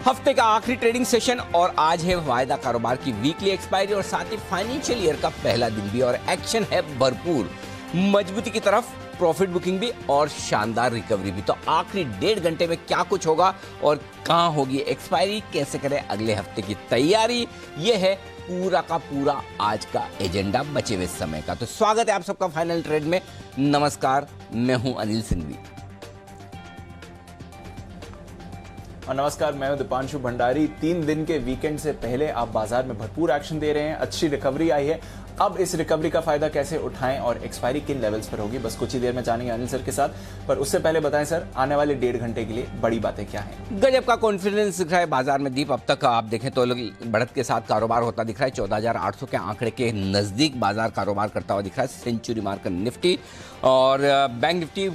हफ्ते का आखिरी ट्रेडिंग सेशन और आज है वायदा कारोबार की वीकली एक्सपायरी और साथ ही फाइनेंशियल ईयर का पहला दिन भी और एक्शन है भरपूर मजबूती की तरफ, प्रॉफिट बुकिंग भी और शानदार रिकवरी भी। तो आखिरी 1.5 घंटे में क्या कुछ होगा और कहां होगी एक्सपायरी, कैसे करें अगले हफ्ते की तैयारी, यह है पूरा का पूरा आज का एजेंडा बचे हुए समय का। तो स्वागत है आप सबका फाइनल ट्रेड में। नमस्कार, मैं हूं अनिल सिंघवी। और नमस्कार, मैं हूं दीपांशु भंडारी। 3 दिन के वीकेंड से पहले आप बाजार में भरपूर एक्शन दे रहे हैं, अच्छी रिकवरी आई है। अब इस रिकवरी का फायदा कैसे उठाएं और एक्सपायरी किन लेवल्स पर होगी, बस कुछ ही देर में जानेंगे अनिल सर के साथ। पर उससे पहले बताएं सर, आने वाले 1.5 घंटे के लिए बड़ी बातें क्या हैं? गजब का कॉन्फिडेंस दिख रहा है बाजार में दीप। अब तक आप देखें तो बढ़त के साथ कारोबार होता दिख रहा है। 14,800 के आंकड़े के नजदीक बाजार कारोबार करता हुआ दिख रहा है। सेंचुरी मार्कर निफ्टी और बैंक निफ्टी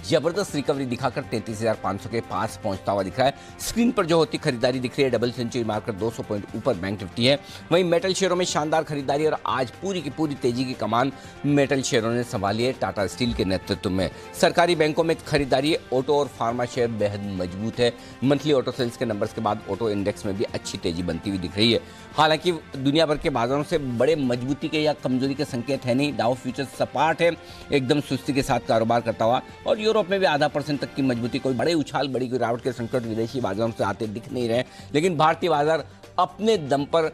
जबरदस्त रिकवरी दिखाकर 33,500 के पास पहुंचता हुआ दिख रहा है। स्क्रीन पर जो होती खरीदारी दिख रही है, डबल सेंचुरी मार्कर 200 पॉइंट ऊपर बैंक निफ्टी है। वहीं मेटल शेयरों में शानदार खरीदारी और आज पूरी की पूरी तेजी की कमान मेटल शेयरों ने संभाली है टाटा स्टील के नेतृत्व में। सरकारी बैंकों में खरीदारी, ऑटो और फार्मा शेयर बेहद मजबूत है। मंथली ऑटो सेल्स के नंबर्स के बाद ऑटो इंडेक्स में भी अच्छी तेजी बनती हुई दिख रही है। हालांकि दुनिया भर के बाजारों से बड़े मजबूती के या कमजोरी के संकेत है नहीं। डाउ फ्यूचर्स सपाट है, एकदम सुस्ती के साथ कारोबार करता हुआ, और यूरोप में भी ½ % तक की मजबूती। कोई बड़े उछाल, बड़ी गिरावट के संकट विदेशी बाजारों से आते दिख नहीं रहे, लेकिन भारतीय बाजार अपने दम पर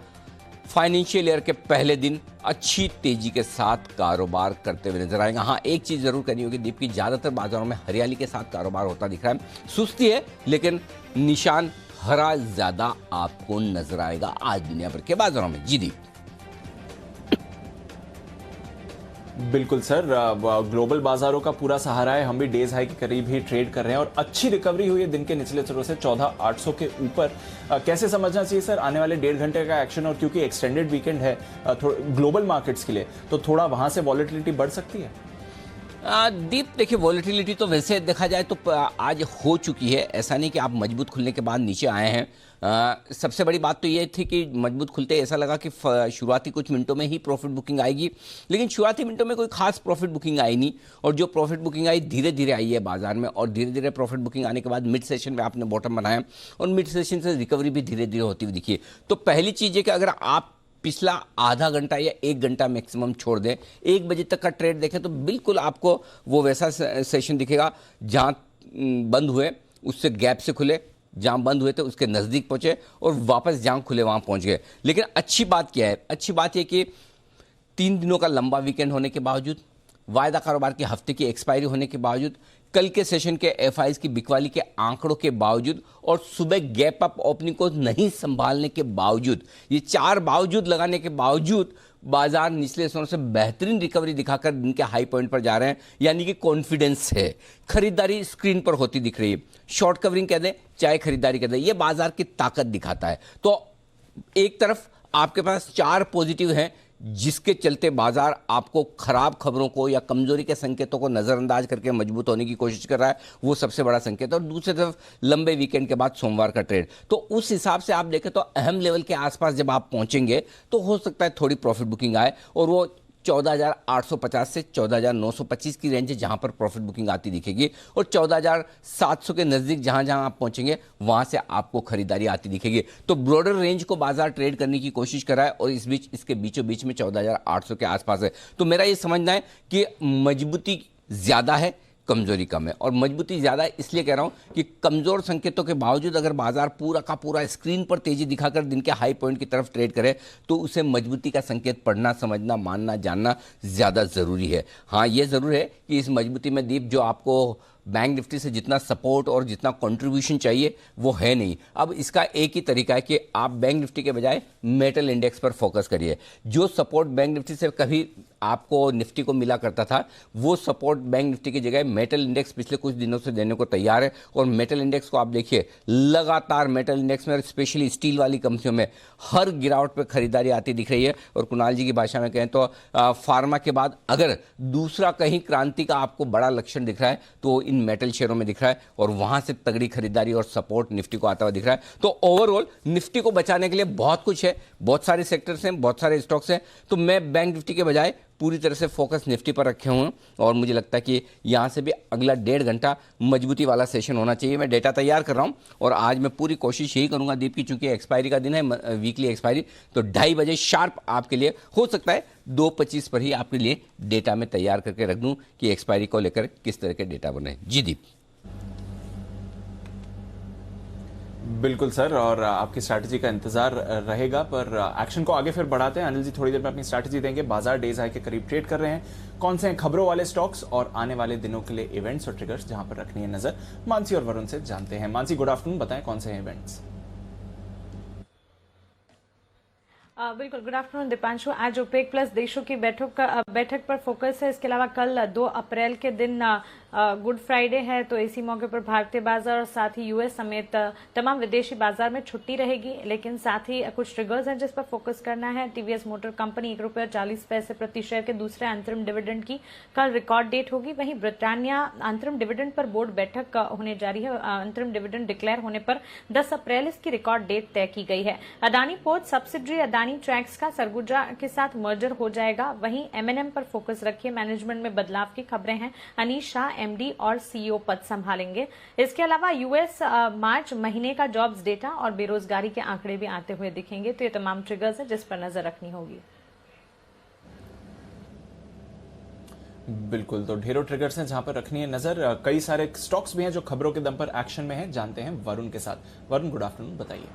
फाइनेंशियल ईयर के पहले दिन अच्छी तेजी के साथ कारोबार करते हुए नजर आएगा। हाँ, एक चीज जरूर करनी होगी दीप की, ज्यादातर बाजारों में हरियाली के साथ कारोबार होता दिख रहा है। सुस्ती है लेकिन निशान हरा ज्यादा आपको नजर आएगा आज दुनिया भर के बाजारों में। जी दीप। बिल्कुल सर, ग्लोबल बाजारों का पूरा सहारा है। हम भी डेज हाई के करीब ही ट्रेड कर रहे हैं और अच्छी रिकवरी हुई है दिन के निचले स्तरों से 14,800 के ऊपर। कैसे समझना चाहिए सर आने वाले 1.5 घंटे का एक्शन? और क्योंकि एक्सटेंडेड वीकेंड है ग्लोबल मार्केट्स के लिए, तो थोड़ा वहां से वॉलेटिलिटी बढ़ सकती है। दीप देखिए, वॉलेटिलिटी तो वैसे देखा जाए तो आज हो चुकी है। ऐसा नहीं कि आप मजबूत खुलने के बाद नीचे आए हैं। सबसे बड़ी बात तो ये थी कि मजबूत खुलते ऐसा लगा कि शुरुआती कुछ मिनटों में ही प्रॉफिट बुकिंग आएगी, लेकिन शुरुआती मिनटों में कोई खास प्रॉफिट बुकिंग आई नहीं। और जो प्रॉफिट बुकिंग आई धीरे धीरे आई है बाजार में, और धीरे धीरे प्रॉफिट बुकिंग आने के बाद मिड सेशन में आपने बॉटम बनाया और मिड सेशन से रिकवरी भी धीरे धीरे होती हुई दिखी। तो पहली चीज़ है कि अगर आप पिछला आधा घंटा या 1 घंटा मैक्सिमम छोड़ दें, 1 बजे तक का ट्रेड देखें, तो बिल्कुल आपको वो वैसा सेशन दिखेगा जहां बंद हुए उससे गैप से खुले, जहां बंद हुए थे उसके नजदीक पहुंचे और वापस जहां खुले वहां पहुंच गए। लेकिन अच्छी बात क्या है? अच्छी बात यह कि 3 दिनों का लंबा वीकेंड होने के बावजूद, वायदा कारोबार के हफ्ते की एक्सपायरी होने के बावजूद, कल के सेशन के एफआईज की बिकवाली के आंकड़ों के बावजूद और सुबह गैप अप ओपनिंग को नहीं संभालने के बावजूद, ये 4 बावजूद लगाने के बावजूद बाजार निचले स्तरों से बेहतरीन रिकवरी दिखाकर दिन के हाई पॉइंट पर जा रहे हैं। यानी कि कॉन्फिडेंस है। खरीदारी स्क्रीन पर होती दिख रही है। शॉर्ट कवरिंग कह दें चाहे खरीदारी कह दें, यह बाजार की ताकत दिखाता है। तो एक तरफ आपके पास 4 पॉजिटिव हैं जिसके चलते बाजार आपको खराब खबरों को या कमजोरी के संकेतों को नजरअंदाज करके मजबूत होने की कोशिश कर रहा है, वो सबसे बड़ा संकेत है। और दूसरी तरफ लंबे वीकेंड के बाद सोमवार का ट्रेड, तो उस हिसाब से आप देखें तो अहम लेवल के आसपास जब आप पहुंचेंगे तो हो सकता है थोड़ी प्रॉफिट बुकिंग आए, और वो 14,850 से 14,925 की रेंज है जहां पर प्रॉफिट बुकिंग आती दिखेगी, और 14,700 के नजदीक जहां जहां आप पहुंचेंगे वहां से आपको खरीदारी आती दिखेगी। तो ब्रॉडर रेंज को बाजार ट्रेड करने की कोशिश कर रहा है और इस बीच इसके बीचों बीच में 14,800 के आसपास है। तो मेरा ये समझना है कि मजबूती ज्यादा है, कमजोरी कम है। और मजबूती ज्यादा है इसलिए कह रहा हूं कि कमजोर संकेतों के बावजूद अगर बाजार पूरा का पूरा स्क्रीन पर तेजी दिखाकर दिन के हाई पॉइंट की तरफ ट्रेड करे तो उसे मजबूती का संकेत पढ़ना, समझना, मानना, जानना ज्यादा जरूरी है। हाँ, यह जरूर है कि इस मजबूती में दीप जो आपको बैंक निफ्टी से जितना सपोर्ट और जितना कंट्रीब्यूशन चाहिए वो है नहीं। अब इसका एक ही तरीका है कि आप बैंक निफ्टी के बजाय मेटल इंडेक्स पर फोकस करिए। जो सपोर्ट बैंक निफ्टी से कभी आपको निफ्टी को मिला करता था, वो सपोर्ट बैंक निफ्टी की जगह मेटल इंडेक्स पिछले कुछ दिनों से देने को तैयार है। और मेटल इंडेक्स को आप देखिए, लगातार मेटल इंडेक्स में स्पेशली स्टील वाली कंपनियों में हर गिरावट पर खरीदारी आती दिख रही है। और कुणाल जी की भाषा में कहें तो फार्मा के बाद अगर दूसरा कहीं क्रांति का आपको बड़ा लक्षण दिख रहा है तो इन मेटल शेयरों में दिख रहा है, और वहां से तगड़ी खरीदारी और सपोर्ट निफ्टी को आता हुआ दिख रहा है। तो ओवरऑल निफ्टी को बचाने के लिए बहुत कुछ है, बहुत सारे सेक्टर्स हैं, बहुत सारे स्टॉक्स हैं। तो मैं बैंक निफ्टी के बजाय पूरी तरह से फोकस निफ्टी पर रखे हुए हैं और मुझे लगता है कि यहाँ से भी अगला 1.5 घंटा मजबूती वाला सेशन होना चाहिए। मैं डेटा तैयार कर रहा हूँ और आज मैं पूरी कोशिश यही करूँगा दीप की, चूंकि एक्सपायरी का दिन है, वीकली एक्सपायरी, तो 2:30 बजे शार्प आपके लिए हो सकता है 2:25 पर ही आपके लिए डेटा में तैयार करके रख दूँ कि एक्सपायरी को लेकर किस तरह के डेटा बने। जी दीप। बिल्कुल सर, और आपकी स्ट्रैटेजी का इंतजार रहेगा, पर एक्शन को आगे फिर बढ़ाते हैं। अनिल जी थोड़ी देर में अपनी स्ट्रैटेजी देंगे। बाजार डेज हाई के करीब ट्रेड कर रहे हैं। कौन से हैं खबरों वाले स्टॉक्स और आने वाले दिनों के लिए इवेंट्स और ट्रिगर्स जहां पर रखनी है नजर, मानसी और वरुण से जानते हैं। मानसी, गुड आफ्टरनून, बताएं कौन से हैं इवेंट्स? बिल्कुल, गुड आफ्टरनून दीपांशु। आज ओपेक प्लस देशों की बैठक पर फोकस है। इसके अलावा कल 2 अप्रैल के दिन गुड फ्राइडे है, तो इसी मौके पर भारतीय बाजार और साथ ही यूएस समेत तमाम विदेशी बाजार में छुट्टी रहेगी। लेकिन साथ ही कुछ ट्रिगर्स हैं जिस पर फोकस करना है। टीवीएस मोटर कंपनी ₹1.40 प्रति शेयर के दूसरे अंतरिम डिविडेंड की कल रिकॉर्ड डेट होगी। वहीं ब्रिटानिया अंतरिम डिविडेंड पर बोर्ड बैठक होने जा रही है। अंतरिम डिविडेंड डिक्लेयर होने पर 10 अप्रैल इसकी रिकॉर्ड डेट तय की गई है। Adani port subsidiary Adani tracks का सरगुजा के साथ मर्जर हो जाएगा। वहीं एमएनएम पर फोकस रखिए, मैनेजमेंट में बदलाव की खबरें हैं। अनीश शाह एमडी और सीईओ पद संभालेंगे। इसके अलावा यूएस मार्च महीने का जॉब्स डेटा और बेरोजगारी के आंकड़े भी आते हुए दिखेंगे। तो ये तमाम ट्रिगर्स हैं जिस पर नजर रखनी होगी। बिल्कुल, तो ढेरों ट्रिगर्स हैं जहां पर रखनी है नजर। कई सारे स्टॉक्स भी हैं जो खबरों के दम पर एक्शन में हैं। जानते हैं वरुण के साथ। वरुण, गुड आफ्टरनून, बताइए।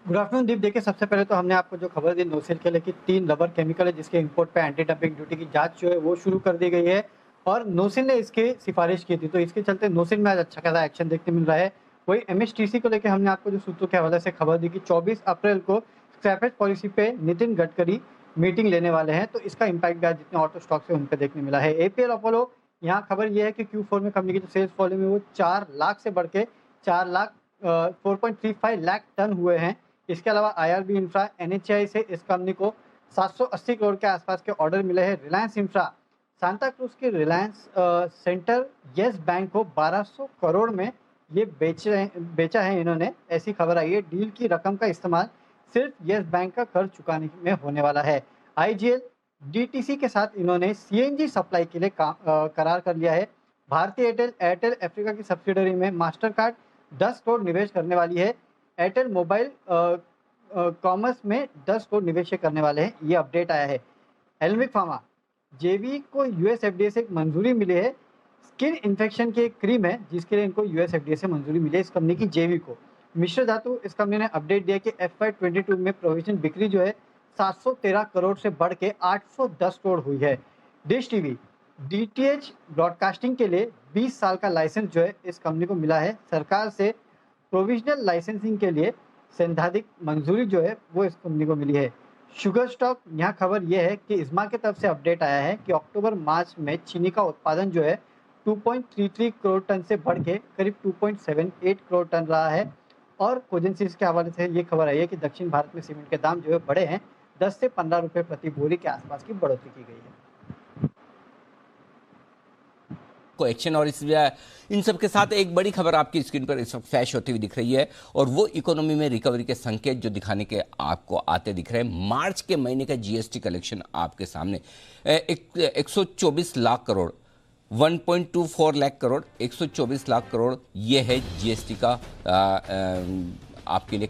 गुड आफ्टरनून दीप। देखिए, सबसे पहले तो हमने आपको जो खबर दी नोसिल के लिए कि 3 रबर केमिकल है जिसके इंपोर्ट पे एंटी डंपिंग ड्यूटी की जांच जो है वो शुरू कर दी गई है और नोसिल ने इसकी सिफारिश की थी, तो इसके चलते नोसिल में आज अच्छा खासा एक्शन देखने मिल रहा है। वही एमएसटीसी को लेकर हमने आपको जो सूत्रों के हवाले से खबर दी कि 24 अप्रैल को स्क्रैपेज पॉलिसी पे नितिन गडकरी मीटिंग लेने वाले हैं, तो इसका इम्पैक्ट भी आज जितने ऑटो स्टॉक्स है उन पर देखने मिला है। एपीएल अपोलो, यहाँ खबर यह है कि Q4 में कंपनी की जो सेल्स वॉल्यूम है वो 4 लाख से बढ़ के 4.35 लाख टन हुए हैं। इसके अलावा आईआरबी इंफ्रा, एनएचआई से इस कंपनी को 780 करोड़ के आसपास के ऑर्डर मिले हैं। रिलायंस इंफ्रा, सांता क्रूज के रिलायंस सेंटर येस बैंक को 1200 करोड़ में ये बेचा है इन्होंने, ऐसी खबर आई है। डील की रकम का इस्तेमाल सिर्फ येस बैंक का कर्ज चुकाने में होने वाला है। आईजीएल डीटीसी के साथ इन्होंने सीएनजी सप्लाई के लिए करार कर लिया है। भारतीय एयरटेल अफ्रीका की सब्सिडरी में मास्टर कार्ड 10 करोड़ निवेश करने वाली है। एयरटेल मोबाइल कॉमर्स में 10 करोड़ निवेश करने वाले हैं, ये अपडेट आया है। एल्मिक फार्मा जेवी को यूएस एफडीए से मंजूरी मिली है। स्किन इन्फेक्शन की एक क्रीम है जिसके लिए इनको यूएस एफडीए से मंजूरी मिली है इस कंपनी की जेवी को। मिश्र धातु, इस कंपनी ने अपडेट दिया कि FY22 में प्रोविजन बिक्री जो है 713 करोड़ से बढ़ के 810 करोड़ हुई है। डिश टीवी डीटीएच ब्रॉडकास्टिंग के लिए 20 साल का लाइसेंस जो है इस कंपनी को मिला है। सरकार से प्रोविजनल लाइसेंसिंग के लिए सैद्धांतिक मंजूरी जो है वो इस कंपनी को मिली है। शुगर स्टॉक, यहाँ खबर यह है कि इस्मा की तरफ से अपडेट आया है कि अक्टूबर मार्च में चीनी का उत्पादन जो है 2.33 करोड़ टन से बढ़ के करीब 2.78 करोड़ टन रहा है। और कोजेंसीज के हवाले से ये खबर आई है कि दक्षिण भारत में सीमेंट के दाम जो है बढ़े हैं, 10 से 15 रुपये प्रति बोरी के आसपास की बढ़ोतरी की गई है। को एक्शन और इन सब के साथ एक बड़ी खबर आपकी स्क्रीन पर इस वक्त फ्लैश होती हुई दिख रही है और वो इकोनॉमी में रिकवरी के संकेत जो दिखाने के आपको आते दिख रहे हैं। मार्च के महीने का जीएसटी कलेक्शन आपके सामने 124 लाख करोड़, 1.24 लाख करोड़, 124 लाख करोड़ ये है जीएसटी का आपके लिए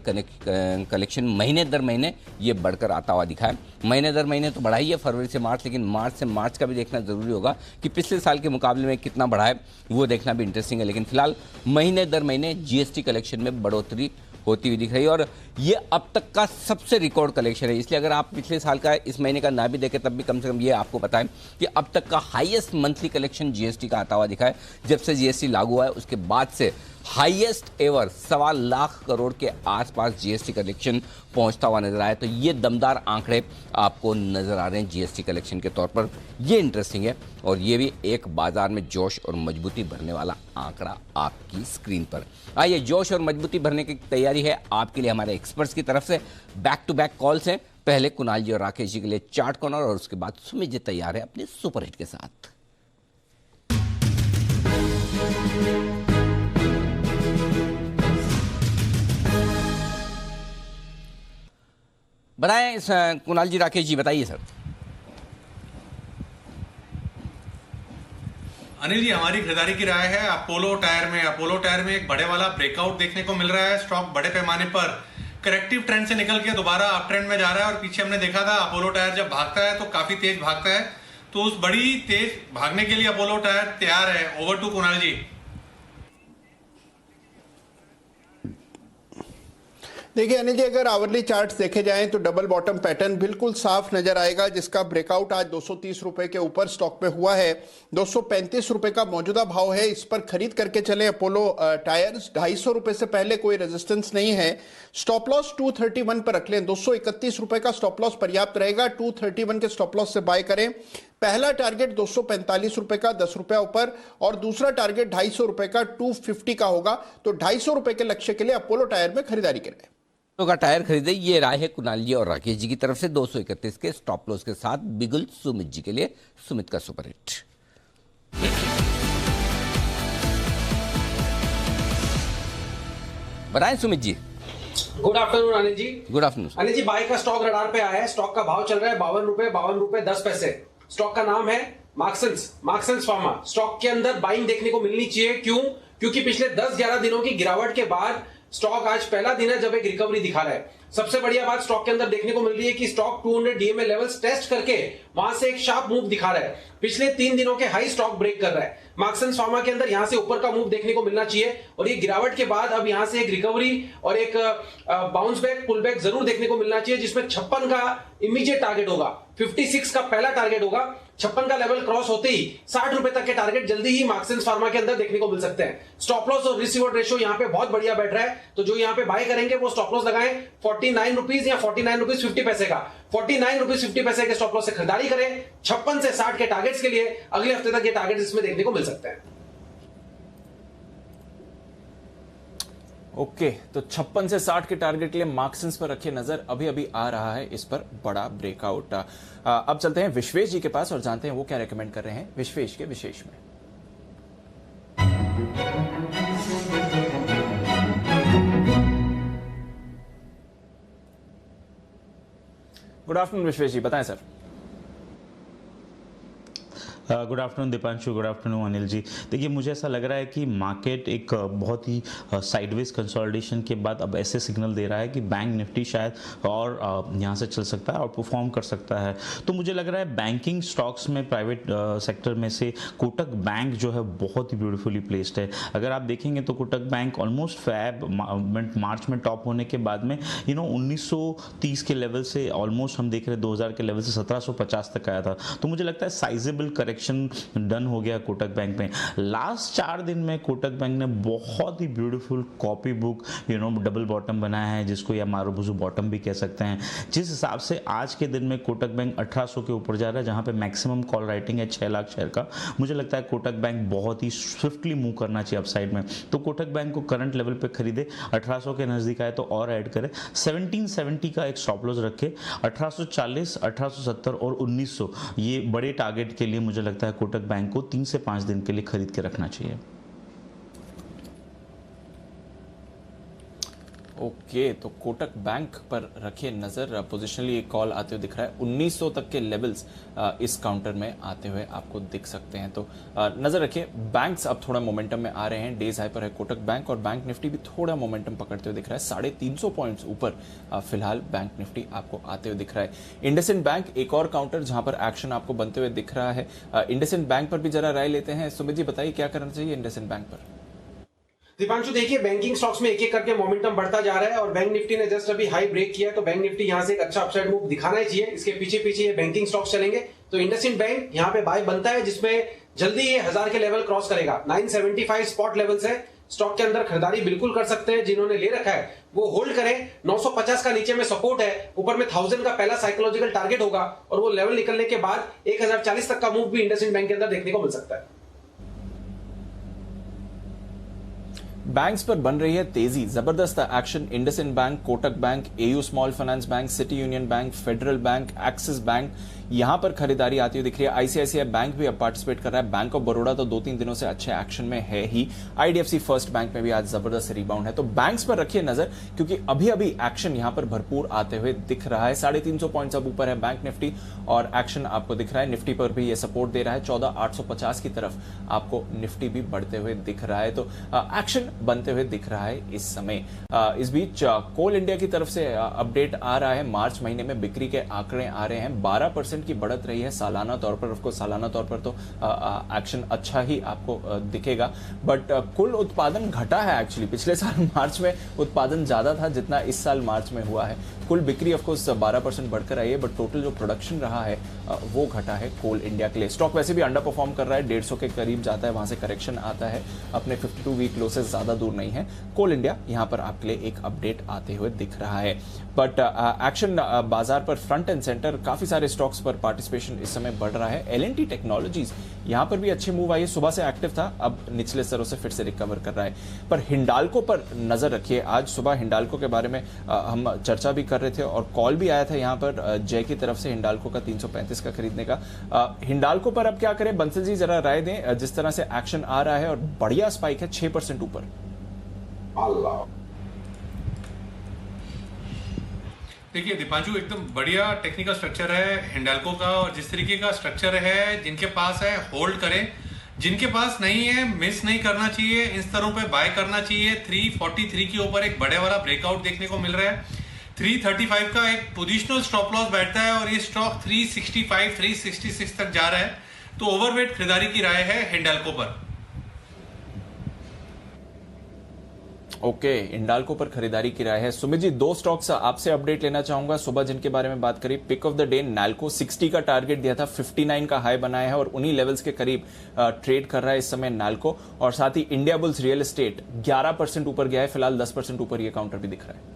कलेक्शन महीने दर महीने ये बढ़कर आता हुआ दिखा है। महीने दर महीने तो बढ़ा ही है फरवरी से मार्च, लेकिन मार्च से मार्च का भी देखना ज़रूरी होगा कि पिछले साल के मुकाबले में कितना बढ़ा है, वो देखना भी इंटरेस्टिंग है। लेकिन फिलहाल महीने दर महीने जीएसटी कलेक्शन में बढ़ोतरी होती हुई दिख रही है और ये अब तक का सबसे रिकॉर्ड कलेक्शन है। इसलिए अगर आप पिछले साल का इस महीने का ना भी देखें तब भी कम से कम ये आपको पता है कि अब तक का हाईएस्ट मंथली कलेक्शन जीएसटी का आता हुआ दिखा है। जब से जीएसटी लागू हुआ है उसके बाद से हाईएस्ट एवर 1.25 लाख करोड़ के आसपास जीएसटी कलेक्शन पहुंचता हुआ नजर आया। तो ये दमदार आंकड़े आपको नजर आ रहे हैं जीएसटी कलेक्शन के तौर पर। ये इंटरेस्टिंग है और ये भी एक बाजार में जोश और मजबूती भरने वाला आंकड़ा आपकी स्क्रीन पर। आइए, जोश और मजबूती भरने की तैयारी है आपके लिए हमारे एक्सपर्ट्स की तरफ से। बैक टू बैक कॉल्स हैं। पहले कुणाल जी और राकेश जी के लिए चार्ट कॉर्नर और उसके बाद सुमित जी तैयार है अपने सुपरहिट के साथ। बताएं कुणाल जी, राकेश जी बताइए सर। अनिल जी, हमारी खरीदारी की राय है अपोलो टायर में एक बड़े वाला ब्रेकआउट देखने को मिल रहा है। स्टॉक बड़े पैमाने पर करेक्टिव ट्रेंड से निकल के दोबारा अप ट्रेंड में जा रहा है और पीछे हमने देखा था अपोलो टायर जब भागता है तो काफी तेज भागता है, तो उस बड़ी तेज भागने के लिए अपोलो टायर तैयार है। ओवर टू कुणाल जी। देखिए अनिल जी, अगर आवरली चार्ट्स देखे जाएं तो डबल बॉटम पैटर्न बिल्कुल साफ नजर आएगा, जिसका ब्रेकआउट आज 230 रुपए के ऊपर स्टॉक में हुआ है। 235 रुपए का मौजूदा भाव है, इस पर खरीद करके चले अपोलो टायर्स। 250 रुपए से पहले कोई रेजिस्टेंस नहीं है। स्टॉप लॉस 231 पर रख लें। 231 रुपए का स्टॉप लॉस पर्याप्त रहेगा। 231 के स्टॉप लॉस से बाय करें। पहला टारगेट 245 रुपए का 10 रुपए ऊपर, और दूसरा टारगेट 250 रुपए का 250 का होगा। तो 250 रुपए के लक्ष्य के लिए अपोलो टायर में खरीदारी करें। का टायर खरीदे, ये राय है कुणाल जी और राकेश जी की तरफ से। 231 के स्टॉप लॉस के साथ बिगुल सुमित जी के लिए। सुमित का सुपरहिट। बताएं सुमित जी। गुड आफ्टरनून अनिल जी। गुड आफ्टरनून अनिल जी, बाय का स्टॉक रडार पे आया है। स्टॉक का भाव चल रहा है 52 रुपए 10 पैसे। स्टॉक का नाम है मार्क्सन्स फार्मा। स्टॉक के अंदर बाइंग देखने को मिलनी चाहिए। क्यों? क्योंकि पिछले 10-11 दिनों की गिरावट के बाद स्टॉक आज पहला दिन है जब एक रिकवरी दिखा रहा है। सबसे बढ़िया बात स्टॉक के अंदर देखने को मिल रही है कि स्टॉक 200 डीएमए लेवल्स टेस्ट करके वहां से एक शार्प मूव दिखा रहा है। पिछले 3 दिनों के हाई स्टॉक ब्रेक कर रहा है। मार्क्सन्स फार्मा के अंदर यहां से ऊपर का मूव देखने को मिलना चाहिए, और ये गिरावट के बाद अब यहां से एक रिकवरी और एक बाउंस बैक, पुल बैक जरूर देखने को मिलना चाहिए, जिसमें 56 का इमीडिएट टारगेट होगा। 56 का पहला टारगेट होगा। 56 का लेवल क्रॉस होते ही 60 रुपए तक के टारगेट जल्दी ही मार्क्सन्स फार्मा के अंदर देखने को मिल सकते हैं। स्टॉप लॉस और रिस्क रिवॉर्ड रेशियो यहां पे बहुत बढ़िया बैठ रहा है, तो जो यहां पे बाय करेंगे वो स्टॉप लॉस लगाएं 49 रुपीज या 49 रुपीज 50 पैसे का। 49 रुपीज 50 पैसे के स्टॉप लॉस से खरीदारी करें। 56 से 60 के टारगेट्स के लिए अगले हफ्ते तक ये टारगेट इसमें देखने को मिल सकते हैं। ओके, तो 56 से 60 के टारगेट के लिए मार्क्सन्स पर रखिए नजर। अभी अभी आ रहा है इस पर बड़ा ब्रेकआउट। अब चलते हैं विश्वेश जी के पास और जानते हैं वो क्या रेकमेंड कर रहे हैं विश्वेश के विशेष में। गुड आफ्टरनून विश्वेश जी, बताएं sir. Good afternoon Deepanshu, good afternoon Anil ji. देखिए मुझे ऐसा लग रहा है कि मार्केट एक बहुत ही साइडवेज कंसोलिडेशन के बाद अब ऐसे सिग्नल दे रहा है कि बैंक निफ्टी शायद और यहाँ से चल सकता है और परफॉर्म कर सकता है। तो मुझे लग रहा है बैंकिंग स्टॉक्स में प्राइवेट सेक्टर में से कोटक बैंक जो है बहुत ही ब्यूटीफुली प्लेस्ड है। अगर आप देखेंगे तो कोटक बैंक ऑलमोस्ट मार्च में टॉप होने के बाद में 1930 के लेवल से ऑलमोस्ट हम देख रहे हैं 2000 के लेवल से 1750 तक आया था। तो मुझे लगता है साइजेबल करेक्शन डन हो गया कोटक बैंक में। लास्ट 4 दिन में कोटक बैंक ने बहुत ही beautiful copy book double bottom बनाया है, जिसको या मारूबुजू बॉटम भी कह सकते हैं। जिस हिसाब से आज के दिन में कोटक बैंक 1800 के ऊपर जा रहा है, जहां पे मैक्सिमम कॉल राइटिंग है 6 लाख शेयर का, मुझे लगता है कोटक बैंक बहुत ही स्विफ्टली मूव करना चाहिए अपसाइड में। तो कोटक बैंक को करंट लेवल पे खरीदे, 1800 के नजदीक आए तो और ऐड करें। 1770 का एक स्टॉप लॉस रखे। 1840, 1870 और 1900 ये बड़े टारगेट के लिए मुझे लगता है कोटक बैंक को 3 से 5 दिन के लिए खरीद के रखना चाहिए। ओके, तो कोटक बैंक पर रखिए नजर। पोजिशनली एक कॉल आते हुए दिख रहा है। 1900 तक के लेवल्स इस काउंटर में आते हुए आपको दिख सकते हैं, तो नजर रखिए। बैंक्स अब थोड़ा मोमेंटम में आ रहे हैं। डेज हाई पर है कोटक बैंक और बैंक निफ्टी भी थोड़ा मोमेंटम पकड़ते हुए दिख रहा है। 350 पॉइंट्स ऊपर फिलहाल बैंक निफ्टी आपको आते हुए दिख रहा है। इंडसइंड बैंक एक और काउंटर जहां पर एक्शन आपको बनते हुए दिख रहा है। इंडसइंड बैंक पर भी जरा राय लेते हैं। सुमित जी बताइए क्या करना चाहिए इंडसइंड बैंक पर। दीपांशु देखिए, बैंकिंग स्टॉक्स में एक एक करके मोमेंटम बढ़ता जा रहा है और बैंक निफ्टी ने जस्ट अभी हाई ब्रेक किया है, तो बैंक निफ्टी यहां से एक अच्छा अपसाइड मूव दिखाना ही चाहिए। इसके पीछे पीछे ये बैंकिंग स्टॉक्स चलेंगे, तो इंडसइंड बैंक यहां पे बाय बनता है, जिसमें जल्दी ये 1000 के लेवल क्रॉस करेगा। 975 स्पॉट लेवल्स है। स्टॉक के अंदर खरीदारी बिल्कुल कर सकते हैं। जिन्होंने ले रखा है वो होल्ड करें। 950 का नीचे में सपोर्ट है, ऊपर में 1000 का पहला साइकोलॉजिकल टारगेट होगा, और वो लेवल निकलने के बाद 1040 तक का मूव भी इंडसइंड बैंक के अंदर देखने को मिल सकता है। बैंक्स पर बन रही है तेजी, जबरदस्त action. IndusInd bank, Kotak bank, AU small finance bank, city union bank, federal bank, axis bank, यहां पर खरीदारी आती हुई दिख रही है। आईसीआईसीआई बैंक भी अब पार्टिसिपेट कर रहा है। बैंक ऑफ बड़ौदा तो 2-3 दिनों से अच्छे एक्शन में है ही। आईडीएफसी फर्स्ट बैंक में भी आज जबरदस्त रिबाउंड है। तो बैंक्स पर रखिए नजर, क्योंकि अभी अभी एक्शन यहां पर भरपूर आते हुए दिख रहा है। 350 पॉइंट्स अब ऊपर है बैंक निफ्टी और एक्शन आपको दिख रहा है। निफ्टी पर भी ये सपोर्ट दे रहा है। 14,850 की तरफ आपको निफ्टी भी बढ़ते हुए दिख रहा है। तो एक्शन बनते हुए दिख रहा है इस समय। इस बीच कोल इंडिया की तरफ से अपडेट आ रहा है। मार्च महीने में बिक्री के आंकड़े आ रहे हैं। 12% की बढ़त रही है सालाना तौर पर। ऑफकोर्स सालाना तौर पर तो एक्शन अच्छा ही आपको दिखेगा, बट कुल उत्पादन घटा है एक्चुअली। पिछले साल मार्च में उत्पादन ज्यादा था जितना इस साल मार्च में हुआ है। कुल बिक्री ऑफकोर्स 12% बढ़कर आई है, बट टोटल जो प्रोडक्शन रहा है वो घटा है कोल इंडिया के लिए। स्टॉक वैसे भी अंडर परफॉर्म कर रहा है, 150 के करीब जाता है, वहां से करेक्शन आता है, अपने 52 वीक लो से ज्यादा दूर नहीं है। कोल इंडिया यहां पर आपके लिए एक अपडेट आते हुए दिख रहा है। बट एक्शन बाजार पर फ्रंट एंड सेंटर काफी सारे स्टॉक्स पर पार्टिसिपेशन इस समय बढ़ रहा है। L&T टेक्नोलॉजीज यहां पर भी अच्छे मूव आई है। सुबह से एक्टिव था, अब निचले स्तरों से फिर से रिकवर कर रहा है। पर हिंडाल्को पर नजर रखिए। आज सुबह हिंडाल्को के बारे में हम चर्चा भी कर रहे थे और कॉल भी आया था यहां पर जय की तरफ से हिंडाल्को का 335 का खरीदने का। हिंडाल्को पर अब क्या करें, बंसल जी जरा राय दें। जिस तरह से एक्शन आ रहा है और बढ़िया स्पाइक है 6% ऊपर। देखिए दीपांशु, एकदम बढ़िया टेक्निकल स्ट्रक्चर है हिंडाल्को का, और जिस तरीके का स्ट्रक्चर है, जिनके पास है होल्ड करें, जिनके पास नहीं है मिस नहीं करना चाहिए, इन स्तरों पे बाय करना चाहिए। 343 के ऊपर एक बड़े वाला ब्रेकआउट देखने को मिल रहा है। 335 का एक पोजिशनल स्टॉप लॉस बैठता है और ये स्टॉक 365 366 तक जा रहा है। तो ओवरवेट खरीदारी की राय है हिंडाल्को पर। ओके, हिंडाल्को पर खरीदारी की राय है। सुमित जी, 2 स्टॉक्स आपसे अपडेट लेना चाहूंगा सुबह जिनके बारे में बात करी। Pick of the day Nalco, 60 का टारगेट दिया था, 59 का हाई बनाया है और उन्हीं लेवल्स के करीब ट्रेड कर रहा है इस समय नैल्को। और साथ ही इंडिया बुल्स रियल एस्टेट 11% ऊपर गया है, फिलहाल 10% ऊपर ये काउंटर भी दिख रहा है।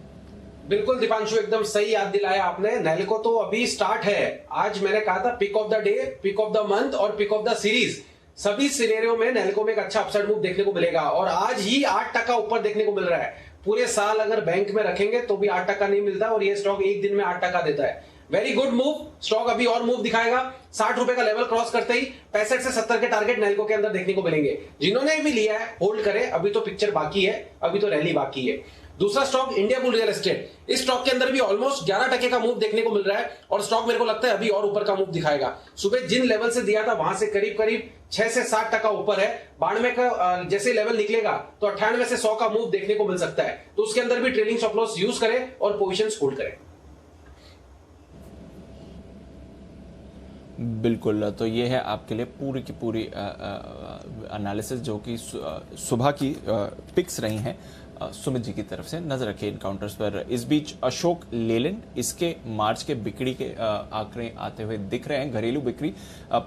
बिल्कुल दीपांशु, एकदम सही याद दिलाया आपने। नैल्को तो अभी स्टार्ट है। आज मैंने कहा था pick of the day, pick of the month और पिक ऑफ द सीरीज, सभी सिनेरियो में नैल्को में एक अच्छा अपसाइड मूव देखने को मिलेगा और आज ही 8% ऊपर देखने को मिल रहा है। पूरे साल अगर बैंक में रखेंगे तो भी 8% नहीं मिलता और ये स्टॉक एक दिन में 8% देता है। Very good move. स्टॉक अभी और मूव दिखाएगा। 60 रुपए का लेवल क्रॉस करते ही 65 से 70 के टारगेट नैल्को के अंदर देखने को मिलेंगे। जिन्होंने भी लिया है होल्ड करें, अभी तो पिक्चर बाकी है, अभी तो रैली बाकी है। दूसरा stock India bull real estate, इस स्टॉक के अंदर भी ऑलमोस्ट 11% का मूव देखने को मिल रहा है और स्टॉक मेरे को लगता है अभी और ऊपर का मूव दिखाएगा। सुबह जिन लेवल से दिया था वहां से करीब करीब 6 से 7% ऊपर है। 92 का जैसे लेवल निकलेगा तो 98 से 100 का मूव देखने को मिल सकता है। तो उसके अंदर भी ट्रेलिंग स्टॉप लॉस यूज करें और पोजीशंस होल्ड करें। बिल्कुल, तो ये है आपके लिए पूरी की पूरी एनालिसिस जो कि सुबह की पिक्स रही हैं सुमित जी की तरफ से। नजर रखिए इन काउंटर्स पर। इस बीच अशोक लेलैंड, इसके मार्च के बिक्री के आंकड़े आते हुए दिख रहे हैं। घरेलू बिक्री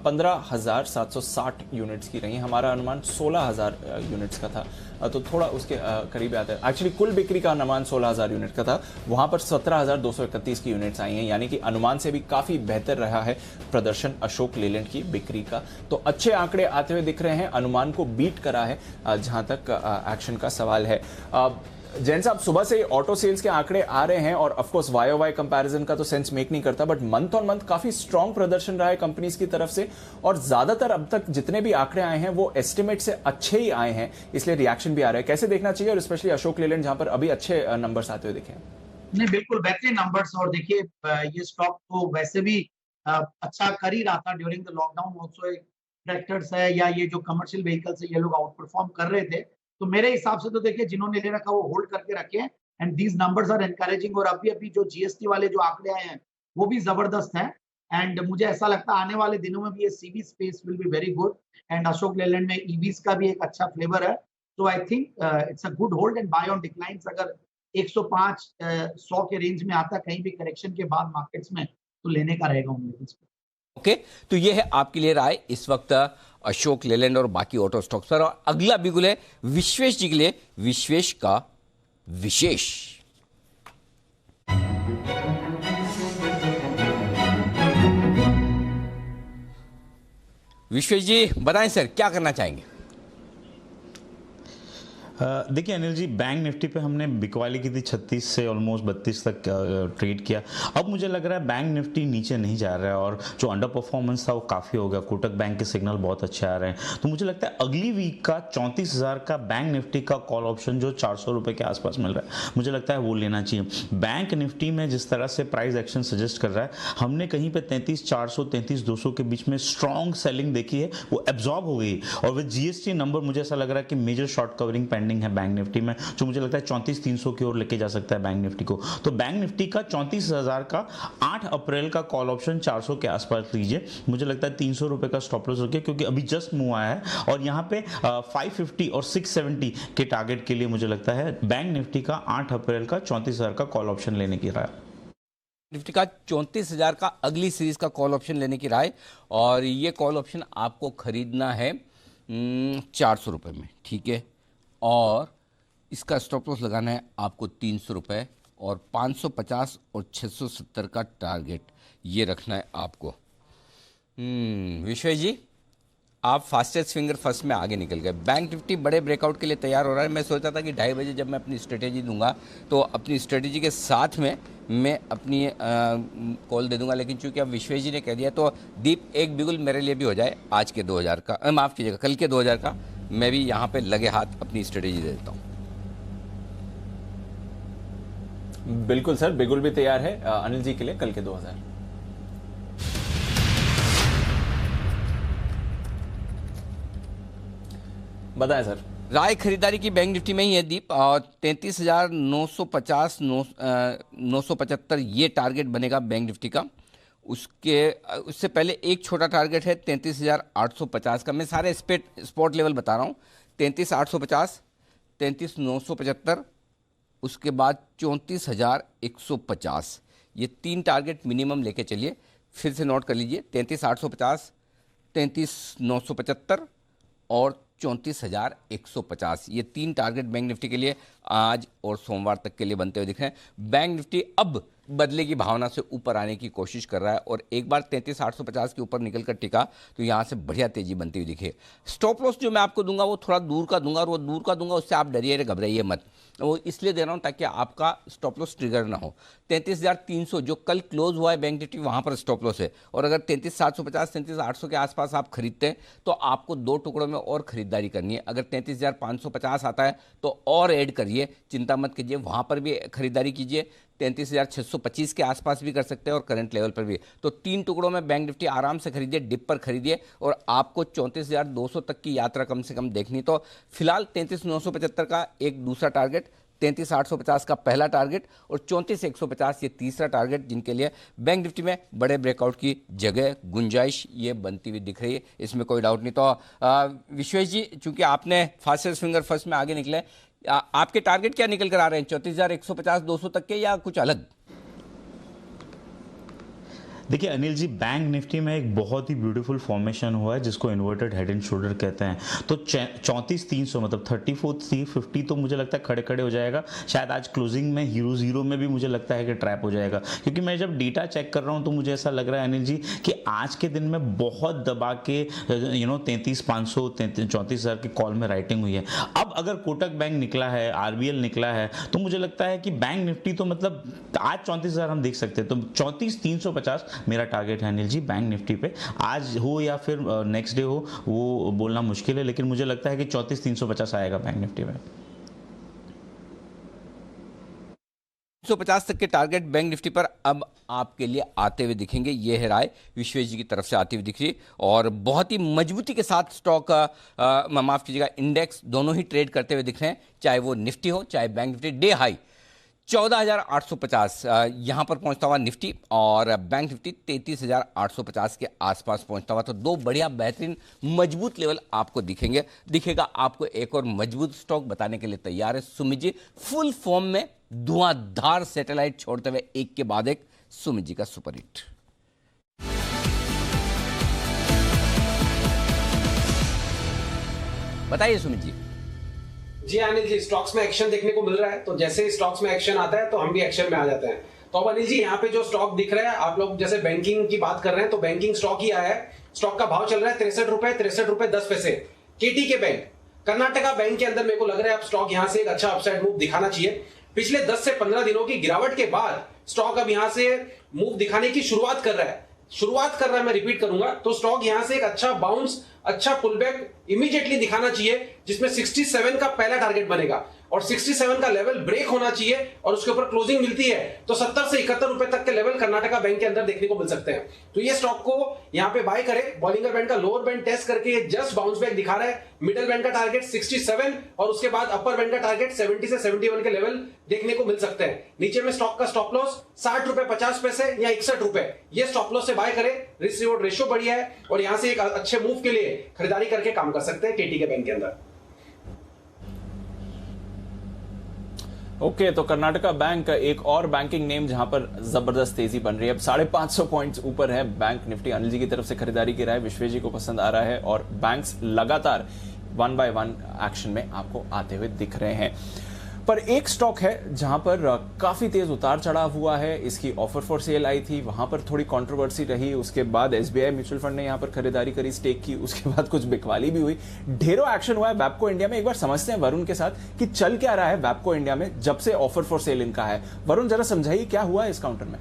15,760 यूनिट्स की रही है। हमारा अनुमान 16,000 यूनिट्स का था, तो थोड़ा उसके करीब आता है। एक्चुअली कुल बिक्री का अनुमान 16,000 यूनिट का था, वहां पर 17,231 की यूनिट्स आई हैं, यानी कि अनुमान से भी काफी बेहतर रहा है प्रदर्शन अशोक लेलैंड की बिक्री का। तो अच्छे आंकड़े आते हुए दिख रहे हैं, अनुमान को बीट करा है जहां तक एक्शन का सवाल है। जैन साहब, सुबह से ऑटो सेल्स के आंकड़े आ रहे हैं और ऑफ कोर्स वाई कंपैरिजन का तो सेंस मेक नहीं करता, बट मंथ ऑन मंथ काफी स्ट्रांग प्रदर्शन रहा है कंपनीज की तरफ से और ज्यादातर अब तक जितने भी आंकड़े आए हैं वो एस्टिमेट से अच्छे ही आए हैं, इसलिए रिएक्शन भी आ रहा है। कैसे देखना चाहिए, और स्पेशली अशोक लेलैंड जहां पर अभी अच्छे नंबर्स आते हुए दिखे? नहीं, बिल्कुल बेहतरीन नंबर्स। और देखिए ये स्टॉक तो वैसे भी अच्छा कर ही रहा था during the lockdown. Also tractors है या ये जो कमर्शियल व्हीकल्स है ये लोग आउट परफॉर्म कर रहे थे। तो मेरे हिसाब से तो देखिए जिन्होंने ले रखा वो होल्ड करके रखे हैं and these numbers are encouraging. और अभी जो जीएसटी वाले जो आंकड़े आए हैं वो भी जबरदस्त हैं एंड मुझे ऐसा लगता है आने वाले दिनों में भी ये CV space will be very good and Ashok Leyland में ईवीज का भी एक अच्छा फ्लेवर है। तो I think it's a good hold and buy on declines. अगर 105 100 के रेंज में आता है कहीं भी करेक्शन के बाद मार्केट्स में, तो लेने का रहेगा उन लेवल्स पे। ओके, तो ये है आपके लिए राय इस वक्त अशोक लेलैंड और बाकी ऑटो स्टॉक्स पर। और अगला बिगुल है विश्वेश जी के लिए, विश्वेश का विशेष। विश्वेश जी बताएं सर, क्या करना चाहेंगे? देखिए अनिल जी, बैंक निफ्टी पे हमने बिकवाली की थी 36 से ऑलमोस्ट 32 तक ट्रेड किया। अब मुझे लग रहा है बैंक निफ्टी नीचे नहीं जा रहा है और जो अंडर परफॉर्मेंस था वो काफ़ी हो गया। कोटक बैंक के सिग्नल बहुत अच्छे आ रहे हैं, तो मुझे लगता है अगली वीक का 34,000 का बैंक निफ्टी का कॉल ऑप्शन जो 400 रुपये के आसपास मिल रहा है, मुझे लगता है वो लेना चाहिए। बैंक निफ्टी में जिस तरह से प्राइस एक्शन सजेस्ट कर रहा है, हमने कहीं पे 33,400 33,200 के बीच में स्ट्रॉन्ग सेलिंग देखी है, वो एब्जॉर्ब हो गई। और विद जीएसटी नंबर मुझे ऐसा लग रहा है कि मेजर शॉर्ट कवरिंग पेंडिंग है बैंक निफ्टी में, जो मुझे लगता है 34,300 की ओर लेके जा सकता है बैंक निफ्टी को। तो बैंक निफ्टी का 34,000 का 8 अप्रैल का कॉल ऑप्शन 400 के आसपास लीजिए। मुझे लगता है 300 रुपए का स्टॉप लॉस रखिए, क्योंकि अभी जस्ट मूव आया है और यहाँ पे 550 और 670 के टारगेट के लिए मुझे लगता है बैंक निफ्टी का 8 अप्रैल का 34,000 का कॉल ऑप्शन लेने की राय। निफ्टी का 34,000 का अगली सीरीज का कॉल ऑप्शन लेने की राय, और ये कॉल ऑप्शन आपको खरीदना है 400 रुपये में, ठीक है। और इसका स्टॉप लॉस लगाना है आपको 300 रुपये, और 550 और 670 का टारगेट ये रखना है आपको। विश्वेश जी, आप फास्टेस्ट फिंगर फर्स्ट में आगे निकल गए। बैंक निफ्टी बड़े ब्रेकआउट के लिए तैयार हो रहा है। मैं सोचा था कि 2:30 बजे जब मैं अपनी स्ट्रेटेजी दूंगा तो अपनी स्ट्रेटेजी के साथ में मैं अपनी कॉल दे दूंगा, लेकिन चूंकि अब विश्वेश जी ने कह दिया तो दीप एक बिगुल मेरे लिए भी हो जाए आज के 2000 का, माफ़ कीजिएगा कल के 2000 का, मैं भी यहाँ पे लगे हाथ अपनी स्ट्रेटेजी दे देता हूँ। बिल्कुल सर, बिगुल भी तैयार है अनिल जी के लिए कल के 2000। बताएं सर। राय खरीदारी की बैंक निफ्टी में ही है दीप, और 33,950 975 ये टारगेट बनेगा बैंक निफ्टी का। उससे पहले एक छोटा टारगेट है 33,850 का। मैं सारे स्पॉट लेवल बता रहा हूँ। 33,850, 33,975, उसके बाद 34,150, ये 3 टारगेट मिनिमम लेके चलिए। फिर से नोट कर लीजिए, 33,850, 33,975 और 34,150, ये 3 टारगेट बैंक निफ्टी के लिए आज और सोमवार तक के लिए बनते हुए दिख रहे हैं। बैंक निफ्टी अब बदले की भावना से ऊपर आने की कोशिश कर रहा है, और एक बार 33,850 के ऊपर निकलकर टिका तो यहाँ से बढ़िया तेजी बनती हुई दिखे। स्टॉप लॉस जो मैं आपको दूंगा वो थोड़ा दूर का दूंगा, और वो दूर का दूंगा उससे आप डरिए घबराइए मत। वो इसलिए दे रहा हूँ ताकि आपका स्टॉप लॉस ट्रिगर ना हो। 33,300 जो कल क्लोज हुआ है बैंक निफ्टी, वहाँ पर स्टॉप लॉस है, और अगर 33,750 33,800 के आसपास आप खरीदते हैं तो आपको 2 टुकड़ों में और खरीदारी करनी है। अगर 33,550 आता है तो और ऐड करिए, चिंता मत कीजिए, वहाँ पर भी खरीदारी कीजिए। 33,625 के आसपास भी कर सकते हैं और करंट लेवल पर भी। तो 3 टुकड़ों में बैंक निफ्टी आराम से खरीदिए, डिप पर खरीदिए, और आपको 34,200 तक की यात्रा कम से कम देखनी। तो फिलहाल 33,975 का एक दूसरा टारगेट, 33,850 का पहला टारगेट, और 34,150 ये तीसरा टारगेट, जिनके लिए बैंक निफ्टी में बड़े ब्रेकआउट की जगह गुंजाइश ये बनती हुई दिख रही है, इसमें कोई डाउट नहीं। तो विश्वेश जी, चूंकि आपने फास्टेस्ट फिंगर फर्स्ट में आगे निकले, आपके टारगेट क्या निकल कर आ रहे हैं? 34,150 200 तक के, या कुछ अलग? देखिए अनिल जी, बैंक निफ्टी में एक बहुत ही ब्यूटीफुल फॉर्मेशन हुआ है जिसको इन्वर्टेड हेड एंड शोल्डर कहते हैं। तो 34,300 मतलब 34,350 तो मुझे लगता है खड़े खड़े हो जाएगा। शायद आज क्लोजिंग में हीरो में भी मुझे लगता है कि ट्रैप हो जाएगा, क्योंकि मैं जब डेटा चेक कर रहा हूं तो मुझे ऐसा लग रहा है अनिल जी कि आज के दिन में बहुत दबा के 33,500 34,000 के कॉल में राइटिंग हुई है। अब अगर कोटक बैंक निकला है, RBL निकला है, तो मुझे लगता है कि बैंक निफ्टी तो मतलब आज 34,000 हम देख सकते हैं। तो 34,350 मेरा टारगेट है अनिल जी बैंक निफ्टी पे। आज हो या फिर नेक्स्ट डे हो वो बोलना मुश्किल है, लेकिन मुझे लगता है कि 34,350 आएगा बैंक निफ्टी में। 150 तक के टारगेट बैंक निफ्टी पर अब आपके लिए आते हुए दिखेंगे। ये है राय विश्वेश जी की तरफ से आती हुई दिख रही, और बहुत ही मजबूती के साथ स्टॉक माफ कीजिएगा इंडेक्स दोनों ही ट्रेड करते हुए दिख रहे हैं, चाहे वो निफ्टी हो चाहे बैंक निफ्टी। डे हाई 14,850 यहाँ पर पहुंचता हुआ निफ्टी, और बैंक निफ्टी 33,850 के आसपास पहुंचता हुआ। तो 2 बढ़िया बेहतरीन मजबूत लेवल आपको दिखेगा। आपको एक और मजबूत स्टॉक बताने के लिए तैयार है सुमित जी, फुल फॉर्म में धुआंधार सैटेलाइट छोड़ते हुए एक के बाद एक सुमित जी का सुपर हिट। बताइए सुमित जी। जी अनिल जी, स्टॉक्स में एक्शन देखने को मिल रहा है, तो जैसे ही स्टॉक्स में एक्शन आता है तो हम भी एक्शन में आ जाते हैं। तो अब अनिल जी यहाँ पे जो स्टॉक दिख रहा है, आप लोग जैसे बैंकिंग की बात कर रहे हैं, तो बैंकिंग स्टॉक ही आया है। स्टॉक का भाव चल रहा है 63 रुपए 10 पैसे। केटीके बैंक कर्नाटका बैंक के अंदर मेरे को लग रहा है अब स्टॉक यहां से एक अच्छा अपसाइड मूव दिखाना चाहिए। पिछले 10 से 15 दिनों की गिरावट के बाद स्टॉक अब यहां से मूव दिखाने की शुरुआत कर रहा है, मैं रिपीट करूंगा। तो स्टॉक यहां से एक अच्छा बाउंस, अच्छा पुलबैक इमीडिएटली दिखाना चाहिए, जिसमें 67 का पहला टारगेट बनेगा और 67 का लेवल ब्रेक होना चाहिए और उसके ऊपर क्लोजिंग मिलती है तो 70 से 71 रुपए तक के लेवल कर्नाटका बैंक के अंदर देखने को मिल सकते हैं। तो ये स्टॉक को यहां पे बाय करें। बॉलिंगर बैंड का लोअर बैंड टेस्ट करके जस्ट बाउंस बैक दिखा रहा है। मिडिल बैंड का टारगेट 67 और उसके बाद अपर बैंड का टारगेट 70 से 71 के लेवल देखने को मिल सकते हैं। नीचे में स्टॉक का स्टॉप लॉस 60 रुपए 50 पैसे या 61 रुपए, ये स्टॉप लॉस से बाय करें। रिस्क रिवॉर्ड रेशियो बढ़िया है और यहां से एक अच्छे मूव के लिए खरीदारी करके काम कर सकते हैं केटी के बैंक के अंदर। ओके, तो कर्नाटका बैंक एक और बैंकिंग नेम जहां पर जबरदस्त तेजी बन रही है। अब 550 पॉइंट्स ऊपर है बैंक निफ्टी। अनिल जी की तरफ से खरीदारी की राय विश्वेश जी को पसंद आ रहा है और बैंक्स लगातार 1 बाय 1 एक्शन में आपको आते हुए दिख रहे हैं। पर एक स्टॉक है जहां पर काफी तेज उतार चढ़ाव हुआ है। इसकी ऑफर फॉर सेल आई थी, वहां पर थोड़ी कंट्रोवर्सी रही, उसके बाद एसबीआई म्यूचुअल फंड ने यहां पर खरीदारी करी स्टेक की, उसके बाद कुछ बिकवाली भी हुई, ढेरों एक्शन हुआ है वैबको इंडिया में। एक बार समझते हैं वरुण के साथ कि चल क्या रहा है वैबको इंडिया में जब से ऑफर फॉर सेल इनका है। वरुण, जरा समझाइए क्या हुआ है इस काउंटर में।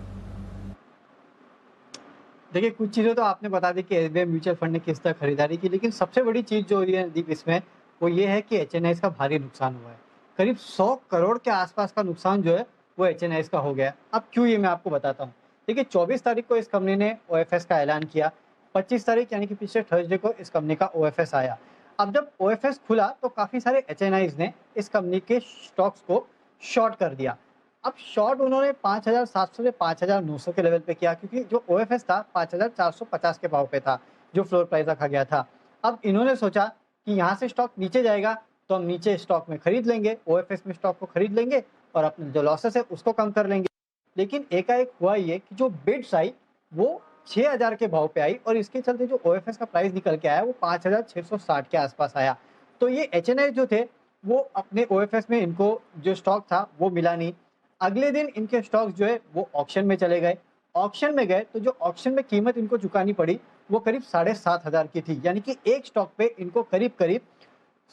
देखिए, कुछ चीज़ें तो आपने बता दी कि एसबीआई म्यूचुअल फंड ने किस तरह खरीदारी की, लेकिन सबसे बड़ी चीज़ जो हो रही है दीप इसमें वो ये है कि एचएनआईज का भारी नुकसान हुआ है। करीब 100 करोड़ के आसपास का नुकसान जो है वो एचएनआईज का हो गया। अब क्यों, ये मैं आपको बताता हूँ। देखिए, 24 तारीख को इस कंपनी ने ओएफएस का ऐलान किया, 25 तारीख यानी कि पिछले थर्सडे को इस कंपनी का ओएफएस आया। अब जब ओएफएस खुला तो काफ़ी सारे एचएनआईज ने इस कंपनी के स्टॉक्स को शॉर्ट कर दिया। अब शॉर्ट उन्होंने 5,700 से 5,900 के लेवल पे किया, क्योंकि जो ओएफएस था 5,450 के भाव पे था, जो फ्लोर प्राइस रखा गया था। अब इन्होंने सोचा कि यहाँ से स्टॉक नीचे जाएगा तो हम नीचे स्टॉक में खरीद लेंगे, ओएफएस में स्टॉक को खरीद लेंगे और अपने जो लॉसेस है उसको कम कर लेंगे। लेकिन एकाएक हुआ ये कि जो बिड्स आई वो 6,000 के भाव पे आई और इसके चलते जो ओएफएस का प्राइस निकल के आया वो 5,660 के आसपास आया। तो ये एचएनआई जो थे वो अपने ओएफएस में इनको जो स्टॉक था वो मिला नहीं। अगले दिन इनके स्टॉक्स जो है वो ऑक्शन में चले गए। ऑक्शन में गए तो जो ऑक्शन में कीमत इनको चुकानी पड़ी वो करीब 7,500 की थी, यानी कि एक स्टॉक पे इनको करीब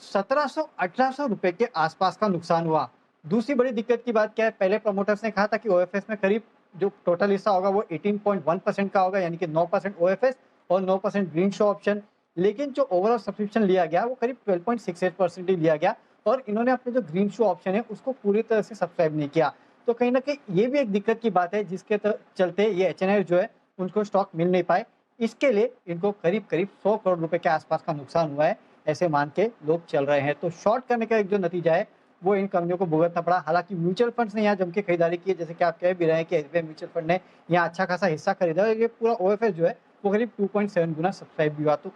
1700-1800 रुपए के आसपास का नुकसान हुआ। दूसरी बड़ी दिक्कत की बात क्या है, पहले प्रमोटर्स ने कहा था कि ओएफएस में करीब जो टोटल हिस्सा होगा वो 18.1% का होगा, यानी कि 9% ओएफएस और 9% ग्रीन शो ऑप्शन। लेकिन जो ओवरऑल सब्सक्रिप्शन लिया गया वो करीब 12.68% ही लिया गया और इन्होंने अपने जो ग्रीन शो ऑप्शन है उसको पूरी तरह से सब्सक्राइब नहीं किया। तो कहीं ना कहीं ये भी एक दिक्कत की बात है जिसके चलते ये एचएनआई जो है उनको स्टॉक मिल नहीं पाए। इसके लिए इनको करीब 100 करोड़ रुपए के आसपास का नुकसान हुआ है, ऐसे मान के लोग चल रहे हैं। तो शॉर्ट करने का एक जो नतीजा है वो इन कंपनियों को भुगतना पड़ा। हालांकि म्यूचुअल फंड्स ने यहाँ जम के खरीदारी की है, जैसे कि आप कह भी रहे हैं कि एसबीआई म्यूचुअल फंड ने यहाँ अच्छा खासा हिस्सा खरीदा और ये पूरा ओएफएस जो है वो करीब 2.7 गुना सब्सक्राइब भी हुआ। तो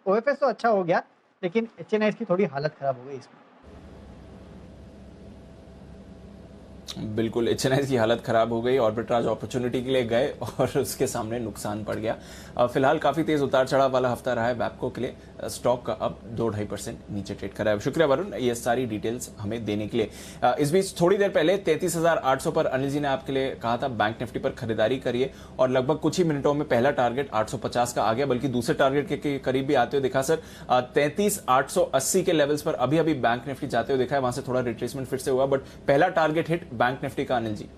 ओएफएस तो अच्छा हो गया, लेकिन एचएनआई की थोड़ी हालत खराब हो गई इसमें। बिल्कुल, एचएनआई की हालत खराब हो गई, आर्बिट्राज अपॉर्चुनिटी के लिए गए और उसके सामने नुकसान पड़ गया। फिलहाल काफी तेज उतार चढ़ाव वाला हफ्ता रहा है वैबको के लिए। स्टॉक का अब 2-2.5% नीचे ट्रेड कर रहा है। शुक्रिया वरुण ये सारी डिटेल्स हमें देने के लिए। इस बीच थोड़ी देर पहले 33,800 पर अनिल जी ने आपके लिए कहा था बैंक निफ्टी पर खरीदारी करिए और लगभग कुछ ही मिनटों में पहला टारगेट 850 का आ गया, बल्कि दूसरे टारगेट के करीब भी आते हुए दिखा। सर 33,880 के लेवल्स पर अभी अभी बैंक निफ्टी जाते हुए दिखा है, वहां से थोड़ा रिट्रेसमेंट फिर से हुआ, बट पहला टारगेट हिट बैंक निफ्टी का अनिल जी।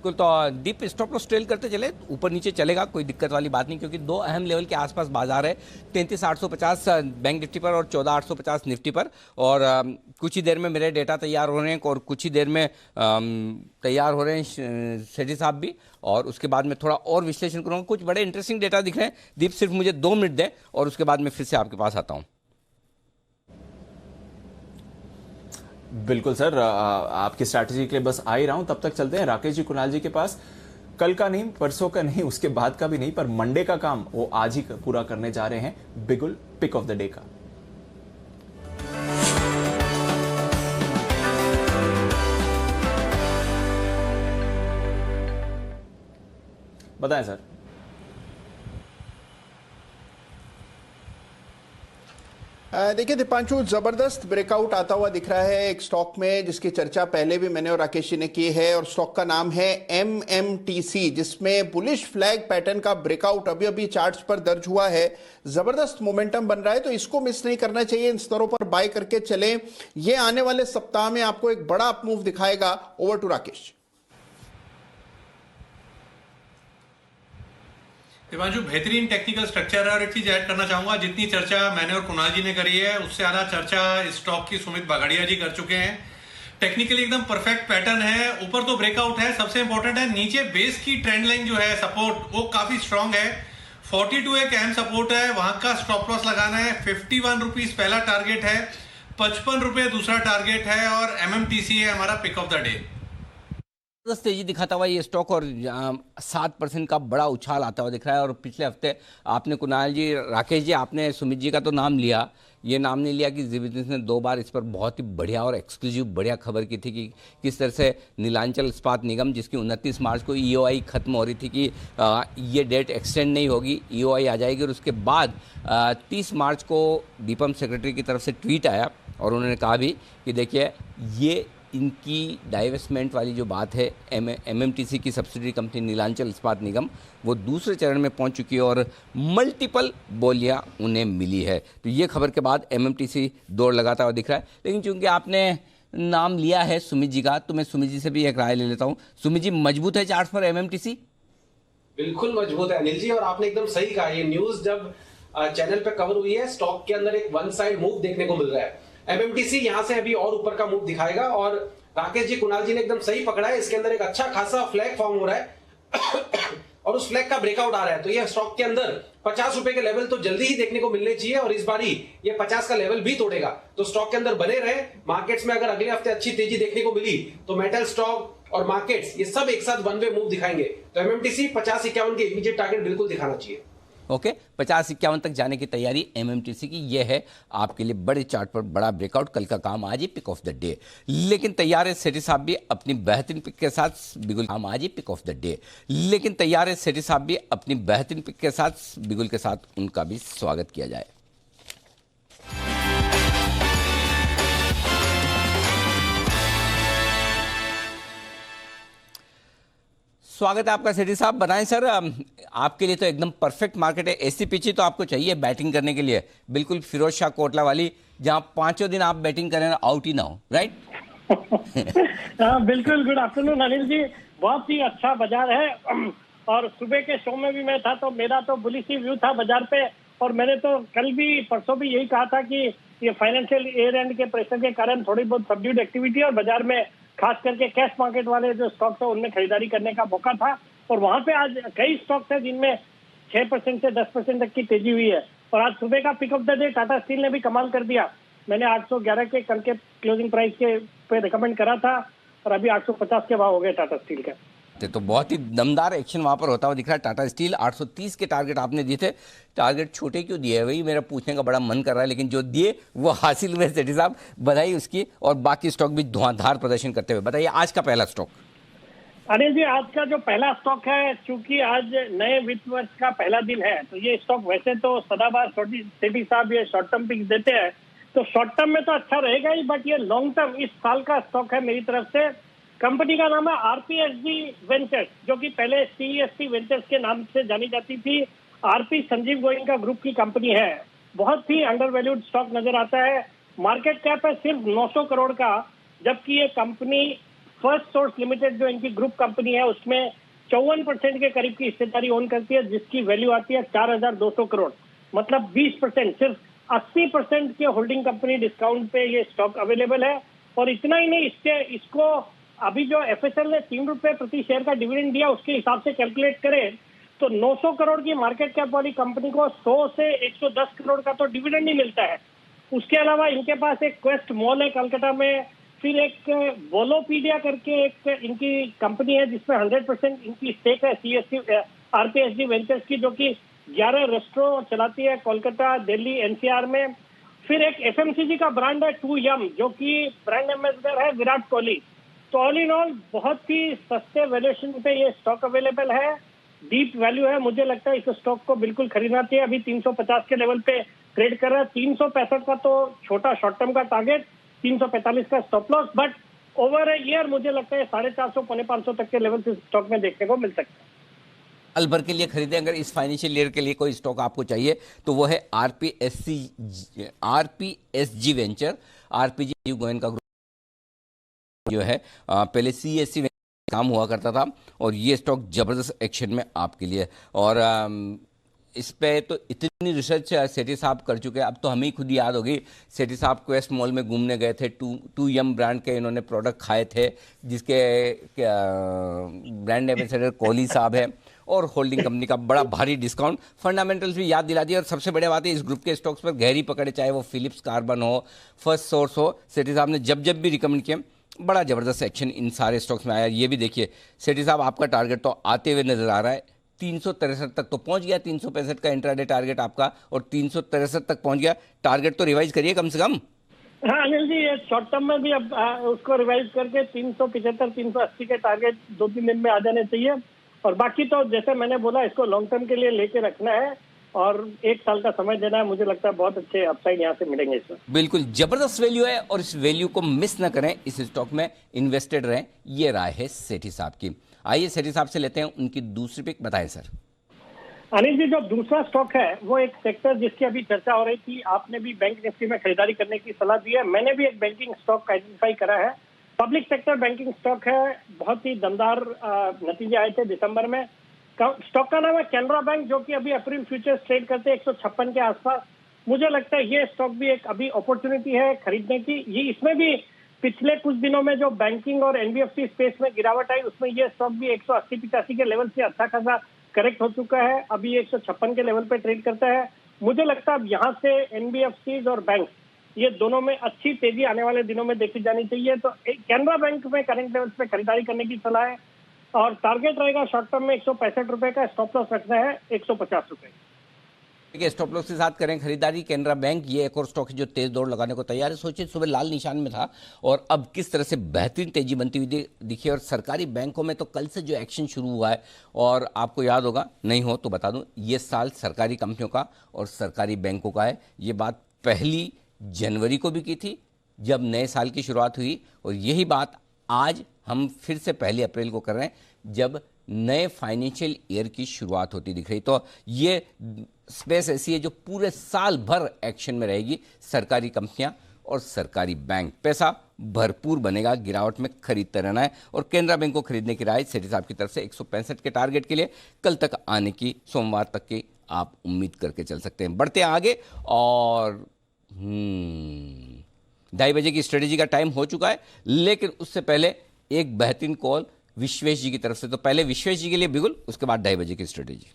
तो डीप स्टॉप लॉस ट्रेल करते चले, ऊपर नीचे चलेगा, कोई दिक्कत वाली बात नहीं, क्योंकि दो अहम लेवल के आसपास बाजार है, 33,850 बैंक निफ्टी पर और 14,850 निफ्टी पर। और कुछ ही देर में मेरे डेटा तैयार हो रहे हैं और कुछ ही देर में तैयार हो रहे हैं सेठी साहब भी, और उसके बाद में थोड़ा और विश्लेषण करूँगा। कुछ बड़े इंटरेस्टिंग डेटा दिख रहे हैं। दीप सिर्फ मुझे 2 मिनट दें और उसके बाद मैं फिर से आपके पास आता हूँ। बिल्कुल सर, आपकी स्ट्रैटेजी के लिए बस आ ही रहा हूं, तब तक चलते हैं राकेश जी कुणाल जी के पास। कल का नहीं, परसों का नहीं, उसके बाद का भी नहीं, पर मंडे का काम वो आज ही पूरा करने जा रहे हैं। बिगुल पिक ऑफ द डे का बताएं सर। देखिए दीपांशु, जबरदस्त ब्रेकआउट आता हुआ दिख रहा है एक स्टॉक में जिसकी चर्चा पहले भी मैंने और राकेश जी ने की है, और स्टॉक का नाम है MMTC, जिसमें बुलिश फ्लैग पैटर्न का ब्रेकआउट अभी अभी चार्ट्स पर दर्ज हुआ है। जबरदस्त मोमेंटम बन रहा है, तो इसको मिस नहीं करना चाहिए। इन स्तरों पर बाय करके चलें। ये आने वाले सप्ताह में आपको एक बड़ा अपमूव दिखाएगा। Over to Rakesh. दिपांशु, बेहतरीन टेक्निकल स्ट्रक्चर है, और एक चीज ऐड करना चाहूंगा, जितनी चर्चा मैंने और कुणाल जी ने करी है उससे ज्यादा चर्चा इस स्टॉक की सुमित बागड़िया जी कर चुके हैं। टेक्निकली एकदम परफेक्ट पैटर्न है, ऊपर तो ब्रेकआउट है, सबसे इंपॉर्टेंट है नीचे बेस की ट्रेंड लाइन जो है सपोर्ट वो काफी स्ट्रांग है। 42 एक अहम सपोर्ट है, वहां का स्टॉप लॉस लगाना है। 51 रुपीज पहला टारगेट है, 55 रुपए दूसरा टारगेट है, और MMTC है हमारा पिक ऑफ द डे। तेजी दिखाता हुआ ये स्टॉक और 7% का बड़ा उछाल आता हुआ दिख रहा है। और पिछले हफ्ते आपने कुणाल जी, राकेश जी, आपने सुमित जी का तो नाम लिया, ये नाम नहीं लिया कि जी बिजनेस ने 2 बार इस पर बहुत ही बढ़िया और एक्सक्लूसिव बढ़िया खबर की थी कि किस तरह से नीलांचल इस्पात निगम, जिसकी 29 मार्च को EOI खत्म हो रही थी, कि ये डेट एक्सटेंड नहीं होगी, EOI आ जाएगी। और उसके बाद 30 मार्च को दीपम सेक्रेटरी की तरफ से ट्वीट आया और उन्होंने कहा भी कि देखिए ये इनकी डाइवेस्टमेंट वाली जो बात है, MMTC की सब्सिडरी कंपनी नीलांचल इस्पात निगम, वो दूसरे चरण में पहुंच चुकी है और मल्टीपल बोलियां उन्हें मिली है। तो ये खबर के बाद MMTC दौड़ लगाता हुआ दिख रहा है। लेकिन चूंकि आपने नाम लिया है सुमित जी का, तो मैं सुमित जी से भी एक राय ले लेता हूँ। सुमित जी, मजबूत है चार्ट पर MMTC? बिल्कुल मजबूत है अनिल जी, और आपने एकदम सही कहा। ये न्यूज जब चैनल पे कवर हुई है, स्टॉक के अंदर एक वन साइड मूव देखने को मिल रहा है। MMTC यहां से अभी और ऊपर का मूव दिखाएगा, और राकेश जी, कुणाल जी ने एकदम सही पकड़ा है। इसके अंदर एक अच्छा खासा फ्लैग फॉर्म हो रहा है और उस फ्लैग का ब्रेकआउट आ रहा है, तो ये स्टॉक के अंदर 50 रुपए के लेवल तो जल्दी ही देखने को मिलने चाहिए, और इस बारी ये 50 का लेवल भी तोड़ेगा। तो स्टॉक के अंदर बने रहे। मार्केट्स में अगर अगले हफ्ते अच्छी तेजी देखने को मिली तो मेटल स्टॉक और मार्केट्स ये सब एक साथ वन वे मूव दिखाएंगे। तो MMTC 50-51 के इमीडिएट टारगेट बिल्कुल दिखाना चाहिए। ओके, 50-51 तक जाने की तैयारी MMTC की। यह है आपके लिए बड़े चार्ट पर बड़ा ब्रेकआउट। कल का काम आज ही पिक ऑफ द डे। लेकिन तैयार है सेठी साहब भी अपनी बेहतरीन पिक के साथ, बिगुल काम आज ही पिक ऑफ द डे। लेकिन तैयार है सेठी साहब भी अपनी बेहतरीन पिक के साथ, बिगुल के साथ, उनका भी स्वागत किया जाए। स्वागत है आपका सेठी साहब। बनाएं सर, आपके लिए तो एकदम परफेक्ट मार्केट है। ऐसी पिची तो आपको चाहिए बैटिंग करने के लिए, बिल्कुल फिरोज शाह कोटला वाली, जहां 5 दिन आप बैटिंग करें आउट ही ना हो, राइट? हाँ बिल्कुल। गुड आफ्टरनून अनिल जी। बहुत ही अच्छा बाजार है, और सुबह के शो में भी मैं था तो मेरा तो बुलिश ही व्यू था बाजार पे। और मैंने तो कल भी परसों भी यही कहा था कि ये फाइनेंशियल ईयर एंड के प्रेशर के कारण थोड़ी बहुत सबड्यूड एक्टिविटी, और बाजार में खास करके कैश मार्केट वाले जो स्टॉक्स है उनमें खरीदारी करने का मौका था। और वहां पे आज कई स्टॉक्स है जिनमें 6% से 10% तक की तेजी हुई है। और आज सुबह का pick of the day Tata Steel ने भी कमाल कर दिया। मैंने 811 के कल के क्लोजिंग प्राइस के पे रिकमेंड करा था, और अभी 850 के भाव हो गए टाटा स्टील के। तो बहुत ही दमदार एक्शन वहां पर होता हुआ दिख रहा है। टाटा स्टील 830 के टारगेट आपने दिए थे, टारगेट छोटे क्यों दिए? वही मेरा पूछने का बड़ा मन कर रहा है, लेकिन जो दिए वो हासिल हुए सेठी साहब, बधाई उसकी। और बाकी स्टॉक भी धुआंधार प्रदर्शन करते हुए। बताइए आज का पहला स्टॉक। अनिल जी, आज का जो पहला स्टॉक है, चूंकि आज नए वित्त वर्ष का पहला दिन है, तो ये स्टॉक वैसे तो सदाबहार सेठी साहब ये शॉर्ट टर्म पिक्स देते हैं, तो शॉर्ट टर्म में तो अच्छा रहेगा ही, बट ये लॉन्ग टर्म इस साल का स्टॉक है मेरी तरफ से। कंपनी का नाम है RPSG वेंचर्स, जो कि पहले CESC वेंचर्स के नाम से जानी जाती थी। RP संजीव गोयनका ग्रुप की कंपनी है। बहुत ही अंडर वैल्यूड स्टॉक नजर आता है। मार्केट कैप है सिर्फ 900 करोड़ का, जबकि ये कंपनी फर्स्ट सोर्स लिमिटेड जो इनकी ग्रुप कंपनी है उसमें 54% के करीब की हिस्सेदारी ओन करती है, जिसकी वैल्यू आती है 4200 करोड़। मतलब 20%, सिर्फ 80% के होल्डिंग कंपनी डिस्काउंट पे ये स्टॉक अवेलेबल है। और इतना ही नहीं, इसको अभी जो FSL ने 3 रुपए प्रति शेयर का डिविडेंड दिया, उसके हिसाब से कैलकुलेट करें तो 900 करोड़ की मार्केट कैप वाली कंपनी को 100 से 110 करोड़ का तो डिविडेंड ही मिलता है। उसके अलावा इनके पास एक क्वेस्ट मॉल है कलकत्ता में, फिर एक वोलोपीडिया करके एक इनकी कंपनी है जिसमें 100% इनकी स्टेक है RPSG वेंचर्स की, जो कि 11 रेस्टोरेंट चलाती है कोलकाता, दिल्ली, NCR में। फिर एक FMCG का ब्रांड है 2YUM, जो कि ब्रांड एम्बेसडर है विराट कोहली। तो ऑल इन ऑल बहुत ही सस्ते वैल्यूएशन पे ये स्टॉक अवेलेबल है। डीप वैल्यू है, मुझे लगता है इस स्टॉक को बिल्कुल खरीदना चाहिए। अभी 350 के लेवल पे ट्रेड कर रहा है। 365 का तो छोटा शॉर्ट टर्म का टारगेट, 345 का stop loss, but over a year मुझे लगता है 450 पौने 500 तक के लेवल से स्टॉक में देखने को मिल सकता है। साल भर के लिए खरीदें अगर इस फाइनेंशियल ईयर के लिए कोई स्टॉक आपको चाहिए तो वो है आरपीएसजी वेंचर। आरपीजी गोयन का ग्रुप जो है पहले सीएससी काम हुआ करता था और ये स्टॉक जबरदस्त एक्शन में आपके लिए। और इस पे तो इतनी रिसर्च सेठी साहब कर चुके हैं, अब तो हमें ही खुद याद होगी। सेठी साहब क्वेस्ट मॉल में घूमने गए थे, टू यम ब्रांड के इन्होंने प्रोडक्ट खाए थे, जिसके ब्रांड एम्बेसडर कोहली साहब है, और होल्डिंग कंपनी का बड़ा भारी डिस्काउंट, फंडामेंटल्स भी याद दिला दिया। और सबसे बड़ी बात है इस ग्रुप के स्टॉक्स पर गहरी पकड़, चाहे वो फिलिप्स कार्बन हो, फर्स्ट सोर्स हो, सेठी साहब ने जब जब भी रिकमेंड किया बड़ा जबरदस्त एक्शन इन सारे स्टॉक्स में आया। ये भी देखिए सेठी साहब आपका टारगेट तो आते हुए नजर आ रहा है, 363 तक तो पहुंच गया। 365 का इंट्राडे टारगेट आपका और 363 तक पहुंच गया। टारगेट तो रिवाइज करिए कम से कम। हाँ अनिल जी, ये शॉर्ट टर्म में भी अब उसको रिवाइज करके 375 380 के टारगेट 2-3 दिन में आ जाने चाहिए। और बाकी तो जैसे मैंने बोला, इसको लॉन्ग टर्म के लिए लेके रखना है और 1 साल का समय देना है। मुझे लगता है बहुत अच्छे अपसाइड यहाँ से मिलेंगे इसमें। बिल्कुल जबरदस्त वैल्यू है और इस वैल्यू को मिस ना करें, इस स्टॉक में इन्वेस्टेड रहें, ये राय है सेठी साहब की। आइए सेठी साहब से लेते हैं उनकी दूसरी पिक, बताएं सर। अनिल जी, जो दूसरा स्टॉक है वो एक सेक्टर जिसकी अभी चर्चा हो रही थी, आपने भी बैंक निफ्टी में खरीदारी करने की सलाह दी है, मैंने भी एक बैंकिंग स्टॉक आइडेंटिफाई करा है। पब्लिक सेक्टर बैंकिंग स्टॉक है, बहुत ही दमदार नतीजे आए थे दिसंबर में। स्टॉक का नाम है कैनरा बैंक, जो कि अभी अप्रैल फ्यूचर्स ट्रेड करते हैं 156 के आसपास। मुझे लगता है ये स्टॉक भी एक अभी अपॉर्चुनिटी है खरीदने की। ये इसमें भी पिछले कुछ दिनों में जो बैंकिंग और एनबीएफसी स्पेस में गिरावट आई, उसमें ये स्टॉक भी 180-85 के लेवल से अच्छा खासा करेक्ट हो चुका है, अभी 156 के लेवल पे ट्रेड करता है। मुझे लगता है अब यहाँ से एनबीएफसीज और बैंक ये दोनों में अच्छी तेजी आने वाले दिनों में देखी जानी चाहिए। तो कैनरा बैंक में करंट लेवल्स पे खरीदारी करने की सलाह है और टारगेट रहेगा शॉर्ट टर्म में 165 रुपए का, स्टॉप लॉस रखना है 150 रुपए। देखिए स्टॉप लॉस के साथ करें खरीदारी। कैनरा बैंक ये एक और स्टॉक है जो तेज दौड़ लगाने को तैयार है। सोचिए सुबह लाल निशान में था और अब किस तरह से बेहतरीन तेजी बनती हुई दिखी। और सरकारी बैंकों में तो कल से जो एक्शन शुरू हुआ है, और आपको याद होगा, नहीं हो तो बता दूं, ये साल सरकारी कंपनियों का और सरकारी बैंकों का है। ये बात 1 जनवरी को भी की थी जब नए साल की शुरुआत हुई, और यही बात आज हम फिर से 1 अप्रैल को कर रहे हैं जब नए फाइनेंशियल ईयर की शुरुआत होती दिख रही। तो ये स्पेस ऐसी है जो पूरे साल भर एक्शन में रहेगी। सरकारी कंपनियां और सरकारी बैंक, पैसा भरपूर बनेगा, गिरावट में खरीदते रहना है। और कैनरा बैंक को खरीदने की राय सेठी साहब की तरफ से 165 के टारगेट के लिए कल तक आने की, सोमवार तक की आप उम्मीद करके चल सकते हैं। बढ़ते हैं आगे और 2:30 बजे की स्ट्रेटेजी का टाइम हो चुका है, लेकिन उससे पहले एक बेहतरीन कॉल विश्वेश जी की तरफ से। तो पहले विश्वेश जी के लिए बिगुल, उसके बाद 2:30 बजे की स्ट्रेटेजी।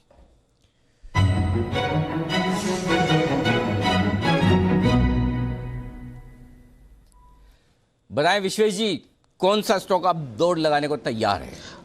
बताएं विश्वेश जी, कौन सा स्टॉक आप दौड़ लगाने को तैयार है?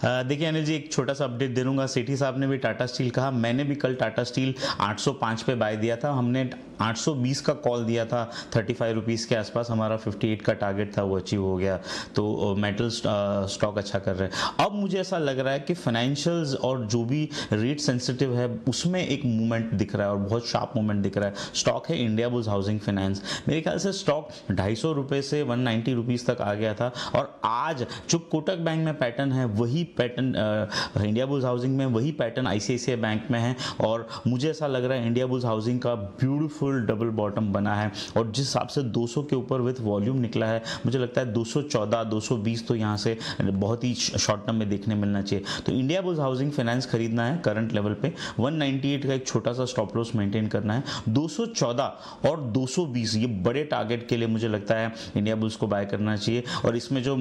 देखिए अनिल जी, एक छोटा सा अपडेट दे दूंगा। सेठी साहब ने भी टाटा स्टील कहा, मैंने भी कल टाटा स्टील 805 पे बाय दिया था। हमने 820 का कॉल दिया था, 35 रुपीज़ के आसपास हमारा 58 का टारगेट था, वो अचीव हो गया। तो मेटल स्टॉक अच्छा कर रहे हैं। अब मुझे ऐसा लग रहा है कि फाइनेंशियल्स और जो भी रेट सेंसिटिव है उसमें एक मूवमेंट दिख रहा है और बहुत शार्प मूवमेंट दिख रहा है। स्टॉक है इंडिया बुल्स हाउसिंग फाइनेंस। मेरे ख्याल से स्टॉक 250 रुपये से 190 रुपीज़ तक आ गया था, और आज जो कोटक बैंक में पैटर्न है वही पैटर्न इंडिया बुल्स हाउसिंग में, वही पैटर्न आईसीआईसीआई बैंक में है। और मुझे ऐसा लग रहा है इंडिया बुल्स हाउसिंग का ब्यूटीफुल डबल बॉटम बना है, और जिस हिसाब से 200 के ऊपर विथ वॉल्यूम निकला है, मुझे लगता है 214 220 तो यहाँ से बहुत ही शॉर्ट टर्म में देखने मिलना चाहिए। तो इंडिया बुल्स हाउसिंग फाइनेंस खरीदना है करंट लेवल पे। 198 का एक छोटा सा स्टॉप लॉस मेंटेन करना है। 214 और 220 ये बड़े टारगेट के लिए मुझे लगता है इंडिया बुल्स को बाय करना चाहिए। और इसमें जो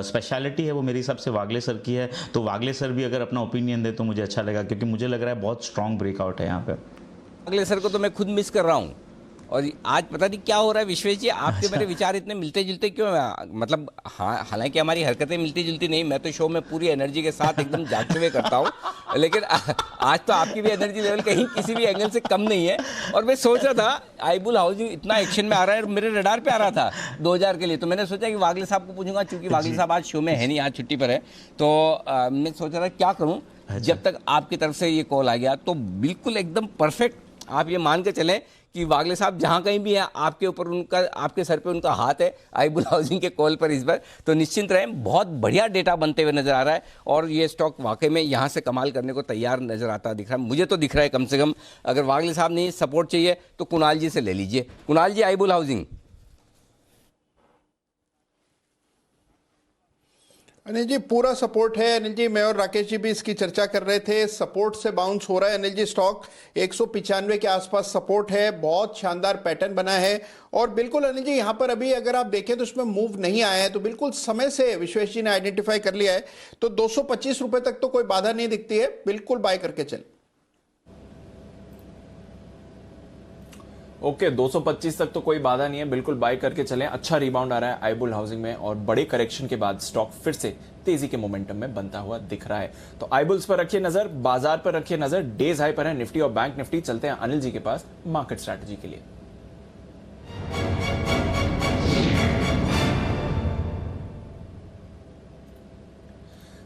स्पेशलिटी है वो मेरे हिसाब से वागले सर की है, तो वागले सर भी अगर अपना ओपिनियन दे तो मुझे अच्छा लगेगा, क्योंकि मुझे लग रहा है बहुत स्ट्रॉन्ग ब्रेकआउट है यहाँ पे। वागले सर को तो मैं खुद मिस कर रहा हूँ, और आज पता नहीं क्या हो रहा है विश्वेश जी, आपके मेरे विचार इतने मिलते जुलते क्यों हैं? मतलब हाँ, हालांकि हमारी हरकतें मिलती जुलती नहीं, मैं तो शो में पूरी एनर्जी के साथ एकदम जागते हुए करता हूँ, लेकिन आज तो आपकी भी एनर्जी लेवल कहीं किसी भी एंगल से कम नहीं है। और मैं सोच रहा था आईबुल हाउसिंग इतना एक्शन में आ रहा है, मेरे रडार पे आ रहा था 2000 के लिए, तो मैंने सोचा कि वागले साहब को पूछूंगा, चूंकि वागले साहब आज शो में है नहीं, आज छुट्टी पर है, तो मैं सोच रहा था क्या करूं। जब तक आपकी तरफ से ये कॉल आ गया तो बिल्कुल एकदम परफेक्ट, आप ये मान के चलें कि वागले साहब जहां कहीं भी हैं, आपके ऊपर उनका, आपके सर पे उनका हाथ है आईबुल हाउसिंग के कॉल पर इस बार, तो निश्चिंत रहें, बहुत बढ़िया डेटा बनते हुए नजर आ रहा है और ये स्टॉक वाकई में यहां से कमाल करने को तैयार नजर आता दिख रहा है, मुझे तो दिख रहा है कम से कम। अगर वागले साहब ने सपोर्ट चाहिए तो कुणाल जी से ले लीजिए। कुणाल जी, आईबुल हाउसिंग। अनिल जी पूरा सपोर्ट है। अनिल जी, मैं और राकेश जी भी इसकी चर्चा कर रहे थे, सपोर्ट से बाउंस हो रहा है अनिल जी स्टॉक, 195 के आसपास सपोर्ट है, बहुत शानदार पैटर्न बना है। और बिल्कुल अनिल जी यहाँ पर अभी अगर आप देखें तो इसमें मूव नहीं आया है, तो बिल्कुल समय से विश्वेश जी ने आइडेंटिफाई कर लिया है, तो 225 रुपए तक तो कोई बाधा नहीं दिखती है, बिल्कुल बाय करके चल। ओके, 225 तक तो कोई बाधा नहीं है, बिल्कुल बाय करके चलें। अच्छा रिबाउंड आ रहा है आईबुल हाउसिंग में और बड़े करेक्शन के बाद स्टॉक फिर से तेजी के मोमेंटम में बनता हुआ दिख रहा है। तो आईबुल्स पर रखिए नजर, बाजार पर रखिए नजर, डेज हाई पर है निफ्टी और बैंक निफ्टी। चलते हैं अनिल जी के पास मार्केट स्ट्रैटेजी के लिए।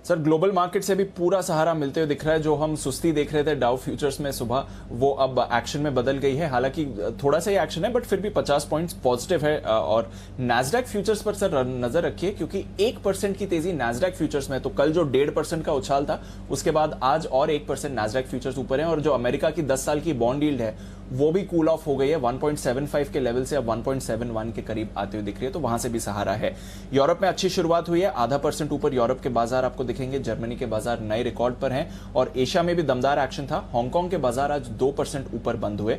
सर, ग्लोबल मार्केट से भी पूरा सहारा मिलते हुए दिख रहा है। जो हम सुस्ती देख रहे थे डाउ फ्यूचर्स में सुबह, वो अब एक्शन में बदल गई है। हालांकि थोड़ा सा ही एक्शन है, बट फिर भी 50 पॉइंट्स पॉजिटिव है। और नैस्डैक फ्यूचर्स पर सर नजर रखिए, क्योंकि 1% की तेजी नैस्डैक फ्यूचर्स में, तो कल जो 1.5% का उछाल था, उसके बाद आज और 1% नैस्डैक फ्यूचर्स ऊपर है। और जो अमेरिका की 10 साल की बॉन्ड यील्ड है, वो भी कूल ऑफ हो गई है, 1.75 के लेवल से अब 1.71 के करीब आते हुए दिख रही है, तो वहां से भी सहारा है। यूरोप में अच्छी शुरुआत हुई है, 0.5% ऊपर यूरोप के बाजार आपको दिखेंगे। जर्मनी के बाजार नए रिकॉर्ड पर हैं और एशिया में भी दमदार एक्शन था। हांगकांग के बाजार आज 2% ऊपर बंद हुए।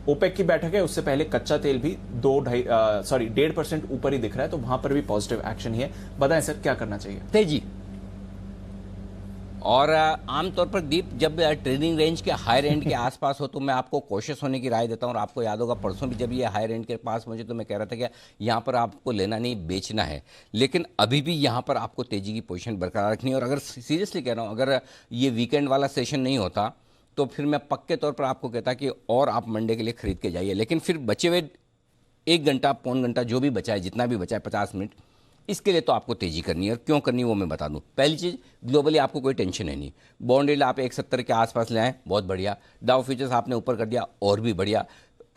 ओपेक की बैठक है, उससे पहले कच्चा तेल भी 1.5% ऊपर ही दिख रहा है, तो वहां पर भी पॉजिटिव एक्शन ही है। बताएं सर, क्या करना चाहिए? तेजी। और आमतौर पर दीप, जब ट्रेडिंग रेंज के हायर एंड के आसपास हो तो मैं आपको कोशिश होने की राय देता हूं। और आपको याद होगा परसों भी जब ये हायर एंड के पास मुझे, तो मैं कह रहा था कि यहाँ पर आपको लेना नहीं, बेचना है। लेकिन अभी भी यहाँ पर आपको तेजी की पोजीशन बरकरार रखनी है। और अगर सीरियसली कह रहा हूँ, अगर ये वीकेंड वाला सेशन नहीं होता तो फिर मैं पक्के तौर पर आपको कहता कि और आप मंडे के लिए खरीद के जाइए। लेकिन फिर बचे हुए 1 घंटा, पौन घंटा जो भी बचा है, जितना भी बचा है 50 मिनट, इसके लिए तो आपको तेजी करनी है। और क्यों करनी है वो मैं बता दूं। पहली चीज, ग्लोबली आपको कोई टेंशन है नहीं। बॉन्ड यील्ड आप 170 के आसपास ले आए, बहुत बढ़िया। डाउ फ्यूचर्स आपने ऊपर कर दिया, और भी बढ़िया।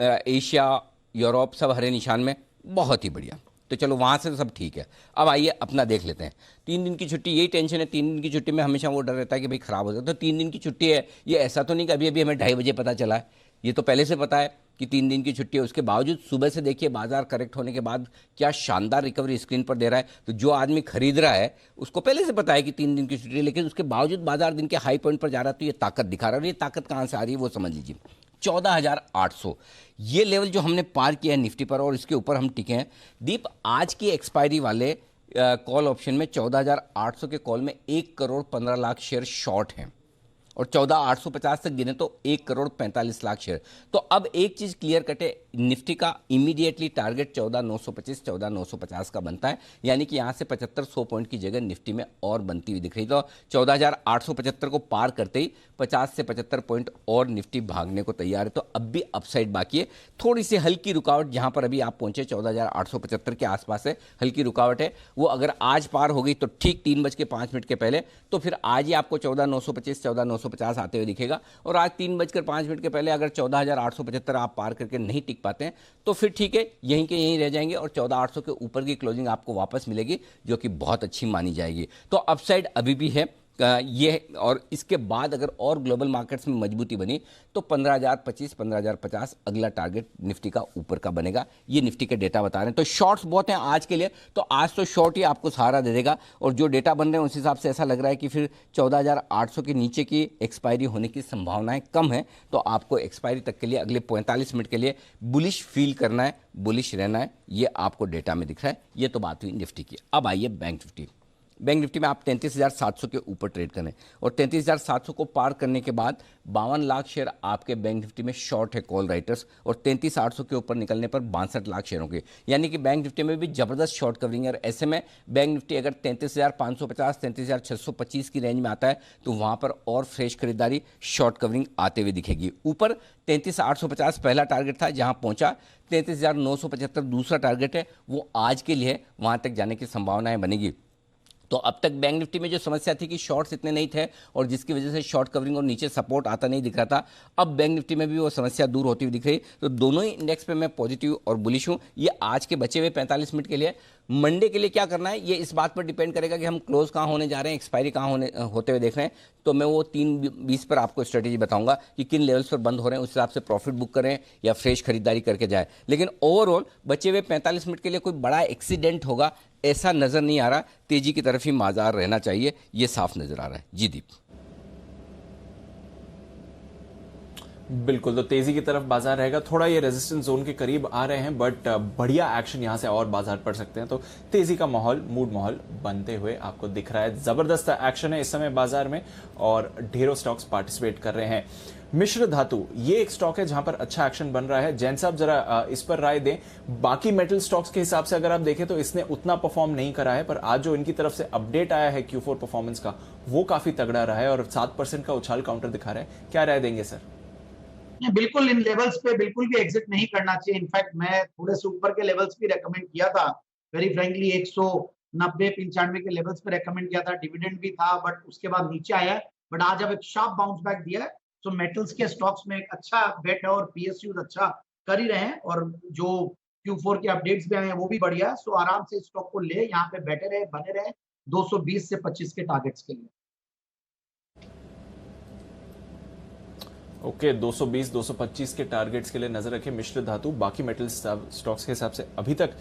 एशिया, यूरोप सब हरे निशान में, बहुत ही बढ़िया। तो चलो वहाँ से तो सब ठीक है। अब आइए अपना देख लेते हैं। 3 दिन की छुट्टी, यही टेंशन है। 3 दिन की छुट्टी में हमेशा वो डर रहता है कि भाई खराब हो जाए। तो 3 दिन की छुट्टी है, ये ऐसा तो नहीं कि अभी अभी हमें 2:30 बजे पता चला है, ये तो पहले से पता है कि 3 दिन की छुट्टी है। उसके बावजूद सुबह से देखिए बाजार करेक्ट होने के बाद क्या शानदार रिकवरी स्क्रीन पर दे रहा है। तो जो आदमी खरीद रहा है उसको पहले से पता है कि 3 दिन की छुट्टी है, लेकिन उसके बावजूद बाजार दिन के हाई पॉइंट पर जा रहा है, तो ये ताकत दिखा रहा है। और ये ताकत कहाँ से आ रही है वो समझ लीजिए। 14,800 ये लेवल जो हमने पार किया है निफ्टी पर, और इसके ऊपर हम टिके हैं। दीप, आज की एक्सपायरी वाले कॉल ऑप्शन में 14,800 के कॉल में 1,15,00,000 शेयर शॉर्ट हैं, और 14,850 तक गिने तो 1,45,00,000 शेयर। तो अब एक चीज क्लियर कट है, निफ्टी का इमीडिएटली टारगेट 14,925, 14,950 का बनता है। यानी कि यहां से 75-100 पॉइंट की जगह निफ्टी में और बनती हुई दिख रही। तो 14,875 को पार करते ही 50 से 75 पॉइंट और निफ्टी भागने को तैयार है। तो अब भी अपसाइड बाकी है। थोड़ी सी हल्की रुकावट जहां पर अभी आप पहुंचे 14,875 के आसपास है, हल्की रुकावट है। वो अगर आज पार हो गई तो ठीक 3:05 के पहले, तो फिर आज ही आपको 14,925, 14,950 आते हुए दिखेगा। और आज 3:05 के पहले अगर 14,875 आप पार करके नहीं टिक पाते हैं तो फिर ठीक है, यहीं के यहीं रह जाएंगे और 14,800 के ऊपर की क्लोजिंग आपको वापस मिलेगी, जो कि बहुत अच्छी मानी जाएगी। तो अपसाइड अभी भी है ये। और इसके बाद अगर और ग्लोबल मार्केट्स में मजबूती बनी तो 15,025, 15,050 अगला टारगेट निफ्टी का ऊपर का बनेगा। ये निफ्टी के डेटा बता रहे हैं। तो शॉर्ट्स बहुत हैं आज के लिए, तो आज तो शॉर्ट ही आपको सहारा दे देगा। और जो डेटा बन रहे हैं उस हिसाब से ऐसा लग रहा है कि फिर 14,800 के नीचे की एक्सपायरी होने की संभावनाएं कम है। तो आपको एक्सपायरी तक के लिए अगले 45 मिनट के लिए बुलिश फील करना है, बुलिश रहना है, ये आपको डेटा में दिख रहा है। ये तो बात हुई निफ्टी की। अब आइए बैंक निफ्टी। बैंक निफ्टी में आप 33,700 के ऊपर ट्रेड करें और 33,700 को पार करने के बाद 52 लाख शेयर आपके बैंक निफ्टी में शॉर्ट है कॉल राइटर्स और 33,800 के ऊपर निकलने पर 62 लाख शेयरों के, यानी कि बैंक निफ्टी में भी जबरदस्त शॉर्ट कवरिंग है। और ऐसे में बैंक निफ्टी अगर 33,550 33,625 की रेंज में आता है तो वहां पर और फ्रेश खरीदारी शॉर्ट कवरिंग आते हुए दिखेगी। ऊपर 33,850 पहला टारगेट था, जहां पहुंचा 33,975 दूसरा टारगेट है, वो आज के लिए वहां तक जाने की संभावनाएं बनेगी। तो अब तक बैंक निफ्टी में जो समस्या थी कि शॉर्ट्स इतने नहीं थे और जिसकी वजह से शॉर्ट कवरिंग और नीचे सपोर्ट आता नहीं दिख रहा था, अब बैंक निफ्टी में भी वो समस्या दूर होती हुई दिख रही। तो दोनों ही इंडेक्स पे मैं पॉजिटिव और बुलिश हूँ। ये आज के बचे हुए 45 मिनट के लिए, मंडे के लिए क्या करना है ये इस बात पर डिपेंड करेगा कि हम क्लोज कहाँ होने जा रहे हैं, एक्सपायरी कहाँ होते हुए देख रहे हैं। तो मैं वो 3:20 पर आपको स्ट्रेटेजी बताऊंगा कि किन लेवल्स पर बंद हो रहे हैं, उस हिसाब से प्रॉफिट बुक करें या फ्रेश खरीदारी करके जाए। लेकिन ओवरऑल बचे हुए 45 मिनट के लिए कोई बड़ा एक्सीडेंट होगा ऐसा नजर नहीं आ रहा। तेजी की तरफ ही बाजार रहना चाहिए, ये साफ नजर आ रहा है। जी दीप। बिल्कुल, तो तेजी की तरफ बाजार रहेगा। थोड़ा ये रेजिस्टेंस जोन के करीब आ रहे हैं, बट बढ़िया एक्शन यहां से और बाजार पड़ सकते हैं। तो तेजी का माहौल, मूड माहौल बनते हुए आपको दिख रहा है। जबरदस्त एक्शन है इस समय बाजार में और ढेरों स्टॉक्स पार्टिसिपेट कर रहे हैं। मिश्र धातु ये एक स्टॉक है जहां पर अच्छा एक्शन बन रहा है। जैन साहब जरा इस पर राय दें। बाकी मेटल स्टॉक्स के हिसाब से अगर आप देखें तो इसने उतना परफॉर्म नहीं करा है, पर आज जो इनकी तरफ से अपडेट आया है Q4 परफॉर्मेंस का, वो काफी तगड़ा रहा है और 7% का उछाल काउंटर दिखा रहा है। क्या राय देंगे सर? बिल्कुल इन लेवल्स पे बिल्कुल भी एग्जिट नहीं करना चाहिए। इनफैक्ट मैं थोड़े से ऊपर के लेवल्स भी रेकमेंड किया था, वेरी फ्रेंकली 190-95 के लेवल्स पे रेकमेंड किया था। डिविडेंड भी था बट उसके बाद नीचे आया, बट आज अब एक शार्प बाउंस बैक दिया है। तो मेटल्स के स्टॉक्स में एक अच्छा बेट है और पीएसयूज अच्छा कर ही रहे हैं और जो Q4 के अपडेट्स भी आए हैं वो भी बढ़िया है। सो आराम से स्टॉक को ले, यहाँ पे बैठे रहे, बने रहे 220 से 25 के टारगेट्स के लिए। ओके, 220-225 के टारगेट्स के लिए नजर रखें मिश्र धातु। बाकी मेटल स्टॉक्स के हिसाब से अभी तक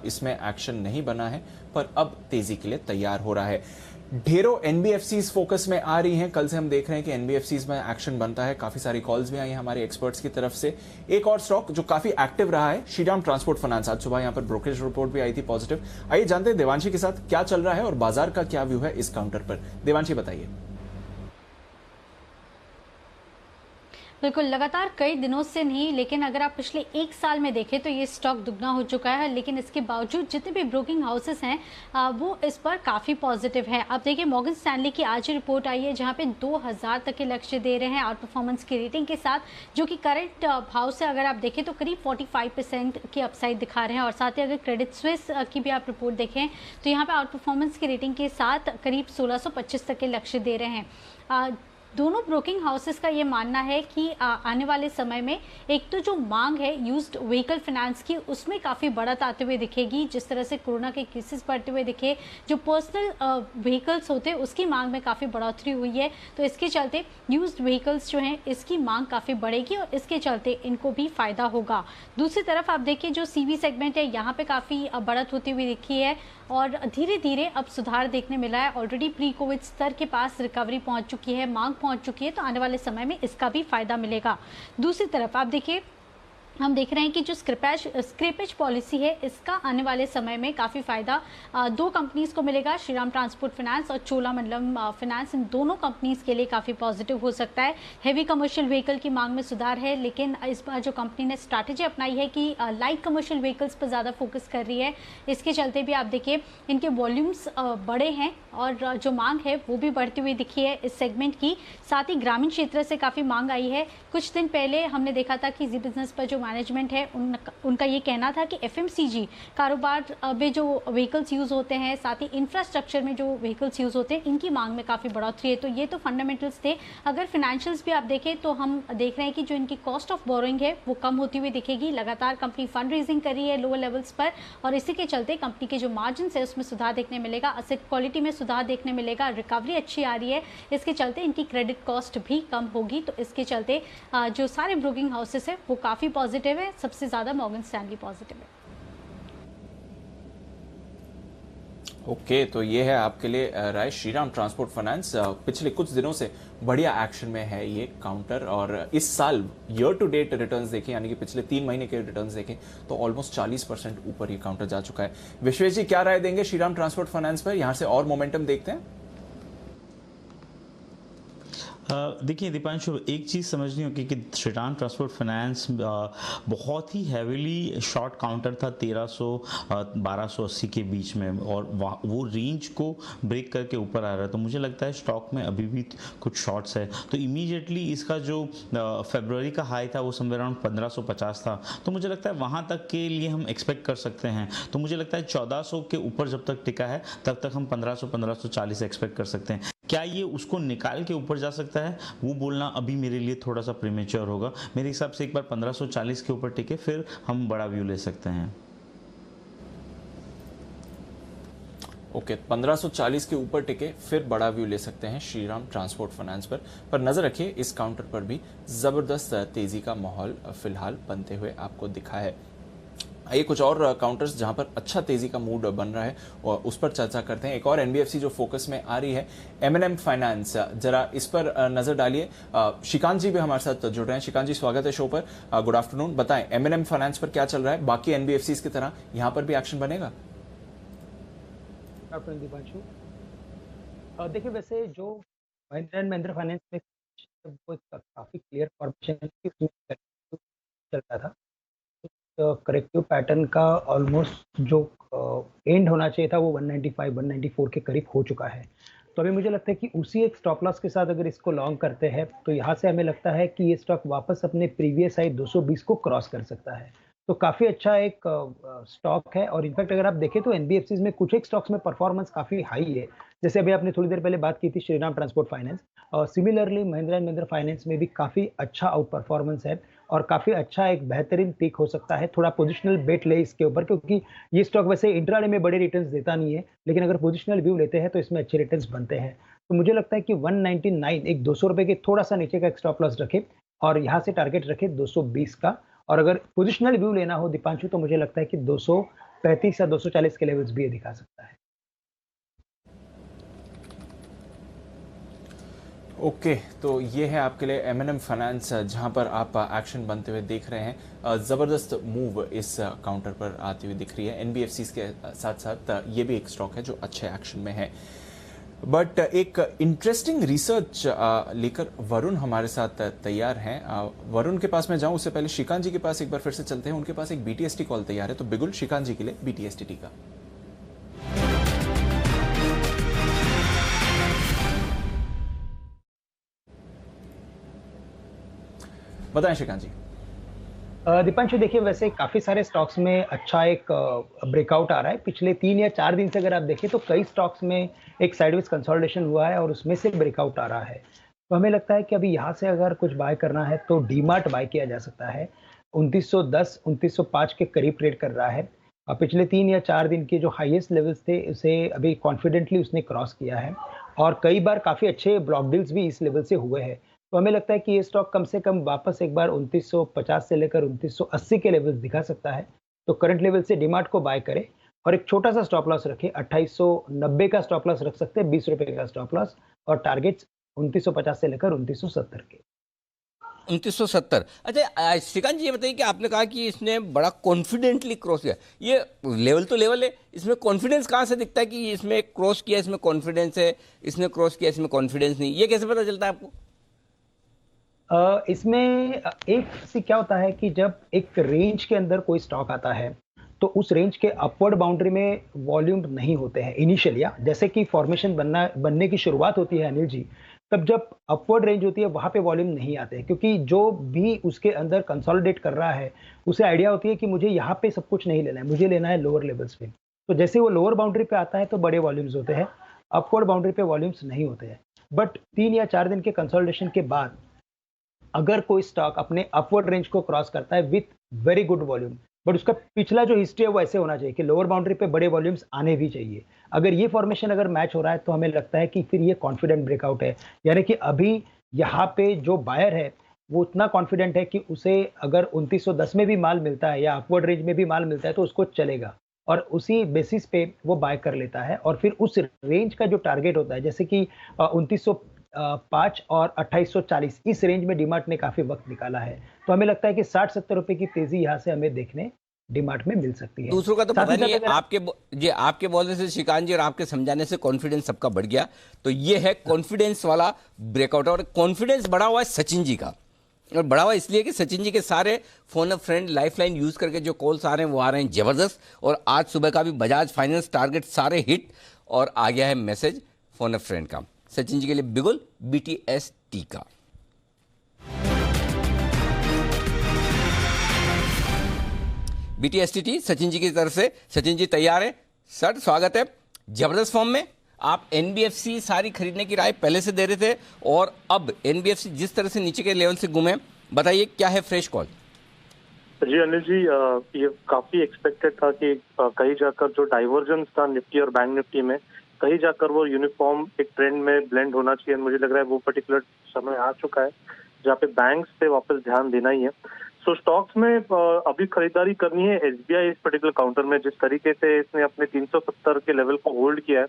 इसमें एक्शन नहीं बना है, पर अब तेजी के लिए तैयार हो रहा है। ढेरों एनबीएफसीज फोकस में आ रही हैं। कल से हम देख रहे हैं कि एनबीएफसीज में एक्शन बनता है। काफी सारी कॉल्स भी आई हैं हमारे एक्सपर्ट्स की तरफ से। एक और स्टॉक जो काफी एक्टिव रहा है, श्रीराम ट्रांसपोर्ट फाइनेंस। आज सुबह यहां पर ब्रोकरेज रिपोर्ट भी आई थी पॉजिटिव। आइए जानते हैं देवांशी के साथ क्या चल रहा है और बाजार का क्या व्यू है इस काउंटर पर। देवांशी बताइए। बिल्कुल, लगातार कई दिनों से नहीं, लेकिन अगर आप पिछले एक साल में देखें तो ये स्टॉक दुगना हो चुका है। लेकिन इसके बावजूद जितने भी ब्रोकिंग हाउसेस हैं वो इस पर काफ़ी पॉजिटिव है। अब देखिए मॉर्गन स्टैनली की आज रिपोर्ट आई है जहां पे 2000 तक के लक्ष्य दे रहे हैं आउट परफॉर्मेंस की रेटिंग के साथ, जो कि करंट भाव से अगर आप देखें तो करीब 45% की अपसाइड दिखा रहे हैं। और साथ ही अगर क्रेडिट स्विस की भी आप रिपोर्ट देखें तो यहाँ पे आउट परफॉर्मेंस की रेटिंग के साथ करीब 1625 तक के लक्ष्य दे रहे हैं। दोनों ब्रोकिंग हाउसेस का ये मानना है कि आने वाले समय में एक तो जो मांग है यूज्ड व्हीकल फाइनेंस की, उसमें काफ़ी बढ़त आते हुए दिखेगी। जिस तरह से कोरोना के केसेस बढ़ते हुए दिखे, जो पर्सनल व्हीकल्स होते हैं उसकी मांग में काफ़ी बढ़ोतरी हुई है। तो इसके चलते यूज्ड व्हीकल्स जो हैं इसकी मांग काफ़ी बढ़ेगी और इसके चलते इनको भी फ़ायदा होगा। दूसरी तरफ आप देखिए जो सीवी सेगमेंट है यहाँ पे काफ़ी बढ़त होती हुई दिखी है और धीरे धीरे अब सुधार देखने मिला है। ऑलरेडी प्री कोविड स्तर के पास रिकवरी पहुंच चुकी है, मांग पहुंच चुकी है, तो आने वाले समय में इसका भी फायदा मिलेगा। दूसरी तरफ आप देखिए हम देख रहे हैं कि जो स्क्रैपेज पॉलिसी है इसका आने वाले समय में काफ़ी फायदा दो कंपनीज को मिलेगा, श्रीराम ट्रांसपोर्ट फाइनेंस और चोलामंडलम फाइनेंस। इन दोनों कंपनीज के लिए काफ़ी पॉजिटिव हो सकता है। हेवी कमर्शियल व्हीकल की मांग में सुधार है, लेकिन इस बार जो कंपनी ने स्ट्रैटेजी अपनाई है कि लाइट कमर्शियल व्हीकल्स पर ज़्यादा फोकस कर रही है। इसके चलते भी आप देखिए इनके वॉल्यूम्स बड़े हैं और जो मांग है वो भी बढ़ती हुई दिखी है इस सेगमेंट की। साथ ही ग्रामीण क्षेत्र से काफ़ी मांग आई है। कुछ दिन पहले हमने देखा था कि जी बिजनेस पर जो मैनेजमेंट है उनका ये कहना था कि एफएमसीजी कारोबार में जो व्हीकल्स यूज़ होते हैं, साथ ही इंफ्रास्ट्रक्चर में जो व्हीकल्स यूज़ होते हैं, इनकी मांग में काफ़ी बढ़ोतरी है। तो ये तो फंडामेंटल्स थे। अगर फाइनेंशियल्स भी आप देखें तो हम देख रहे हैं कि जो इनकी कॉस्ट ऑफ बोरोइंग है वो कम होती हुई दिखेगी। लगातार कंपनी फंड रेजिंग कर रही है लोअर लेवल्स पर और इसी के चलते कंपनी के जो मार्जिन है उसमें सुधार देखने मिलेगा, असेट क्वालिटी में सुधार देखने मिलेगा, रिकवरी अच्छी आ रही है। इसके चलते इनकी क्रेडिट कॉस्ट भी कम होगी। तो इसके चलते जो सारे ब्रोकिंग हाउसेस है वो काफ़ी पॉजिटिव है। सबसे ज़्यादा मॉर्गन स्टैनली पॉजिटिव है। ओके, तो ये है आपके लिए राय। श्रीराम ट्रांसपोर्ट फाइनेंस पिछले कुछ दिनों से बढ़िया एक्शन में है ये काउंटर, और इस साल ईयर टू डेट रिटर्न्स देखें, यानी कि पिछले 3 महीने के रिटर्न्स देखें तो ऑलमोस्ट 40% ऊपर ये काउंटर जा चुका है। विश्वेश जी, क्या राय देंगे श्रीराम ट्रांसपोर्ट फाइनेंस पर? यहां से और मोमेंटम देखते हैं। देखिए दीपांशु, एक चीज़ समझनी होगी कि श्रीराम ट्रांसपोर्ट फाइनेंस बहुत ही हैविली शॉर्ट काउंटर था 1300-1280 के बीच में, और वो रेंज को ब्रेक करके ऊपर आ रहा है। तो मुझे लगता है स्टॉक में अभी भी कुछ शॉर्ट्स है। तो इमीडिएटली इसका जो फरवरी का हाई था वो समवेयर अराउंड 1550 था, तो मुझे लगता है वहाँ तक के लिए हम एक्सपेक्ट कर सकते हैं। तो मुझे लगता है 1400 के ऊपर जब तक टिका है तब तक हम 1500-1540 एक्सपेक्ट कर सकते हैं। क्या ये उसको निकाल के ऊपर जा सकता है, वो बोलना अभी मेरे लिए थोड़ा सा प्रीमेच्योर होगा। मेरे हिसाब से एक बार 1540 के ऊपर टिके फिर हम बड़ा व्यू ले सकते हैं। ओके, 1540 के ऊपर टिके फिर बड़ा व्यू ले सकते हैं श्रीराम ट्रांसपोर्ट फाइनेंस पर नजर रखिए, इस काउंटर पर भी जबरदस्त तेजी का माहौल फिलहाल बनते हुए आपको दिखा है। आइए कुछ और काउंटर्स जहां पर अच्छा तेजी का मूड बन रहा है और उस पर चर्चा करते हैं। एक और एनबीएफसी जो फोकस में आ रही है, एमएनएम फाइनेंस, जरा इस पर नजर डालिए। श्रीकांत जी भी हमारे साथ जुड़ रहे हैं। श्रीकांत जी, स्वागत है शो पर। Good afternoon. बताएं एमएनएम फाइनेंस पर क्या चल रहा है? बाकी एनबीएफसी की तरह यहां पर भी एक्शन बनेगा? दीपांशु, देखिए वैसे जो महिंद्रा एंड महिंद्रा फाइनेंस में वो काफी क्लियर फॉर्मेशन चल रहा था। करेक्टिव पैटर्न का ऑलमोस्ट जो एंड होना चाहिए था वो 195-194 के करीब हो चुका है। तो अभी मुझे लगता है कि उसी एक स्टॉप लॉस के साथ अगर इसको लॉन्ग करते हैं तो यहाँ से हमें लगता है कि ये स्टॉक वापस अपने प्रीवियस हाई 220 को क्रॉस कर सकता है। तो काफ़ी अच्छा एक स्टॉक है, और इनफैक्ट अगर आप देखें तो एनबीएफसीज में कुछ एक स्टॉक्स में परफॉर्मेंस काफ़ी हाई है। जैसे अभी आपने थोड़ी देर पहले बात की थी श्रीराम ट्रांसपोर्ट फाइनेंस, और similarly Mahindra and Mahindra finance में भी काफ़ी अच्छा आउट परफॉर्मेंस है और काफ़ी अच्छा एक बेहतरीन पीक हो सकता है। थोड़ा पोजिशनल बेट ले इसके ऊपर, क्योंकि ये स्टॉक वैसे इंट्राडे में बड़े रिटर्न्स देता नहीं है, लेकिन अगर पोजिशनल व्यू लेते हैं तो इसमें अच्छे रिटर्न्स बनते हैं। तो मुझे लगता है कि 199, एक 200 रुपये के थोड़ा सा नीचे का एक स्टॉप लॉस रखे और यहाँ से टारगेट रखे 220 का। और अगर पोजिशनल व्यू लेना हो दीपांशु तो मुझे लगता है कि 235 या 240 के लेवल्स भी ये दिखा सकता है। ओके, तो ये है आपके लिए एमएनएम फाइनेंस, जहां पर आप एक्शन बनते हुए देख रहे हैं। ज़बरदस्त मूव इस काउंटर पर आती हुई दिख रही है। एनबीएफसी के साथ साथ ये भी एक स्टॉक है जो अच्छे एक्शन में है। बट एक इंटरेस्टिंग रिसर्च लेकर वरुण हमारे साथ तैयार हैं। वरुण के पास मैं जाऊं उससे पहले श्रीकांत जी के पास एक बार फिर से चलते हैं। उनके पास एक बीटीएसटी कॉल तैयार है, तो बिगुल श्रीकांत जी के लिए बीटीएसटी का। बताएं श्रीकांत जी। दीपांशु, देखिए वैसे काफ़ी सारे स्टॉक्स में अच्छा एक ब्रेकआउट आ रहा है। पिछले 3 या 4 दिन से अगर आप देखें तो कई स्टॉक्स में एक साइडवेज कंसोलिडेशन हुआ है और उसमें से ब्रेकआउट आ रहा है। तो हमें लगता है कि अभी यहाँ से अगर कुछ बाय करना है तो डीमार्ट बाय किया जा सकता है। 2910-2905 के करीब ट्रेड कर रहा है। पिछले 3 या 4 दिन के जो हाईएस्ट लेवल्स थे उसे अभी कॉन्फिडेंटली उसने क्रॉस किया है, और कई बार काफ़ी अच्छे ब्लॉक डील्स भी इस लेवल से हुए हैं। तो हमें लगता है कि ये स्टॉक कम से कम वापस एक बार 2950 से लेकर 2980 के लेवल्स दिखा सकता है। तो करंट लेवल से डीमार्ट को बाय करें और एक छोटा सा स्टॉप लॉस रखें। 2890 का स्टॉप लॉस रख सकते हैं, 20 रुपए का स्टॉप लॉस, और टारगेट्स 2950 से लेकर 2970 के। 2970। अच्छा श्रीकांत जी, ये बताइए कि आपने कहा कि इसने बड़ा कॉन्फिडेंटली क्रॉस किया। ये लेवल तो लेवल है, इसमें कॉन्फिडेंस कहाँ से दिखता है कि इसमें क्रॉस किया, इसमें कॉन्फिडेंस है, इसने क्रॉस किया, इसमें कॉन्फिडेंस नहीं? ये कैसे पता चलता है आपको? इसमें एक से क्या होता है कि जब एक रेंज के अंदर कोई स्टॉक आता है तो उस रेंज के अपवर्ड बाउंड्री में वॉल्यूम नहीं होते हैं इनिशियली। जैसे कि फॉर्मेशन बनने की शुरुआत होती है अनिल जी, तब जब अपवर्ड रेंज होती है वहाँ पे वॉल्यूम नहीं आते हैं, क्योंकि जो भी उसके अंदर कंसोलिडेट कर रहा है उसे आइडिया होती है कि मुझे यहाँ पे सब कुछ नहीं लेना है, मुझे लेना है लोअर लेवल्स पे। तो जैसे वो लोअर बाउंड्री पे आता है तो बड़े वॉल्यूम्स होते हैं, अपवर्ड बाउंड्री पे वॉल्यूम्स नहीं होते हैं। बट 3 या 4 दिन के कंसोलिडेशन के बाद अगर कोई स्टॉक अपने अपवर्ड रेंज को क्रॉस करता है with very good volume, but उसका पिछला जो हिस्ट्री है वो ऐसे होना चाहिए कि लोअर बाउंड्री पे बड़े वॉल्यूम्स आने भी चाहिए। अगर ये फॉर्मेशन अगर मैच हो रहा है तो हमें लगता है कि फिर ये कॉन्फिडेंट ब्रेकआउट है। यानी कि अभी यहाँ पे जो बायर है वो उतना कॉन्फिडेंट है कि उसे अगर 2910 में भी माल मिलता है या अपवर्ड रेंज में भी माल मिलता है तो उसको चलेगा। और उसी बेसिस पे वो बाय कर लेता है और फिर उस रेंज का जो टारगेट होता है, जैसे कि 2905 और 2840 इस रेंज में डीमार्ट ने काफी वक्त निकाला है। तो हमें लगता है कि 60-70 रुपए की तेजी यहाँ से हमें देखने डीमार्ट में मिल सकती है। दूसरों का तो साथ पता ही नहीं है, साथ अगर आपके बोलने से श्रीकांत जी और आपके समझाने से कॉन्फिडेंस सबका बढ़ गया। तो ये है कॉन्फिडेंस वाला ब्रेकआउट, और कॉन्फिडेंस बढ़ा हुआ है सचिन जी का। और बढ़ा हुआ इसलिए कि सचिन जी के सारे फोन अ फ्रेंड लाइफलाइन यूज करके जो कॉल्स आ रहे हैं वो आ रहे हैं जबरदस्त। और आज सुबह का भी बजाज फाइनेंस टारगेट सारे हिट, और आ गया है मैसेज फोन अ फ्रेंड का सचिन जी के लिए बिगुल BTST का। BTST सचिन जी की तरफ से। सचिन जी तैयार है? सर स्वागत है। जबरदस्त फॉर्म में आप NBFC सारी खरीदने की राय पहले से दे रहे थे, और अब NBFC जिस तरह से नीचे के लेवल से घूमे, बताइए क्या है फ्रेश कॉल? जी अनिल जी, ये काफी एक्सपेक्टेड था कि कहीं जाकर जो डाइवर्जेंस था निफ्टी और बैंक निफ्टी में, कहीं जाकर वो यूनिफॉर्म एक ट्रेंड में ब्लेंड होना चाहिए। मुझे लग रहा है वो पर्टिकुलर समय आ चुका है जहाँ पे बैंक्स पे वापस ध्यान देना ही है। सो स्टॉक्स में अभी खरीदारी करनी है SBI इस पर्टिकुलर काउंटर में। जिस तरीके से इसने अपने 370 के लेवल को होल्ड किया है,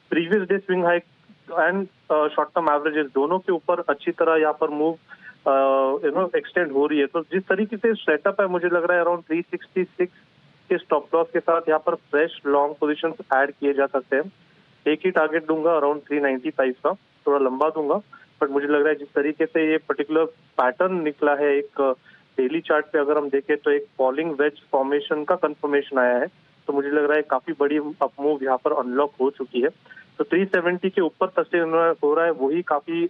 previous day swing hike and short term averages दोनों के ऊपर अच्छी तरह यहाँ पर मूव एक्सटेंड हो रही है। तो जिस तरीके से सेटअप है, मुझे लग रहा है अराउंड 366 के स्टॉप लॉस के साथ यहाँ पर फ्रेश लॉन्ग पोजीशन ऐड किए जा सकते हैं। एक ही टारगेट दूंगा अराउंड 395 का, थोड़ा लंबा दूंगा, बट मुझे लग रहा है जिस तरीके से ये पर्टिकुलर पैटर्न निकला है, एक डेली चार्ट पे अगर हम देखें तो एक फॉलिंग वेज फॉर्मेशन का कंफर्मेशन आया है। तो मुझे लग रहा है काफी बड़ी अपमूव यहाँ पर अनलॉक हो चुकी है। तो 370 के ऊपर सस्टेन हो रहा है, वही काफी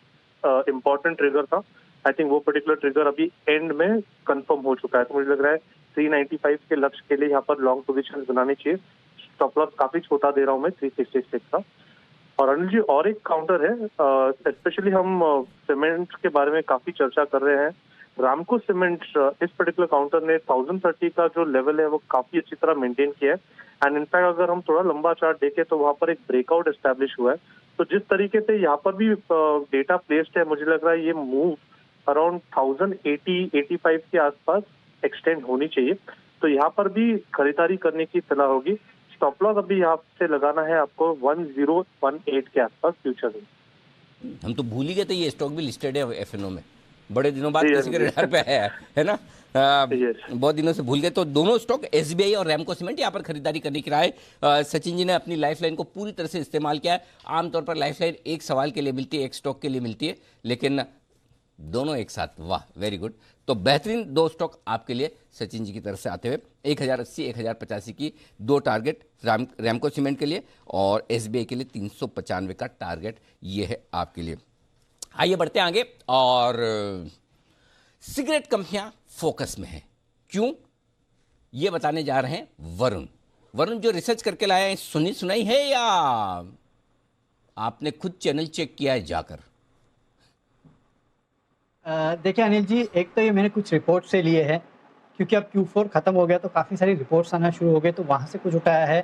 इंपॉर्टेंट ट्रिगर था। आई थिंक वो पर्टिकुलर ट्रिगर अभी एंड में कंफर्म हो चुका है। तो मुझे लग रहा है 395 के लक्ष्य के लिए यहाँ पर लॉन्ग पोजीशन बनानी चाहिए। स्टॉप लॉस काफी छोटा दे रहा हूँ मैं 366 का। और अनिल जी और एक काउंटर है, स्पेशली हम सीमेंट के बारे में काफी चर्चा कर रहे हैं। रामको सीमेंट इस पर्टिकुलर काउंटर ने 1030 का जो लेवल है वो काफी अच्छी तरह मेंटेन किया है। एंड इनफैक्ट अगर हम थोड़ा लंबा चार्ट देखें तो वहां पर एक ब्रेकआउट एस्टैब्लिश हुआ है। तो जिस तरीके से यहाँ पर भी डेटा प्लेस्ड है, मुझे लग रहा है ये मूव अराउंड 1080-85 के आसपास एक्सटेंड होनी चाहिए। तो यहाँ पर भी खरीदारी करने की सलाह होगी। स्टॉप लॉस अभी यहाँ से लगाना है आपको 1018 के आसपास फ्यूचर में। हम तो भूल ही गए थे ये स्टॉक भी लिस्टेड है FNO में, बड़े दिनों बाद किसी के रडार पे आया है ना। बहुत दिनों से भूल गए। तो दोनों स्टॉक SBI और रैमको सीमेंट यहाँ पर खरीदारी करने की राय सचिन जी ने अपनी लाइफलाइन को पूरी तरह से इस्तेमाल किया है। आमतौर पर लाइफलाइन एक सवाल के लिए मिलती है, एक स्टॉक के लिए मिलती है, लेकिन दोनों एक साथ, वाह वेरी गुड। तो बेहतरीन दो स्टॉक आपके लिए सचिन जी की तरफ से आते हुए 1080 1085 की दो टारगेट रैमको सीमेंट के लिए, और SBI के लिए 395 का टारगेट ये है आपके लिए। आइए बढ़ते हैं आगे, और सिगरेट कंपनियां फोकस में हैं। क्यों, ये बताने जा रहे हैं वरुण जो रिसर्च करके लाए हैं। सुनाई है या आपने खुद चैनल चेक किया है जाकर? देखिए अनिल जी, एक तो ये मैंने कुछ रिपोर्ट से लिए हैं, क्योंकि अब Q4 खत्म हो गया तो काफ़ी सारी रिपोर्ट्स आना शुरू हो गए, तो वहाँ से कुछ उठाया है।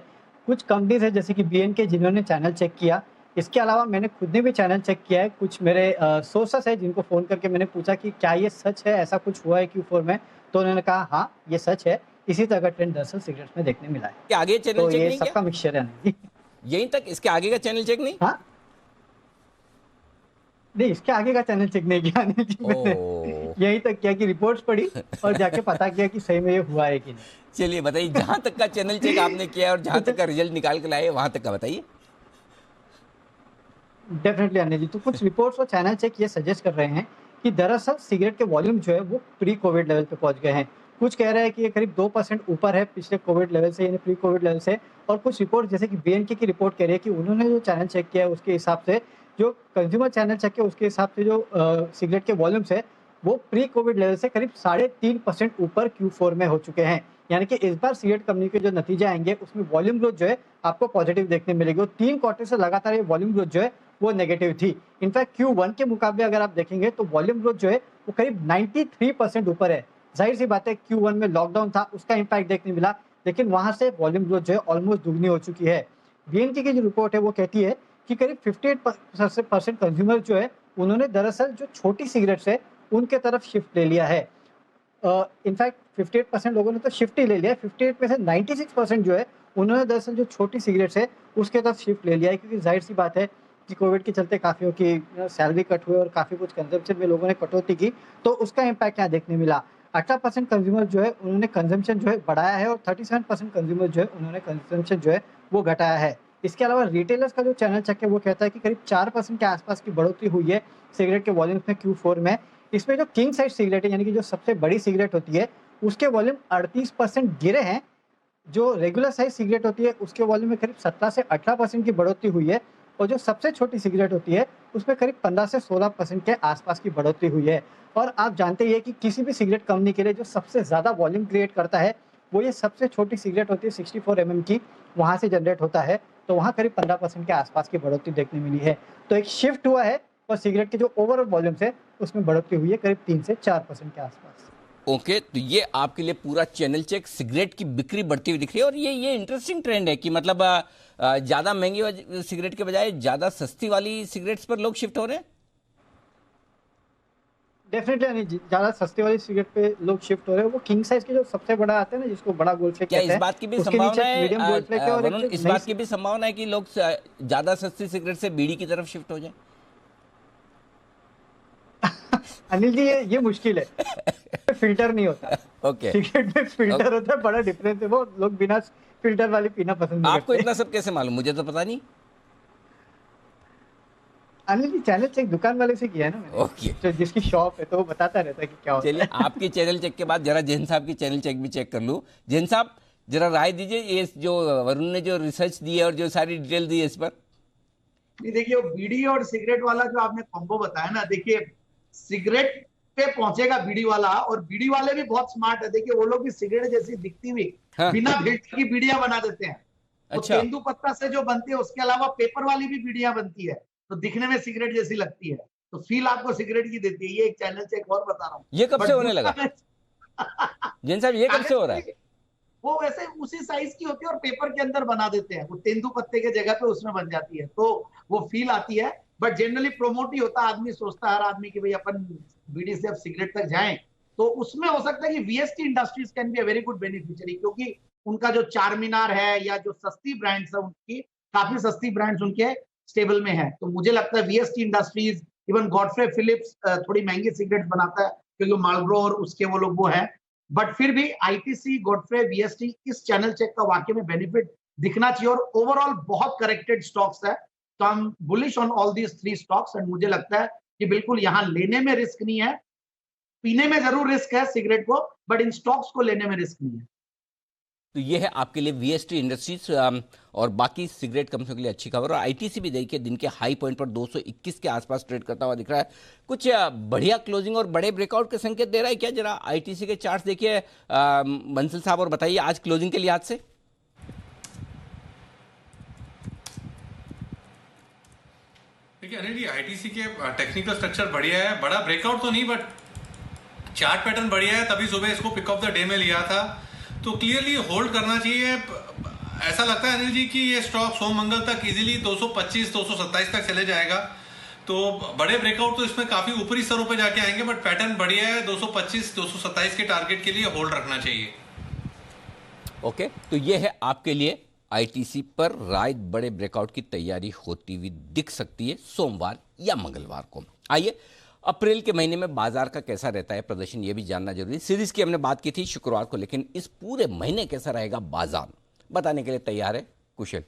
कुछ कंपनीज है जैसे कि BNK जिन्होंने चैनल चेक किया। इसके अलावा मैंने खुद ने भी चैनल चेक किया है। कुछ मेरे सोर्सेस है जिनको फ़ोन करके मैंने पूछा कि क्या ये सच है, ऐसा कुछ हुआ है Q4 में, तो उन्होंने कहा हाँ ये सच है। इसी तरह का ट्रेंड दरअसल सिगरेट्स में देखने मिला है। आगे चैनल तो चेक ये नहीं सबका मिक्सचर है अनिल जी। यहीं तक, इसके आगे का चैनल चेक नहीं? हाँ नहीं, इसके आगे का चैनल चेक नहीं किया अनिल जी मैंने। यहीं तक किया कि रिपोर्ट्स पढ़ी और जाके पता किया कि सही में ये हुआ है कि नहीं। चलिए बताइए, जहां तक का चैनल चेक आपने किया और जहां तक का रिजल्ट निकाल के लाए वहां तक का बताइए। डेफिनेटली अनिल जी, तो कुछ रिपोर्ट्स और चैनल चेक ये सजेस्ट कर रहे हैं कि दरअसल सिगरेट के वॉल्यूम जो है वो प्री कोविड लेवल पे पहुंच गए हैं। कुछ कह रहे हैं कि ये करीब 2% ऊपर है पिछले कोविड लेवल से, यानी प्री कोविड लेवल से। और कुछ रिपोर्ट जैसे कि BNK की रिपोर्ट कह रही है कि उन्होंने जो चैनल चेक किया है उसके हिसाब से, जो कंज्यूमर चैनल चेक किया उसके हिसाब से, जो सिगरेट के वॉल्यूम्स है वो प्री कोविड लेवल से करीब 3.5% ऊपर Q4 में हो चुके हैं। यानी कि इस बार सिगरेट कंपनी के जो नतीजे आएंगे उसमें वॉल्यूम ग्रोथ जो है आपको पॉजिटिव देखने मिलेगी। और 3 क्वार्टर से लगातार ये वॉल्यूम ग्रोथ जो है वो नेगेटिव थी। इनफैक्ट Q1 के मुकाबले अगर आप देखेंगे तो वॉल्यूम ग्रोथ जो है वो करीब 93% ऊपर है। जाहिर सी बात है Q1 में लॉकडाउन था, उसका इम्पैक्ट देखने मिला, लेकिन वहां से वॉल्यूम ग्रोथ जो है ऑलमोस्ट दुगनी हो चुकी है। BNK की जो रिपोर्ट है वो कहती है कि करीब 58% कंज्यूमर जो है उन्होंने दरअसल जो छोटी सिगरेट्स है उनके तरफ शिफ्ट ले लिया है। इनफैक्ट 58% लोगों ने तो शिफ्ट ही ले लिया। 58% 96% जो है उन्होंने दरअसल जो छोटी सिगरेट्स है उसके तरफ शिफ्ट ले लिया है, क्योंकि जाहिर सी बात है कि कोविड के चलते काफ़ियों की सैलरी कट हुई और काफ़ी कुछ कंजम्पशन में लोगों ने कटौती की, तो उसका इम्पैक्ट यहाँ देखने मिला। 18% कंज्यूमर जो है उन्होंने कंजम्पशन जो है बढ़ाया है और 37% कंज्यूमर जो है उन्होंने कंजम्पशन जो है वो घटाया है। इसके अलावा रिटेलर्स का जो चैनल चेक है वो कहता है कि करीब 4% के आसपास की बढ़ोतरी हुई है सिगरेट के वॉल्यूम्स में Q4 में। इसमें जो किंग साइज सिगरेट है यानी कि जो सबसे बड़ी सिगरेट होती है उसके वॉल्यूम 38% गिरे हैं। जो रेगुलर साइज सिगरेट होती है उसके वॉल्यूम में करीब 17 से 18% की बढ़ोतरी हुई है और जो सबसे छोटी सिगरेट होती है उसमें करीब 15 से 16% के आसपास की बढ़ोतरी हुई है। और आप जानते ही है कि किसी भी सिगरेट कंपनी के लिए जो सबसे ज़्यादा वॉल्यूम क्रिएट करता है वो ये सबसे छोटी सिगरेट होती है 64 mm की, वहाँ से जनरेट होता है, तो वहाँ करीब 15% के आसपास की बढ़ोतरी देखने मिली है। तो एक शिफ्ट हुआ है और सिगरेट के जो ओवरऑल वॉल्यूम्स है उसमें बढ़ोतरी हुई है करीब 3 से 4% के आसपास। ओके, तो ये आपके लिए पूरा चैनल चेक, सिगरेट की बिक्री बढ़ती हुई दिख रही है और ये इंटरेस्टिंग ट्रेंड है कि मतलब ज़्यादा महंगी सिगरेट के बजाय ज़्यादा सस्ती वाली सिगरेट्स पर लोग शिफ्ट हो रहे हैं। डेफिनेटली नहीं, ज़्यादा सस्ती वाली सिगरेट पे लोग शिफ्ट हो रहे हैं। वो किंग साइज के जो सबसे बड़ा आते हैं ना, जिसको बड़ा गोल्ड फ्लेक कहते हैं, इस बात की भी उसके संभावना नीचे है मीडियम गोल्ड फ्लेक है और वरुण, इस बात की भी संभावना है कि लोग ज़्यादा सस्ती सिगरेट से बीड़ी की तरफ शिफ्ट हो जाए। अनिल जी ये मुश्किल है फिल्टर नहीं होता। ओके, सिगरेट में फिल्टर होता है, बड़ा डिफरेंस है। वो लोग बिना फिल्टर वाली पीना पसंद नहीं आपको करते। इतना सब कैसे मालूम? मुझे तो पता नहीं। अनिल जी चैनल चेक दुकान वाले से किया है ना मैंने। ओके, तो जिसकी शॉप है तो वो बताता रहता है कि क्या होता है। चलिए, आपके चैनल चेक के बाद जरा जैन साहब की चैनल चेक भी चेक कर लूं। जैन साहब जरा राय दीजिए, ये जो वरुण ने जो रिसर्च दी है और जो सारी डिटेल दी है इस पर। देखिए वो बीड़ी और सिगरेट वाला जो आपने कॉम्बो बताया ना, देखिए सिगरेट पे पहुंचेगा बीड़ी वाला, और बीड़ी वाले भी बहुत स्मार्ट है। देखिए वो लोग भी सिगरेट जैसी दिखती हुई बिना फिल्टर की बीड़ियां बना देते हैं। अच्छा। तेंदू पत्ता से जो बनती है उसके अलावा पेपर वाली भी बीड़ियां बनती है, तो दिखने में सिगरेट जैसी लगती है, तो फील आपको सिगरेट की देती है। ये एक चैनल चेक और बता रहा हूँ। ये कब से होने लगा जैन साहब, ये कब से हो रहा है? वो वैसे उसी साइज की होती है और पेपर के अंदर बना देते हैं, वो तेंदू पत्ते के जगह पे उसमें बन जाती है, तो वो फील आती है। बट जनरली प्रोमोट ही होता है, आदमी सोचता है हर आदमी कि भाई अपन बीड़ी से अब सिगरेट तक जाएं, तो उसमें हो सकता है कि VST industries can be a very good beneficiary, क्योंकि उनका जो चार मीनार है या जो सस्ती ब्रांड्स है उनकी, काफी सस्ती ब्रांड्स उनके स्टेबल में है। तो मुझे लगता है VST industries, even Godfrey Phillips थोड़ी महंगी सिगरेट बनाता है क्योंकि मार्लबोरो और उसके वो लोग वो है, बट फिर भी आईटीसी, गॉडफ्रे, वीएसटी, इस चैनल चेक का वाकई में बेनिफिट दिखना चाहिए। और ओवरऑल बहुत करेक्टेड स्टॉक्स है, तो I am bullish on all these 3 stocks. And मुझे लगता है कि बिल्कुल यहाँ लेने में रिस्क नहीं है, पीने में जरूर रिस्क है सिगरेट को, बट इन स्टॉक्स को लेने में रिस्क नहीं है। तो ये है आपके लिए वीएसटी इंडस्ट्रीज और बाकी सिगरेट कंपनियों के लिए अच्छी खबर। और आईटीसी भी देखिए दिन के हाई पॉइंट पर 221 के आसपास ट्रेड करता हुआ दिख रहा है। कुछ बढ़िया क्लोजिंग और बड़े ब्रेकआउट के संकेत दे रहा है क्या? जरा आईटीसी के चार्ट्स देखिए बंसल साहब और बताइए आज क्लोजिंग के लिहाज से। देखिए अनिल जी, आईटीसी के टेक्निकल स्ट्रक्चर बढ़िया है, बड़ा ब्रेकआउट तो नहीं बट चार्ट पैटर्न बढ़िया है, तभी सुबह इसको पिक ऑफ द डे में लिया था, तो क्लियरली होल्ड करना चाहिए। ऐसा लगता है अनिल जी कि ये स्टॉक सोम मंगल तक इजीली 225 227 तक चले जाएगा, तो बड़े ब्रेकआउट तो इसमें काफी ऊपरी स्तरों पे जाके आएंगे, बट पैटर्न बढ़िया है। 225 227 के टारगेट के लिए होल्ड रखना चाहिए। ओके, तो ये है आपके लिए आईटीसी पर रात बड़े ब्रेकआउट की तैयारी होती हुई दिख सकती है सोमवार या मंगलवार को। आइए अप्रैल के महीने में बाजार का कैसा रहता है प्रदर्शन, ये भी जानना जरूरी। सीरीज की हमने बात की थी शुक्रवार को, लेकिन इस पूरे महीने कैसा रहेगा बाजार बताने के लिए तैयार है कुशल।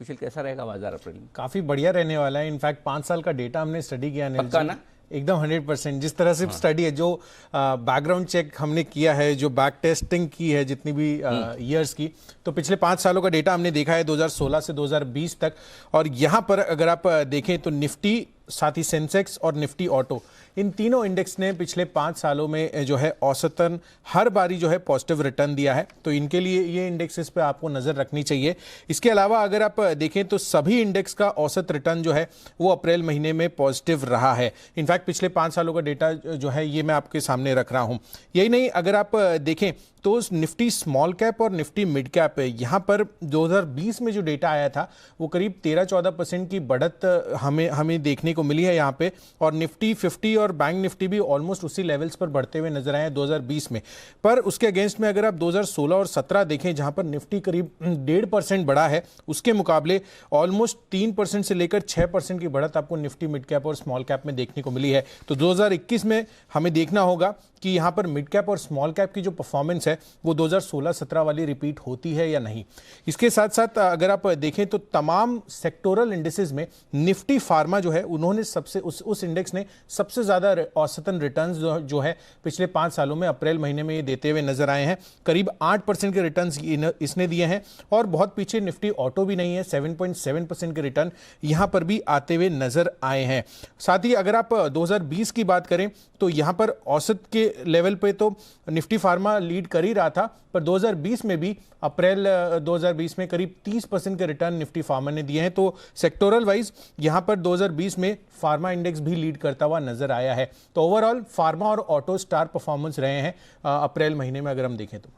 कुशल, कैसा रहेगा बाजार अप्रैल में? काफी बढ़िया रहने वाला है। इनफैक्ट 5 साल का डेटा हमने स्टडी किया पक्का ना? एकदम 100%। जिस तरह से स्टडी है, जो बैकग्राउंड चेक हमने किया है, जो बैक टेस्टिंग की है जितनी भी ईयर्स की, तो पिछले 5 सालों का डेटा हमने देखा है 2016 से 2020 तक। और यहाँ पर अगर आप देखें तो निफ्टी, साथ ही सेंसेक्स और निफ्टी ऑटो, इन तीनों इंडेक्स ने पिछले 5 सालों में जो है औसतन हर बारी जो है पॉजिटिव रिटर्न दिया है, तो इनके लिए ये इंडेक्सेस पे आपको नज़र रखनी चाहिए। इसके अलावा अगर आप देखें तो सभी इंडेक्स का औसत रिटर्न जो है वो अप्रैल महीने में पॉजिटिव रहा है। इनफैक्ट पिछले 5 सालों का डेटा जो है ये मैं आपके सामने रख रहा हूँ। यही नहीं, अगर आप देखें तो निफ्टी स्मॉल कैप और निफ्टी मिड कैप है, यहाँ पर 2020 में जो डेटा आया था वो करीब 13-14% की बढ़त हमें देखने को मिली है यहाँ पे, और निफ्टी 50 और बैंक निफ्टी भी ऑलमोस्ट उसी लेवल्स पर बढ़ते हुए नजर आए हैं 2020 में। पर उसके अगेंस्ट में अगर आप 2016 और 17 देखें, जहाँ पर निफ्टी करीब 1.5% बढ़ा है, उसके मुकाबले ऑलमोस्ट 3% से लेकर 6% की बढ़त आपको निफ्टी मिड कैप और स्मॉल कैप में देखने को मिली है। तो 2021 में हमें देखना होगा कि यहाँ पर मिड कैप और स्मॉल कैप की जो परफॉर्मेंस है वो 2016-17 वाली रिपीट होती है या नहीं। इसके साथ साथ अगर आप देखें तो तमाम सेक्टोरल इंडेक्सेस में निफ्टी फार्मा जो है, उन्होंने सबसे उस इंडेक्स ने सबसे ज़्यादा औसतन रिटर्न्स जो है पिछले 5 सालों में अप्रैल महीने में ये देते हुए नजर आए हैं। करीब 8% के रिटर्न्स इसने दिए हैं, और बहुत पीछे निफ्टी ऑटो भी नहीं है, 7.7% के रिटर्न यहाँ पर भी आते हुए नजर आए हैं। साथ ही अगर आप 2020 की बात करें तो यहाँ पर औसत के लेवल पे तो निफ्टी फार्मा लीड कर ही रहा था, पर 2020 में भी अप्रैल 2020 में करीब 30% के रिटर्न निफ्टी फार्मा ने दिए हैं। तो सेक्टोरल वाइज यहाँ पर 2020 में फार्मा इंडेक्स भी लीड करता हुआ नजर आया है। तो ओवरऑल फार्मा और ऑटो स्टार परफॉर्मेंस रहे हैं अप्रैल महीने में अगर हम देखें तो।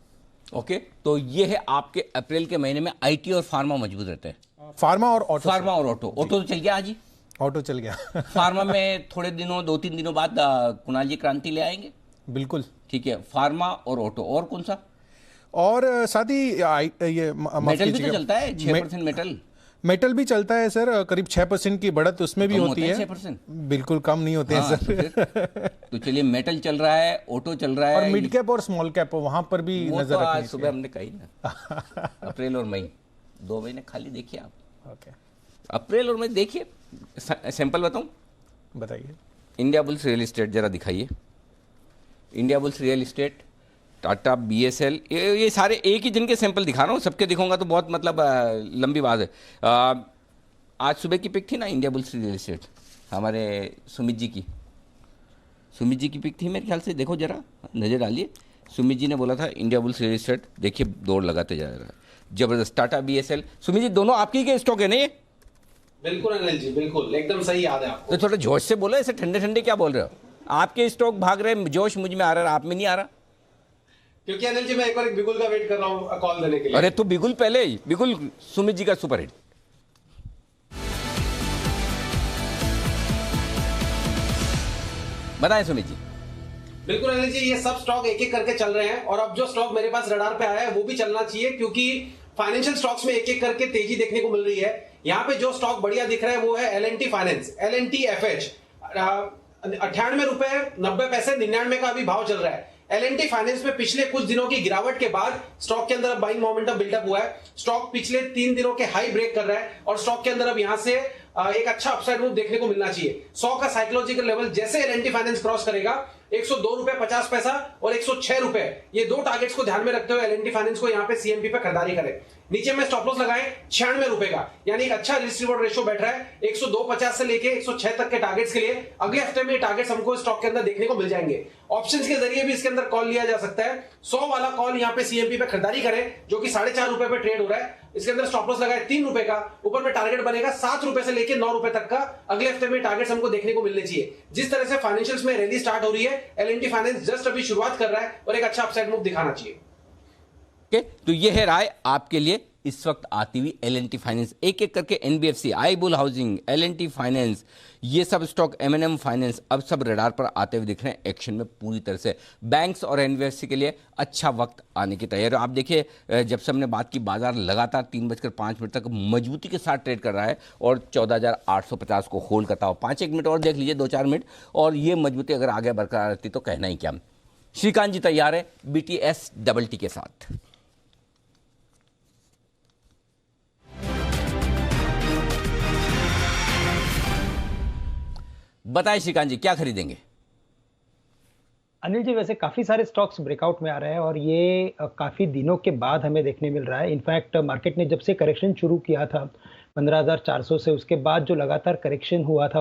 ओके, तो ये है आपके अप्रैल के महीने में आईटी और फार्मा मजबूत रहते हैं। फार्मा और ऑटो, फार्मा और ऑटो तो चल गया आज ही, ऑटो चल गया। फार्मा में थोड़े दिनों 2-3 दिनों बाद कुणाल जी क्रांति ले आएंगे। बिल्कुल ठीक है, फार्मा और ऑटो, और कौन सा? और साथ ही ये मेटल भी तो चलता है 6%। मेटल भी चलता है सर, करीब 6% की बढ़त उसमें भी होती है। 6%? बिल्कुल कम नहीं होते हैं सर। तो चलिए, मेटल चल रहा है, ऑटो चल रहा है, और मिड कैप और स्मॉल कैप वहां पर भी नजर रखनी है। सुबह हमने कही ना, अप्रैल और मई 2 महीने खाली देखिए आप। ओके, अप्रैल और मई देखिए। सैंपल बताऊं? बताइए। इंडिया बुल्स रियल एस्टेट जरा दिखाइए। India bulls real estate, Tata, BSL, ये सारे एक ही दिन के सैंपल दिखा रहा हूँ, सबके दिखाऊंगा तो बहुत मतलब लंबी बात है। आज सुबह की पिक थी ना इंडिया बुल्स रियल एस्टेट, हमारे सुमित जी की पिक थी मेरे ख्याल से। देखो जरा, नज़र डालिए। सुमित जी ने बोला था इंडिया बुल्स रियल एस्टेट, देखिए दौड़ लगाते जा रहा है, जबरदस्त। टाटा, बीएसएल, सुमित जी दोनों आपकी के स्टॉक है ना ये? बिल्कुल अनिल जी, बिल्कुल एकदम सही याद है आपको। तो थोड़ा जोश से बोलो, ऐसे ठंडे ठंडे क्या बोल रहे हो? आपके स्टॉक भाग रहे हैं, जोश मुझ में आ रहा है, आप में नहीं आ रहा। क्योंकि अनिल जी मैं एक बार बिगुल का वेट कर रहा हूँ कॉल देने के लिए। अरे तो बिगुल पहले ही, बिगुल सुमित जी का सुपर हिट। बताएं सुमित जी। बिल्कुल अनिल जी, ये सब स्टॉक एक एक करके चल रहे हैं, और अब जो स्टॉक मेरे पास रडार पे आया है वो भी चलना चाहिए, क्योंकि फाइनेंशियल स्टॉक्स में एक एक करके तेजी देखने को मिल रही है। यहाँ पे जो स्टॉक बढ़िया दिख रहा है वो है एल&टी फाइनेंस, LNTFH, 98.90 99 का अभी भाव चल रहा है। एल&टी फाइनेंस में पिछले कुछ दिनों की गिरावट के बाद स्टॉक के अंदर अब बाइंग मोमेंटम बिल्डअप हुआ है। स्टॉक पिछले 3 दिनों के हाई ब्रेक कर रहा है, और स्टॉक के अंदर अब यहां से एक अच्छा अपसाइड मूव देखने को मिलना चाहिए। 100 का साइकोलॉजिकल लेवल जैसे एल&टी फाइनेंस क्रॉस करेगा, 102.50 और 106 रुपए, ये 2 टारगेट्स को ध्यान में रखते हुए एल&टी फाइनेंस को यहाँ पे सीएमपी पे खरीदारी करें। नीचे में स्टॉप लॉस लगाएं 96 रुपए का, यानी एक अच्छा रिस्क रिवॉर्ड रेशियो बैठ रहा है। 102.50 से लेके 106 तक के टारगेट्स के लिए अगले हफ्ते में टारगेट्स हमको स्टॉक के अंदर देखने को मिल जाएंगे। ऑप्शंस के जरिए भी इसके अंदर कॉल लिया जा सकता है। 100 वाला कॉल यहाँ पे सीएमपी पे खरीदारी करें, जो कि 4.5 रुपए पे ट्रेड हो रहा है। इसके अंदर स्टॉप लॉस लगाए 3 रुपए का, ऊपर में टारगेट बनेगा 7 रुपए से लेके 9 रुपए तक का। अगले हफ्ते में टारगेट्स हमको देखने को मिलने चाहिए। जिस तरह से फाइनेंशियल्स में रैली स्टार्ट हो रही है, एल&टी फाइनेंस जस्ट अभी शुरुआत कर रहा है और एक अच्छा अपसाइड मूव दिखाना चाहिए। ओके, तो ये है राय आपके लिए इस वक्त आती हुई एल&टी फाइनेंस। एक एक करके एनबीएफसी, आईबुल हाउसिंग, एल&टी फाइनेंस, ये सब स्टॉक, एम&एम फाइनेंस, अब सब रडार पर आते हुए दिख रहे हैं एक्शन में पूरी तरह से। बैंक्स और एनबीएफसी के लिए अच्छा वक्त आने की तैयारी। आप देखिए, जब से हमने बात की, बाजार लगातार 3:05 तक मजबूती के साथ ट्रेड कर रहा है और 14,850 को होल्ड करता हो। 5-1 मिनट और देख लीजिए, 2-4 मिनट, और ये मजबूती अगर आगे बरकरार रहती तो कहना ही क्या। श्रीकांत जी तैयार है BTS के साथ। बताएं श्रीकांत जी, क्या खरीदेंगे? अनिल जी, वैसे काफ़ी सारे स्टॉक्स ब्रेकआउट में आ रहे हैं और ये काफ़ी दिनों के बाद हमें देखने मिल रहा है। इनफैक्ट मार्केट ने जब से करेक्शन शुरू किया था 15,400 से, उसके बाद जो लगातार करेक्शन हुआ था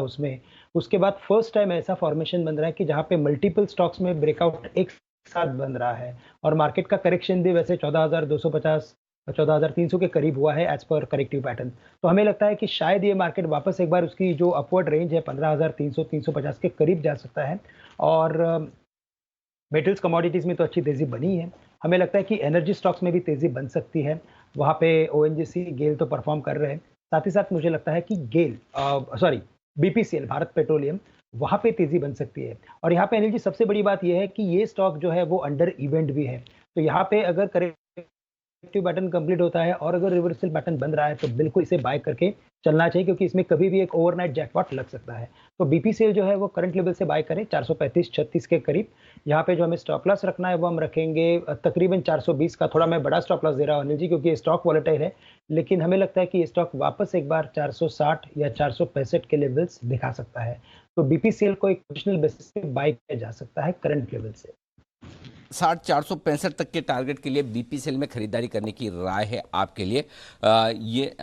उसके बाद फर्स्ट टाइम ऐसा फॉर्मेशन बन रहा है कि जहाँ पे मल्टीपल स्टॉक्स में ब्रेकआउट एक साथ बन रहा है। और मार्केट का करेक्शन भी वैसे 14,250 14,300 के करीब हुआ है एज पर करेक्टिव पैटर्न। तो हमें लगता है कि शायद ये मार्केट वापस एक बार उसकी जो अपवर्ड रेंज है 15,300-350 के करीब जा सकता है। और मेटल्स कमोडिटीज़ में तो अच्छी तेज़ी बनी है। हमें लगता है कि एनर्जी स्टॉक्स में भी तेज़ी बन सकती है। वहाँ पे ONGC, गेल तो परफॉर्म कर रहे हैं। साथ ही साथ मुझे लगता है कि BPCL भारत पेट्रोलियम, वहां पे तेजी बन सकती है। और यहाँ पे अनिल जी सबसे बड़ी बात यह है कि ये स्टॉक जो है वो अंडर इवेंट भी है, तो यहाँ पे अगर करेक्टिव पैटर्न कंप्लीट होता है और अगर रिवर्सल पैटर्न बन रहा है तो बिल्कुल इसे बाय करके चलना चाहिए, क्योंकि इसमें कभी भी एक ओवरनाइट जैकपॉट लग सकता है। तो BPCL जो है वो करंट लेवल से बाय करें 435-36 के करीब। यहाँ पे जो हमें स्टॉप लॉस रखना है वो हम रखेंगे तकरीबन 420 का। थोड़ा मैं बड़ा स्टॉप लॉस दे रहा हूँ अनिल जी, क्योंकि ये स्टॉक वॉलेटाइल है, लेकिन हमें लगता है कि ये स्टॉक वापस एक बार 460 या 465 के लेवल्स दिखा सकता है। तो BPCL को एक पोजिशनल बेसिस पे बाय किया जा सकता है करंट लेवल से। 465 तक के टारगेट के लिए BPCL में खरीदारी करने की राय है आपके लिए। ये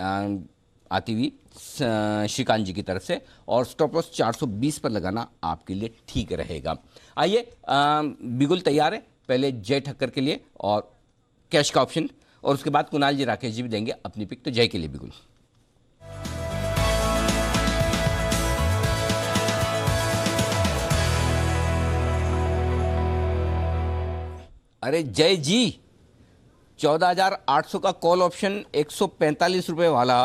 आती हुई श्रीकांत जी की तरफ से, और स्टॉप लॉस 420 पर लगाना आपके लिए ठीक रहेगा। आइए, बिगुल तैयार है पहले जय ठक्कर के लिए और कैश का ऑप्शन, और उसके बाद कुणाल जी राकेश जी भी देंगे अपनी पिक। तो जय के लिए बिगुल। अरे जय जी, 14,800 का कॉल ऑप्शन 145 रुपए वाला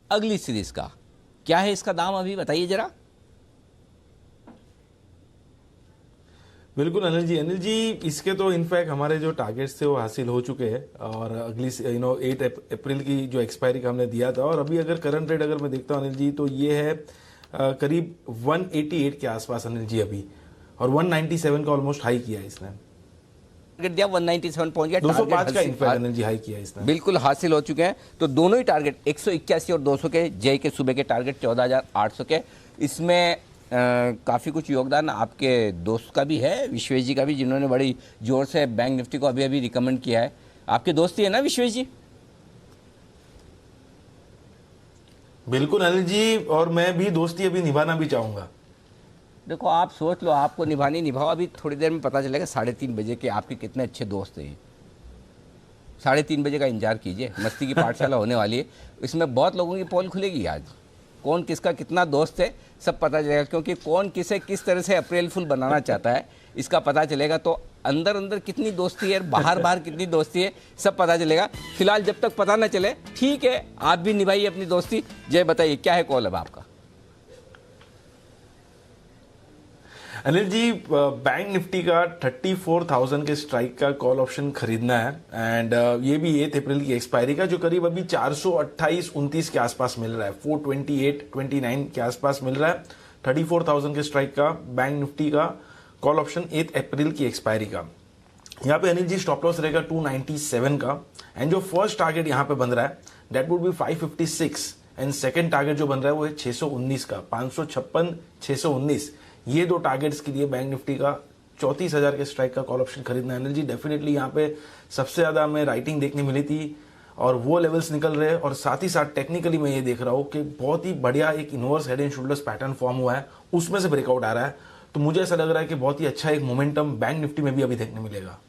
अगली सीरीज का, क्या है इसका दाम अभी बताइए जरा। बिल्कुल अनिल जी, इसके तो इनफैक्ट हमारे जो टारगेट्स थे वो हासिल हो चुके हैं, और अगली 8 अप्रैल की जो एक्सपायरी का हमने दिया था, और अभी अगर करंट रेट अगर मैं देखता हूँ अनिल जी तो ये है करीब 188 के आसपास अनिल जी अभी, और 197 का ऑलमोस्ट हाई किया है इसने, टारगेट दिया 197 पहुंच गया, 205 का इनफैक्ट एनर्जी हाई किया इसने, बिल्कुल हासिल हो चुके हैं। तो दोनों ही टारगेट 181 और 200 के, जय के सुबह के टारगेट 14,800 के। इसमें काफ़ी कुछ योगदान आपके दोस्त का भी है, विश्वेश जी का भी, जिन्होंने बड़ी जोर से बैंक निफ्टी को अभी अभी रिकमेंड किया है। आपके दोस्त ही है ना विश्वेश जी? बिल्कुल अनिल जी, और मैं भी दोस्ती अभी निभाना भी चाहूंगा। देखो आप सोच लो, आपको निभानी निभाओ, अभी थोड़ी देर में पता चलेगा 3:30 बजे के आपके कितने अच्छे दोस्त हैं। 3:30 बजे का इंतजार कीजिए, मस्ती की पाठशाला होने वाली है। इसमें बहुत लोगों की पोल खुलेगी आज, कौन किसका कितना दोस्त है सब पता चलेगा, क्योंकि कौन किसे किस तरह से अप्रैल फुल बनाना चाहता है इसका पता चलेगा। तो अंदर अंदर कितनी दोस्ती है, बाहर बाहर कितनी दोस्ती है, सब पता चलेगा। फिलहाल जब तक पता ना चले, ठीक है, आप भी निभाइए अपनी दोस्ती। जय बताइए क्या है कॉल अब आपका? अनिल जी, बैंक निफ्टी का 34,000 के स्ट्राइक का कॉल ऑप्शन खरीदना है, एंड ये भी 8 अप्रैल की एक्सपायरी का, जो करीब अभी 428-29 के आसपास मिल रहा है, 428-29 के आसपास मिल रहा है। 34,000 के स्ट्राइक का बैंक निफ्टी का कॉल ऑप्शन 8 अप्रैल की एक्सपायरी का। यहाँ पे अनिल जी स्टॉप लॉस रहेगा 297 का, एंड जो फर्स्ट टारगेट यहाँ पे बन रहा है that would be 556, and second target जो बन रहा है वो है 619 का, 556-619। ये दो टारगेट्स के लिए बैंक निफ्टी का 34,000 के स्ट्राइक का कॉल ऑप्शन खरीदना है अनिल जी। डेफिनेटली यहाँ पे सबसे ज्यादा हमें राइटिंग देखने मिली थी, और वो लेवल्स निकल रहे हैं, और साथ ही साथ टेक्निकली मैं ये देख रहा हूँ कि बहुत ही बढ़िया एक inverse head and shoulders pattern form हुआ है, उसमें से ब्रेकआउट आ रहा है। तो मुझे ऐसा लग रहा है कि बहुत ही अच्छा एक मोमेंटम बैंक निफ्टी में भी अभी देखने मिलेगा।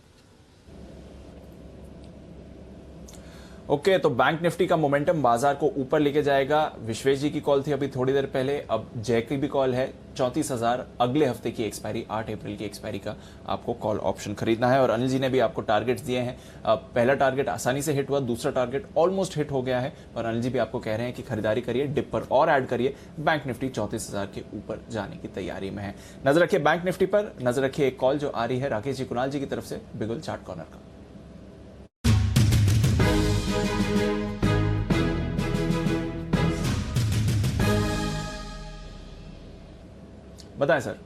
ओके, तो बैंक निफ्टी का मोमेंटम बाजार को ऊपर लेके जाएगा। विश्वेश जी की कॉल थी अभी थोड़ी देर पहले, अब जय की भी कॉल है। 34,000 अगले हफ्ते की एक्सपायरी, 8 अप्रैल की एक्सपायरी का आपको कॉल ऑप्शन खरीदना है। और अनिल जी ने भी आपको टारगेट्स दिए हैं। पहला टारगेट आसानी से हिट हुआ, दूसरा टारगेट ऑलमोस्ट हिट हो गया है, और अनिल जी भी आपको कह रहे हैं कि खरीदारी करिए, डिप पर और ऐड करिए। बैंक निफ्टी 34,000 के ऊपर जाने की तैयारी में है। नजर रखिए बैंक निफ्टी पर, नजर रखिए एक कॉल जो आ रही है राकेश जी कुणाल जी की तरफ से बिगुल चार्ट कॉर्नर का। बताएं सर।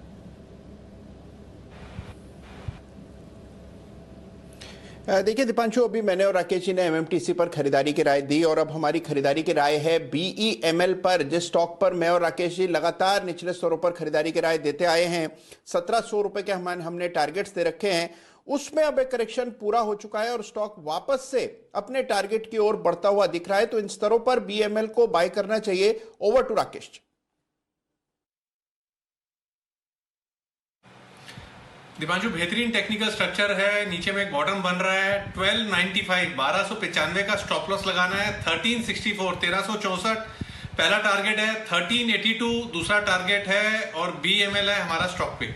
देखिए दीपांशु, अभी मैंने और राकेश जी ने एमएमटीसी पर खरीदारी की राय दी, और अब हमारी खरीदारी की राय है BEML पर, जिस स्टॉक पर मैं और राकेश जी लगातार निचले स्तरों पर खरीदारी की राय देते आए हैं। 1,700 रुपए के हमने टारगेट्स दे रखे हैं, उसमें अब एक करेक्शन पूरा हो चुका है और स्टॉक वापस से अपने टारगेट की ओर बढ़ता हुआ दिख रहा है। तो इन स्तरों पर BEML को बाय करना चाहिए। Over to Rakesh. दीपांशु, बेहतरीन टेक्निकल स्ट्रक्चर है, नीचे में एक बॉटम बन रहा है 1295, 1295 का स्टॉप लॉस लगाना है। 1364, 1364 पहला टारगेट है, 1382 दूसरा टारगेट है, और BEML है हमारा स्टॉक पिक।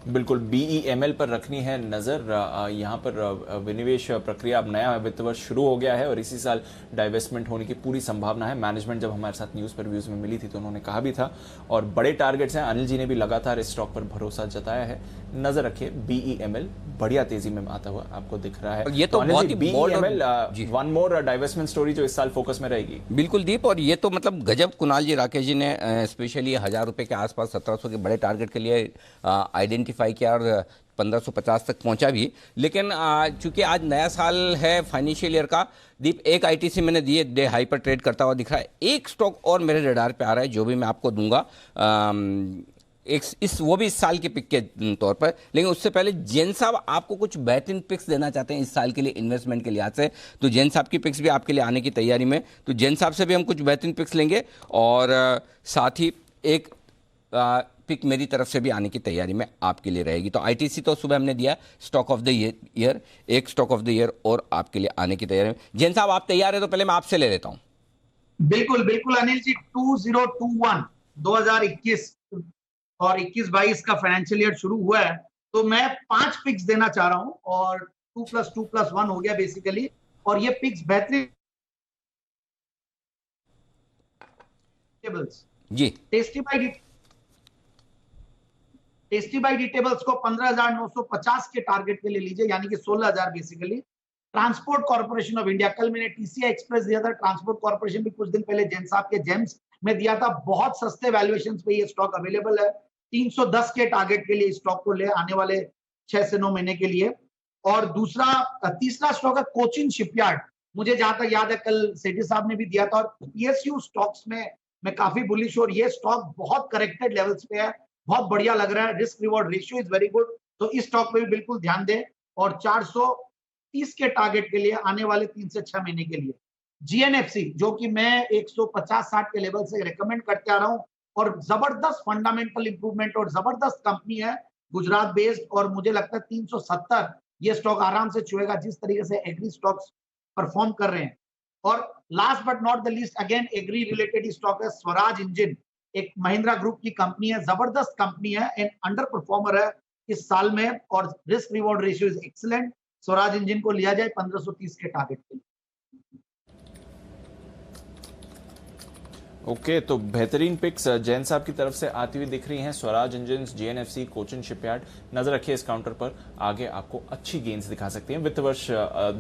बिल्कुल BEML पर रखनी है नजर। यहाँ पर विनिवेश प्रक्रिया अब नया वित्त वर्ष शुरू हो गया है और इसी साल डाइवेस्टमेंट होने की पूरी संभावना है। मैनेजमेंट जब हमारे साथ न्यूज़ पर व्यूज में मिली थी तो उन्होंने कहा भी था और बड़े टारगेट्स हैं। अनिल जी ने भी लगातार इस स्टॉक पर भरोसा जताया है। नजर रखिए BEML बढ़िया तेजी में आता हुआ आपको दिख रहा है। ये तो बहुत ही BEML one more divestment story जो इस साल फोकस में रहेगी। बिल्कुल दीप, और ये तो मतलब गजब कुणाल जी राकेश जी ने स्पेशली 1000 रुपए के आसपास 1700 के बड़े टारगेट के लिए आइडेंटिफाई किया और 1550 तक पहुंचा भी। लेकिन चूंकि आज नया साल है फाइनेंशियल ईयर का, दीप एक ITC मैंने दिए डे हाई पर ट्रेड करता हुआ दिख रहा है। एक स्टॉक और मेरे रडार पे आ रहा है जो भी मैं आपको दूंगा, वो भी इस साल के पिक के तौर पर। लेकिन उससे पहले जैन साहब आपको कुछ बेहतरीन पिक्स देना चाहते हैं इस साल के लिए इन्वेस्टमेंट के लिहाज से, तो जैन साहब की पिक्स भी आपके लिए आने की तैयारी में, तो जैन साहब से भी हम कुछ बेहतरीन पिक्स लेंगे और साथ ही एक पिक मेरी तरफ से भी आने की तैयारी में आपके लिए रहेगी। तो ITC तो सुबह हमने दिया स्टॉक ऑफ द ईयर, एक स्टॉक ऑफ द ईयर और आपके लिए आने की तैयारी में। जैन साहब आप तैयार है तो पहले मैं आपसे ले लेता हूं। बिल्कुल बिल्कुल अनिल जी, 2021 2021 और 21-22 का फाइनेंशियल ईयर शुरू हुआ है, तो मैं 5 पिक्स देना चाह रहा हूं और 2+2+1 हो गया बेसिकली। और ये पिक्स बेहतरीन जी। टेस्टी बाइट टेबल्स को 15,950 के टारगेट के लिए लीजिए, यानी कि 16,000 basically. Transport corporation of India, कल मैंने TCI एक्सप्रेस दिया था, ट्रांसपोर्ट कॉर्पोरेशन भी कुछ दिन पहले जैन साहब के जेम्स में दिया था। बहुत सस्ते वैल्यूएशन पे ये स्टॉक अवेलेबल है। 310 के टारगेट के लिए स्टॉक को ले आने वाले 6 से 9 महीने के लिए। और तीसरा स्टॉक है कोचिन शिपयार्ड। मुझे जहां तक याद है कल सेठी साहब ने भी दिया था। और PSU स्टॉक्स में मैं काफी बुलिश हूं और ये स्टॉक बहुत करेक्टेड लेवल्स पे है, बहुत बढ़िया लग रहा है। Risk reward ratio is very good, तो इस स्टॉक पे भी बिल्कुल ध्यान दें। और 430 के टारगेट के लिए आने वाले 3 से 6 महीने के लिए। GNFC जो कि मैं 150-60 के लेवल से रेकमेंड करते आ रहा हूं और जबरदस्त फंडामेंटल इंप्रूवमेंट और जबरदस्त कंपनी है, गुजरात बेस्ड। और मुझे लगता है 370 ये स्टॉक आराम से छुएगा जिस तरीके से एग्री स्टॉक्स परफॉर्म कर रहे हैं। और last but not the least, again agri related stock है स्वराज इंजन, एक महिंद्रा ग्रुप की कंपनी है, जबरदस्त कंपनी है एंड अंडर परफॉर्मर है इस साल में और risk reward ratio is excellent. Swaraj engine को लिया जाए 1530 के टारगेट के लिए। ओके, तो बेहतरीन पिक्स जैन साहब की तरफ से आती हुई दिख रही हैं। Swaraj engines, GNFC, Cochin shipyard. नजर रखिए इस काउंटर पर, आगे आपको अच्छी गेन्स दिखा सकती हैं। वित्त वर्ष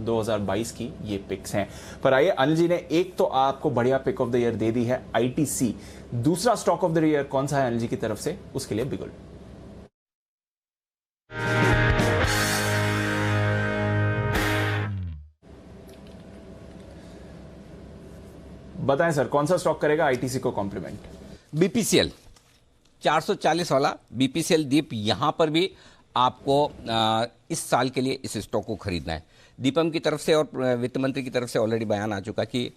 2022 की ये पिक्स हैं। पर आइए, अनिल जी ने एक तो आपको बढ़िया पिक ऑफ द ईयर दे दी है ITC, दूसरा स्टॉक ऑफ द ईयर कौन सा है अनिल जी की तरफ से, उसके लिए बिगुल। बताएं सर, कौन सा स्टॉक करेगा ITC को कॉम्प्लीमेंट? BPCL 440 वाला BPCL दीप, यहां पर भी आपको इस साल के लिए इस स्टॉक को खरीदना है। दीपम की तरफ से और वित्त मंत्री की तरफ से ऑलरेडी बयान आ चुका कि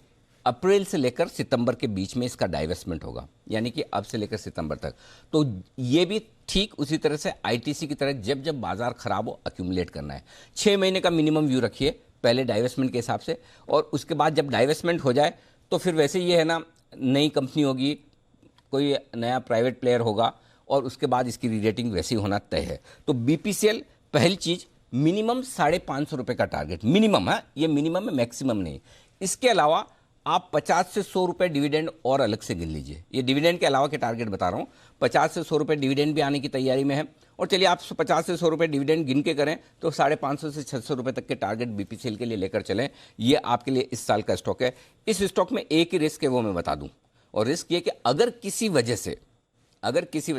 अप्रैल से लेकर सितंबर के बीच में इसका डाइवेस्टमेंट होगा, यानी कि अब से लेकर सितंबर तक। तो ये भी ठीक उसी तरह से ITC की तरह जब जब बाजार खराब हो अक्यूमुलेट करना है। 6 महीने का मिनिमम व्यू रखिए पहले डाइवेस्टमेंट के हिसाब से, और उसके बाद जब डाइवेस्टमेंट हो जाए तो फिर वैसे ये है ना, नई कंपनी होगी, कोई नया प्राइवेट प्लेयर होगा और उसके बाद इसकी रीरेटिंग वैसी होना तय है। तो BPCL पहली चीज मिनिमम 550 रुपए का टारगेट, मिनिमम है, ये मिनिमम है, मैक्सिमम नहीं। इसके अलावा आप 50 से 100 रुपए डिविडेंड और अलग से गिन लीजिए। ये डिविडेंड के अलावा के टारगेट बता रहा हूँ। 50 से 100 रुपए डिविडेंड भी आने की तैयारी में है। और चलिए आप 50 से 100 रुपए डिविडेंड गिन के करें तो 550 से 600 रुपए तक के टारगेट BPCL के लिए लेकर चलें। ये आपके लिए इस साल का स्टॉक है। इस स्टॉक में एक ही रिस्क है, वो मैं बता दूं, और रिस्क ये कि अगर किसी वजह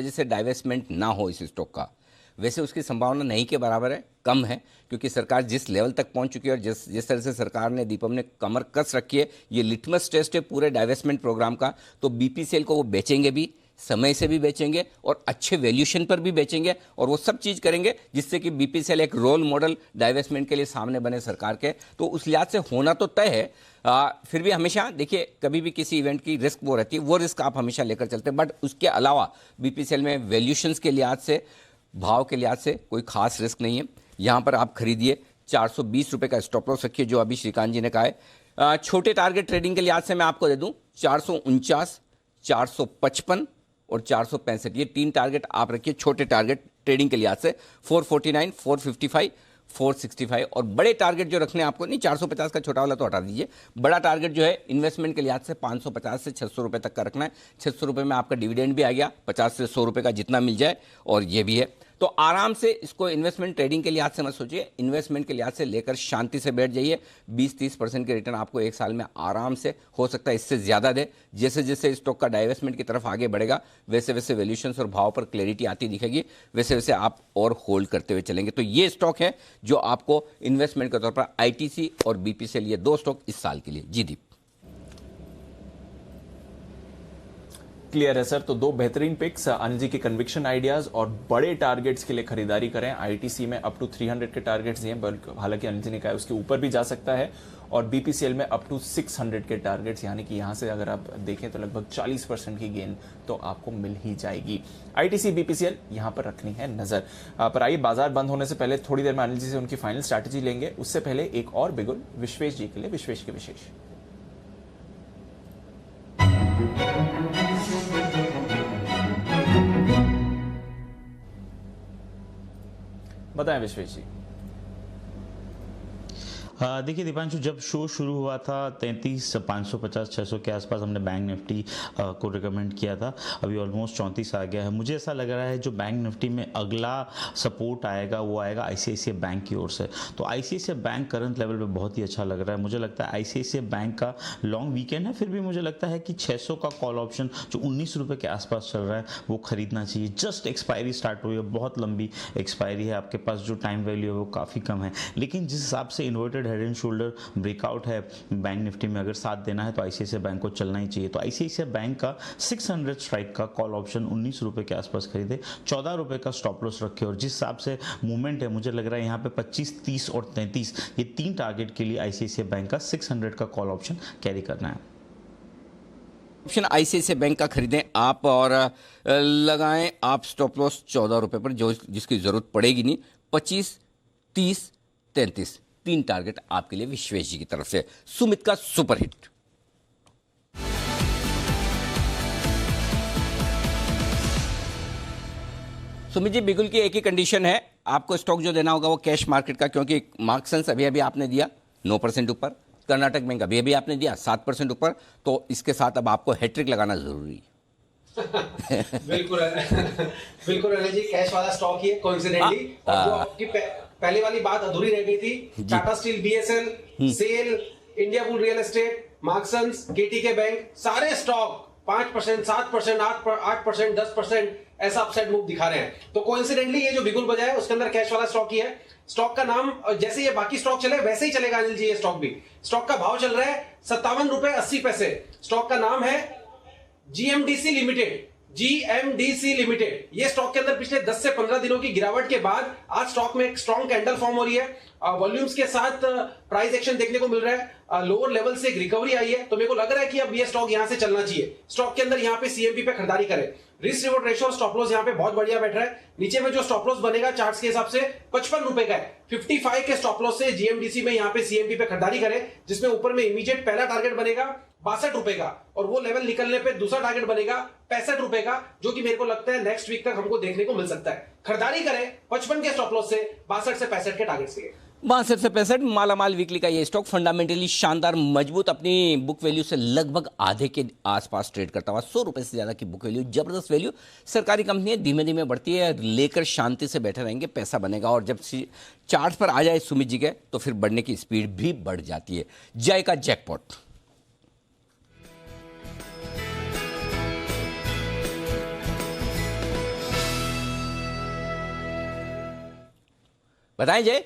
से डाइवेस्टमेंट ना हो इस स्टॉक का, वैसे उसकी संभावना नहीं के बराबर है, कम है, क्योंकि सरकार जिस लेवल तक पहुंच चुकी है और जिस तरह से सरकार ने, दीपम ने कमर कस रखी है, ये लिटमस टेस्ट है पूरे डाइवेस्टमेंट प्रोग्राम का। तो BPCL को वो बेचेंगे भी, समय से भी बेचेंगे और अच्छे वैल्यूएशन पर भी बेचेंगे, और वो सब चीज़ करेंगे जिससे कि BPCL एक रोल मॉडल डाइवेस्टमेंट के लिए सामने बने सरकार के। तो उस लिहाज से होना तो तय है। फिर भी हमेशा देखिए, कभी भी किसी इवेंट की रिस्क वो रहती है, वो रिस्क आप हमेशा लेकर चलते हैं। बट उसके अलावा BPCL में वैल्यूएशंस के लिहाज से, भाव के लिहाज से कोई खास रिस्क नहीं है। यहाँ पर आप खरीदिए, 420 रुपये का स्टॉप लॉस रखिए, जो अभी श्रीकांत जी ने कहा है। छोटे टारगेट ट्रेडिंग के लिहाज से मैं आपको दे दूँ 449, 455 और 465, ये 3 टारगेट आप रखिए छोटे टारगेट ट्रेडिंग के लिहाज से 449, 455, 465 और बड़े टारगेट जो रखने हैं आपको नहीं, 450 का छोटा वाला तो हटा दीजिए, बड़ा टारगेट जो है इन्वेस्टमेंट के लिहाज से 550 से 600 रुपए तक का रखना है। 600 रुपए में आपका डिविडेंड भी आ गया, 50 से 100 रुपए का जितना मिल जाए, और ये भी है। तो आराम से इसको इन्वेस्टमेंट ट्रेडिंग के लिहाज से मत सोचिए, इन्वेस्टमेंट के लिहाज से लेकर शांति से बैठ जाइए। 20-30% के रिटर्न आपको एक साल में आराम से हो सकता है, इससे ज़्यादा दे। जैसे जैसे स्टॉक का डाइवेस्टमेंट की तरफ आगे बढ़ेगा वैसे वैसे वैल्यूएशंस और भाव पर क्लैरिटी आती दिखेगी, वैसे वैसे आप और होल्ड करते हुए चलेंगे। तो ये स्टॉक है जो आपको इन्वेस्टमेंट के तौर पर आईटीसी और बीपीसीएल, ये 2 स्टॉक इस साल के लिए। जी दीप। क्लियर है सर। तो 2 बेहतरीन पिक्स, अनिल जी के कन्विक्शन आइडियाज और बड़े टारगेट्स के लिए खरीदारी करें। आईटीसी में अप टू 300 के टारगेट्स दिए, हालांकि अनिल जी ने कहा उसके ऊपर भी जा सकता है, और बीपीसीएल में अप टू 600 के टारगेट्स, यानी कि यहां से अगर आप देखें तो लगभग 40% की गेन तो आपको मिल ही जाएगी। आईटीसी बीपीसीएल यहां पर रखनी है नजर। पर आइए, बाजार बंद होने से पहले थोड़ी देर में अनिल जी से उनकी फाइनल स्ट्रैटेजी लेंगे। उससे पहले एक और बिगुल विश्वेश जी के लिए, विश्वेश के विशेष। बताएं विश्वेश जी। देखिए दीपांशु, जब शो शुरू हुआ था 33,550-600 के आसपास हमने बैंक निफ्टी को रिकमेंड किया था। अभी ऑलमोस्ट 34 आ गया है। मुझे ऐसा लग रहा है जो बैंक निफ्टी में अगला सपोर्ट आएगा वो आएगा आईसीआईसीआई बैंक की ओर से। तो आईसीआईसीआई बैंक करंट लेवल पे बहुत ही अच्छा लग रहा है। मुझे लगता है आईसीआईसीआई बैंक का लॉन्ग वीकेंड है, फिर भी मुझे लगता है कि 600 का कॉल ऑप्शन जो 19 रुपये के आसपास चल रहा है वो खरीदना चाहिए। जस्ट एक्सपायरी स्टार्ट हुई है, बहुत लंबी एक्सपायरी है, आपके पास जो टाइम वैल्यू है वो काफ़ी कम है। लेकिन जिस हिसाब से inverted head and shoulder breakout है बैंक निफ्टी में, अगर साथ देना है तो आईसीआईसीआई बैंक को चलना ही चाहिए। तो आईसीआईसीआई बैंक का 600 स्ट्राइक का कॉल ऑप्शन 19 रुपये के आसपास खरीदे, 14 रुपये का स्टॉप लॉस रखे, और जिस हिसाब से मूवमेंट है मुझे लग रहा है यहाँ पे 25, 30 और 33 ये 3 टारगेट के लिए आईसीआईसीआई बैंक का 600 का कॉल ऑप्शन कैरी करना है। ऑप्शन आईसीआईसीआई बैंक का खरीदें आप, और लगाएं आप स्टॉप लॉस 14 रुपये पर, जो जिसकी जरूरत पड़ेगी नहीं। 25, 30, 33 3 टारगेट आपके लिए विश्वेश जी की तरफ से। सुमित का सुपर हिट। सुमित जी, बिगुल की एक ही कंडीशन है, आपको स्टॉक जो देना होगा वो कैश मार्केट का, क्योंकि मार्क्सन्स अभी अभी आपने दिया 9% ऊपर, कर्नाटक बैंक अभी अभी आपने दिया 7% ऊपर, तो इसके साथ अब आपको हैट्रिक लगाना जरूरी है। बिल्कुल बिल्कुल अनिल जी, कैश वाला स्टॉक ही है कोइंसिडेंटली। और जो आपकी पहली वाली बात अधूरी रह गई थी, Tata steel, BSL, SAIL, India bull real estate, Marksans, KTK bank, सारे स्टॉक 5%, 7%, 8%, 10% ऐसा अपसाइड मूव दिखा रहे हैं। तो कोइंसिडेंटली ये जो बिगुल बजा है उसके अंदर कैश वाला स्टॉक ही है। स्टॉक का नाम जैसे ये बाकी स्टॉक चले वैसे ही चलेगा अनिल जी, ये स्टॉक भी। स्टॉक का भाव चल रहा है 57 रुपए 80 पैसे। स्टॉक का नाम है जीएमडीसी लिमिटेड, जीएमडीसी लिमिटेड। ये स्टॉक के अंदर पिछले 10 से 15 दिनों की गिरावट के बाद आज स्टॉक में एक स्ट्रॉन्ग कैंडल फॉर्म हो रही है। वॉल्यूम्स के साथ प्राइस एक्शन देखने को मिल रहा है, लोअर लेवल से एक रिकवरी आई है। तो मेरे को लग रहा है कि अब ये स्टॉक यहां से चलना चाहिए। स्टॉक के अंदर यहां पे सीएमपी पे खरीदारी करें। रिस्क रिवॉर्ड रेशियो और स्टॉप लॉस यहां पे बहुत बढ़िया बैठ रहा है। नीचे में जो स्टॉप लॉस बनेगा चार्ट्स के हिसाब से 55 रुपए का है। 55 के स्टॉप लॉस से जीएमडीसी में यहां पे सीएमपी पे खरीदारी करें, जिसमें ऊपर में इमीडिएट पहला टारगेट बनेगा 62 रुपए का, और वो लेवल निकलने पे दूसरा टारगेट बनेगा 65 रुपए का, जो कि मेरे को लगता है नेक्स्ट वीक तक हमको देखने को मिल सकता है। खरीदारी करें 55 के स्टॉप लॉस से 62 से 65 के टारगेट से। 62 से 65 मालामाल वीकली का ये स्टॉक फंडामेंटली शानदार, मजबूत, अपनी बुक वैल्यू से लगभग आधे के आसपास ट्रेड करता हुआ, 100 रुपए से ज्यादा की बुक वैल्यू, जबरदस्त वैल्यू। सरकारी कंपनी है, धीमे धीमे बढ़ती है, लेकर शांति से बैठे रहेंगे, पैसा बनेगा। और जब चार्ट पर आ जाए सुमित जी के तो फिर बढ़ने की स्पीड भी बढ़ जाती है। जय का जैकपॉट। बताएं जय।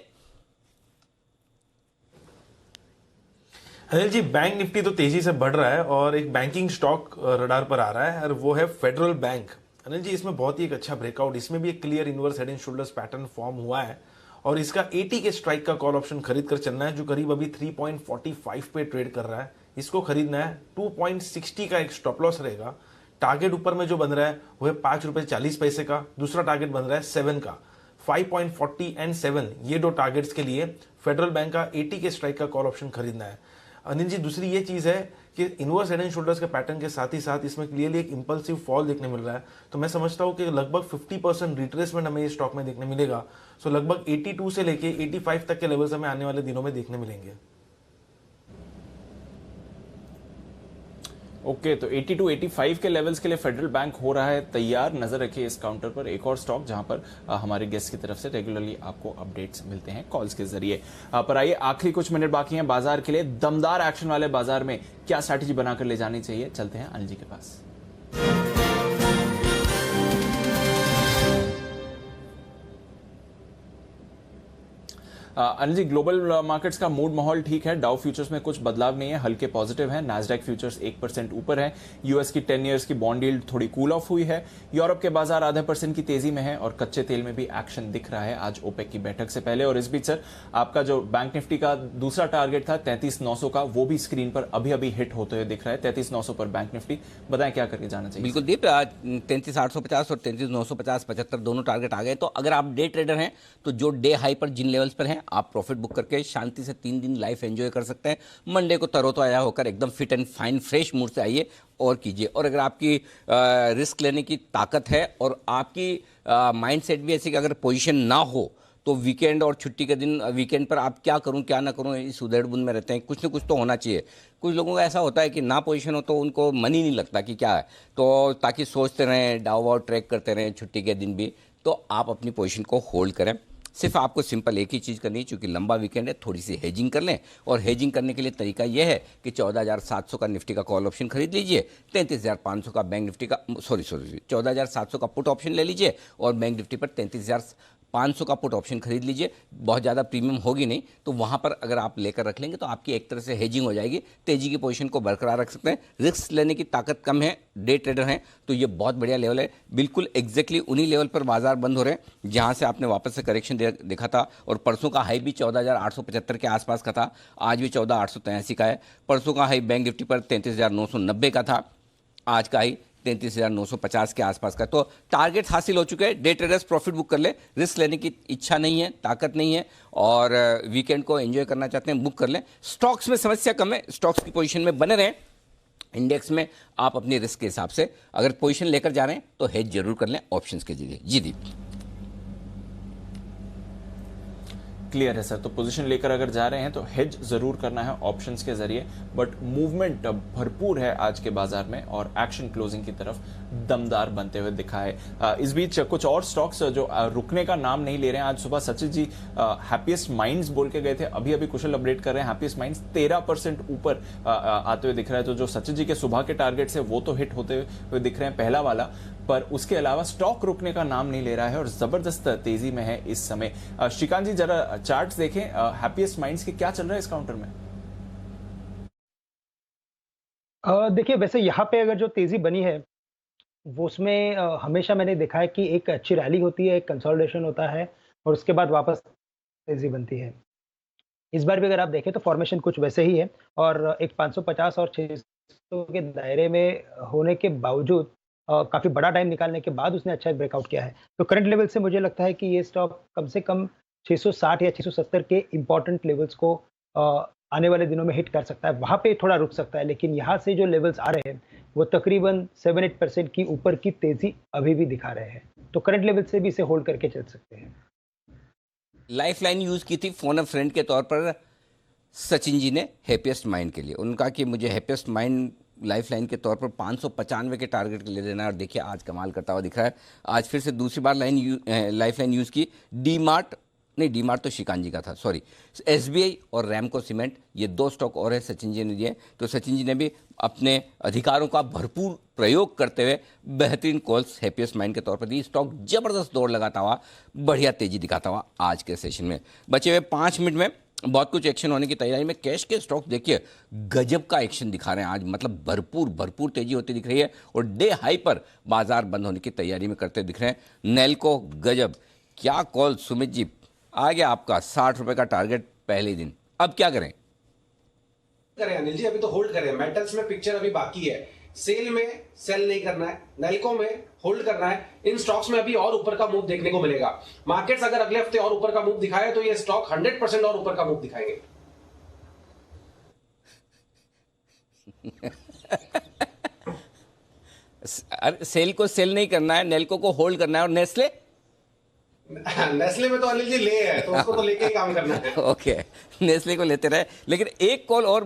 अनिल जी, बैंक निफ्टी तो तेजी से बढ़ रहा है और एक बैंकिंग स्टॉक रडार पर आ रहा है, और वो है फेडरल बैंक। अनिल जी, इसमें बहुत ही एक अच्छा ब्रेकआउट, इसमें भी एक clear inverse head and shoulders pattern form हुआ है, और इसका 80 के स्ट्राइक का कॉल ऑप्शन खरीद कर चलना है, जो करीब अभी 3.45 पे ट्रेड कर रहा है। इसको खरीदना है। 2.60 का एक स्टॉप लॉस रहेगा। टारगेट ऊपर में जो बन रहा है वो है 5 रुपए 40 पैसे का। दूसरा टारगेट बन रहा है 7 का। 5.40 एंड 7 ये 2 टारगेट्स के लिए फेडरल बैंक का 80 के स्ट्राइक का कॉल ऑप्शन खरीदना है। अनिल जी, दूसरी ये चीज़ है कि इनवर्स हेड एंड शोल्डर्स के पैटर्न के साथ ही साथ इसमें क्लियरली एक इंपल्सिव फॉल देखने मिल रहा है। तो मैं समझता हूँ कि लगभग 50% रिट्रेसमेंट हमें इस स्टॉक में देखने मिलेगा। सो लगभग 82 से लेके 85 तक के लेवल्स हमें आने वाले दिनों में देखने मिलेंगे। ओके, तो 82-85 के लेवल्स के लिए फेडरल बैंक हो रहा है तैयार। नजर रखिए इस काउंटर पर। एक और स्टॉक जहां पर हमारे गेस्ट की तरफ से रेगुलरली आपको अपडेट्स मिलते हैं कॉल्स के जरिए। पर आइए, आखिरी कुछ मिनट बाकी हैं बाजार के लिए। दमदार एक्शन वाले बाजार में क्या स्ट्रैटेजी बनाकर ले जानी चाहिए, चलते हैं अनिल जी के पास। अनिल जी, ग्लोबल मार्केट्स का मूड माहौल ठीक है। डाउ फ्यूचर्स में कुछ बदलाव नहीं है, हल्के पॉजिटिव है। नैस्डैक फ्यूचर्स 1% ऊपर है। यूएस की 10 ईयर्स की बॉन्ड यील्ड थोड़ी कूल ऑफ हुई है। यूरोप के बाजार आधा % की तेजी में है और कच्चे तेल में भी एक्शन दिख रहा है आज ओपेक की बैठक से पहले। और इस बीच सर, आपका जो बैंक निफ्टी का दूसरा टारगेट था 33,900 का, वो भी स्क्रीन पर अभी अभी हिट होते हुए दिख रहा है। 33,900 पर बैंक निफ्टी, बताएं क्या करके जाना चाहिए? बिल्कुल दीप, 33,850 और 33,950 75 दोनों टारगेट आ गए। तो अगर आप डे ट्रेडर हैं तो जो डे हाई पर जिन लेवल्स पर हैं आप प्रॉफिट बुक करके शांति से 3 दिन लाइफ एंजॉय कर सकते हैं। मंडे को तरोताजा होकर एकदम fit and fine fresh mood से आइए और कीजिए। और अगर आपकी रिस्क लेने की ताकत है और आपकी माइंड सेट भी ऐसी कि अगर पोजीशन ना हो तो वीकेंड और छुट्टी के दिन, वीकेंड पर आप क्या करूं क्या ना करूं, इस उधेड़-बुन में रहते हैं। कुछ ना कुछ तो होना चाहिए। कुछ लोगों का ऐसा होता है कि ना पोजीशन हो तो उनको मन ही नहीं लगता कि क्या है, तो ताकि सोचते रहें, डाउ वाउ ट्रैक करते रहें छुट्टी के दिन भी। तो आप अपनी पोजीशन को होल्ड करें। सिर्फ आपको सिंपल एक ही चीज़ करनी है, चूंकि लंबा वीकेंड है, थोड़ी सी हेजिंग कर लें। और हेजिंग करने के लिए तरीका यह है कि 14,700 का निफ्टी का कॉल ऑप्शन खरीद लीजिए, 33,500 का बैंक निफ्टी का 14,700 का पुट ऑप्शन ले लीजिए और बैंक निफ्टी पर 33,500 का पुट ऑप्शन खरीद लीजिए। बहुत ज़्यादा प्रीमियम होगी नहीं, तो वहाँ पर अगर आप लेकर रख लेंगे तो आपकी एक तरह से हेजिंग हो जाएगी। तेजी की पोजीशन को बरकरार रख सकते हैं। रिस्क लेने की ताकत कम है, डे ट्रेडर हैं तो ये बहुत बढ़िया लेवल है। बिल्कुल एग्जैक्टली उन्हीं लेवल पर बाजार बंद हो रहे हैं जहाँ से आपने वापस से करेक्शन देखा था। और परसों का हाई भी 14,875 के आसपास का था, आज भी 14,883 का है। परसों का हाई बैंक निफ्टी पर 33,990 का था, आज का हाई 33,950 के आसपास का। तो टारगेट हासिल हो चुके हैं। डे ट्रेडर्स प्रॉफिट बुक कर ले। रिस्क लेने की इच्छा नहीं है, ताकत नहीं है और वीकेंड को एंजॉय करना चाहते हैं, बुक कर लें। स्टॉक्स में समस्या कम है, स्टॉक्स की पोजीशन में बने रहें। इंडेक्स में आप अपनी रिस्क के हिसाब से अगर पोजीशन लेकर जा रहे हैं तो हेज जरूर कर लें ऑप्शंस के जरिए। जी दीप, क्लियर है सर। तो पोजीशन लेकर अगर जा रहे हैं तो हेज जरूर करना है ऑप्शंस के जरिए। बट मूवमेंट भरपूर है आज के बाजार में और एक्शन क्लोजिंग की तरफ दमदार बनते हुए दिखा है। इस बीच कुछ और स्टॉक्स जो रुकने का नाम नहीं ले रहे हैं। आज सुबह सचिन जी हैप्पीएस्ट माइंड्स बोल के गए थे, अभी अभी कुशल अपडेट कर रहे हैं हैप्पीएस्ट माइंड्स 13% ऊपर आते हुए दिख रहा है। तो जो सचिन जी के सुबह के टारगेट्स है वो तो हिट होते हुए दिख रहे हैं, पहला वाला। पर उसके अलावा स्टॉक रुकने का नाम नहीं ले रहा है और जबरदस्त तेजी में है इस समय। श्रीकांत जी, जरा चार्ट्स देखें हैप्पीएस्ट माइंड्स के, क्या चल रहा है इस काउंटर में? देखिए, वैसे यहाँ पे अगर जो तेजी बनी है वो उसमें हमेशा मैंने देखा है कि एक अच्छी रैली होती है, एक कंसोलिडेशन होता है और उसके बाद वापस तेजी बनती है। इस बार भी अगर आप देखें तो फॉर्मेशन कुछ वैसे ही है और एक 550 और 600 के दायरे में होने के बावजूद काफ़ी बड़ा टाइम निकालने के बाद उसने अच्छा एक ब्रेकआउट किया है। तो करंट लेवल से मुझे लगता है कि ये स्टॉक कम से कम 660 या 670 के इंपॉर्टेंट लेवल्स को आने वाले दिनों में हिट कर सकता है। वहाँ पे थोड़ा रुक सकता है, लेकिन यहाँ से जो लेवल्स आ रहे हैं वो तकरीबन 7-8% की ऊपर की तेजी अभी भी दिखा रहे हैं। तो करंट लेवल से भी इसे होल्ड करके चल सकते हैं। लाइफ लाइन यूज की थी फोन अ फ्रेंड के तौर पर सचिन जी ने हैप्पीएस्ट माइंड के लिए। उनका कि मुझे हैप्पीएस्ट माइंड लाइफ लाइन के तौर पर 595 के टारगेट के लिए देना है और देखिए आज कमाल करता हुआ दिख रहा है। आज फिर से दूसरी बार लाइफ लाइन यूज़ की। डी मार्ट तो श्रीकांत जी का था, सॉरी। एसबीआई और रैमको सीमेंट, ये 2 स्टॉक और है सचिन जी ने दिए। तो सचिन जी ने भी अपने अधिकारों का भरपूर प्रयोग करते हुए बेहतरीन कॉल्स हैप्पीएस्ट माइंड के तौर पर दी। स्टॉक जबरदस्त दौड़ लगाता हुआ, बढ़िया तेजी दिखाता हुआ आज के सेशन में। बचे हुए 5 मिनट में बहुत कुछ एक्शन होने की तैयारी में। कैश के स्टॉक देखिए गजब का एक्शन दिखा रहे हैं आज, मतलब भरपूर तेजी होती दिख रही है और डे हाई पर बाजार बंद होने की तैयारी में करते दिख रहे हैं। नेल्को गजब, क्या कॉल सुमित जी, आ गया आपका 60 रुपए का टारगेट पहले दिन। अब क्या करें अनिल जी? अभी तो होल्ड करें। मेटल्स में पिक्चर अभी बाकी है। सेल में सेल नहीं करना है, नेल्को में होल्ड करना है। इन स्टॉक्स में अभी और ऊपर का मूव देखने को मिलेगा। मार्केट्स अगर अगले हफ्ते और ऊपर का मूव दिखाए तो ये स्टॉक 100% और ऊपर का मूव दिखाएंगे। अरे सेल को सेल नहीं करना है, नेल्को को होल्ड करना है। और नेस्ले नेस्ले में तो अनिल जी ले है, तो उसको तो लेके ही काम करना है। ओके, नेस्ले को लेते रहे। लेकिन एक कॉल और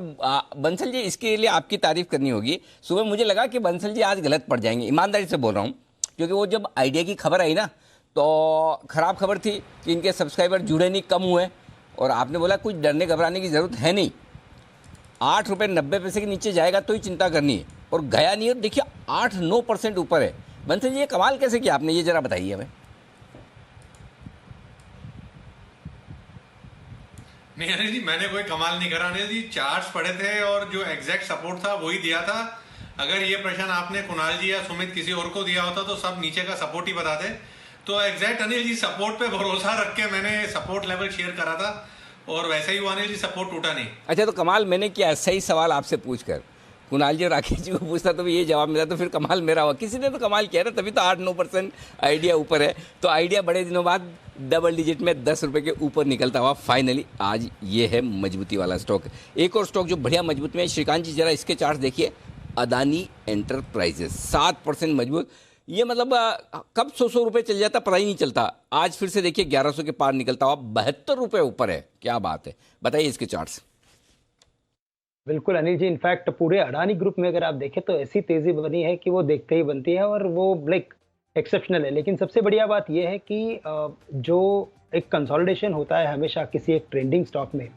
बंसल जी, इसके लिए आपकी तारीफ करनी होगी। सुबह मुझे लगा कि बंसल जी आज गलत पड़ जाएंगे, ईमानदारी से बोल रहा हूँ, क्योंकि वो जब आइडिया की खबर आई ना तो खराब खबर थी कि इनके सब्सक्राइबर जुड़े नहीं, कम हुए। और आपने बोला कुछ डरने घबराने की ज़रूरत है नहीं, 8 रुपये 90 पैसे के नीचे जाएगा तो ही चिंता करनी है। और गया नहीं है, देखिए 8-9% ऊपर है। बंसल जी ये कमाल कैसे किया आपने, ये जरा बताइए हमें। नहीं अनिल जी, मैंने कोई कमाल नहीं करा अनिल जी, चार्ट्स पढ़े थे और जो एग्जैक्ट सपोर्ट था वही दिया था। अगर ये प्रश्न आपने कुणाल जी या सुमित किसी और को दिया होता तो सब नीचे का सपोर्ट ही बताते। तो एग्जैक्ट अनिल जी सपोर्ट पे भरोसा रख के मैंने सपोर्ट लेवल शेयर करा था और वैसे ही वो अनिल जी सपोर्ट टूटा नहीं। अच्छा, तो कमाल मैंने किया सही सवाल आपसे पूछकर, कुणाल जी और राकेश जी को पूछता तो भी ये जवाब मिला, तो फिर कमाल मेरा हुआ। किसी ने तो कमाल किया ना, तभी तो 8-9% आइडिया ऊपर है। तो आइडिया बड़े दिनों बाद डबल डिजिट में 10 रुपये के ऊपर निकलता हुआ फाइनली आज ये है मजबूती वाला स्टॉक। एक और स्टॉक जो बढ़िया मजबूत में है, श्रीकांत जी जरा इसके चार्ट देखिए, अदानी एंटरप्राइजेस 7% मजबूत। ये मतलब कब 100 रुपये चल जाता पता ही नहीं चलता। आज फिर से देखिए 1100 के पार निकलता हुआ 72 रुपये ऊपर है। क्या बात है, बताइए इसके चार्ट्स। बिल्कुल अनिल जी, इनफैक्ट पूरे अडानी ग्रुप में अगर आप देखें तो ऐसी तेजी बनी है कि वो देखते ही बनती है और वो लाइक एक्सेप्शनल है। लेकिन सबसे बढ़िया बात यह है कि जो एक कंसोलिडेशन होता है हमेशा किसी एक ट्रेंडिंग स्टॉक में,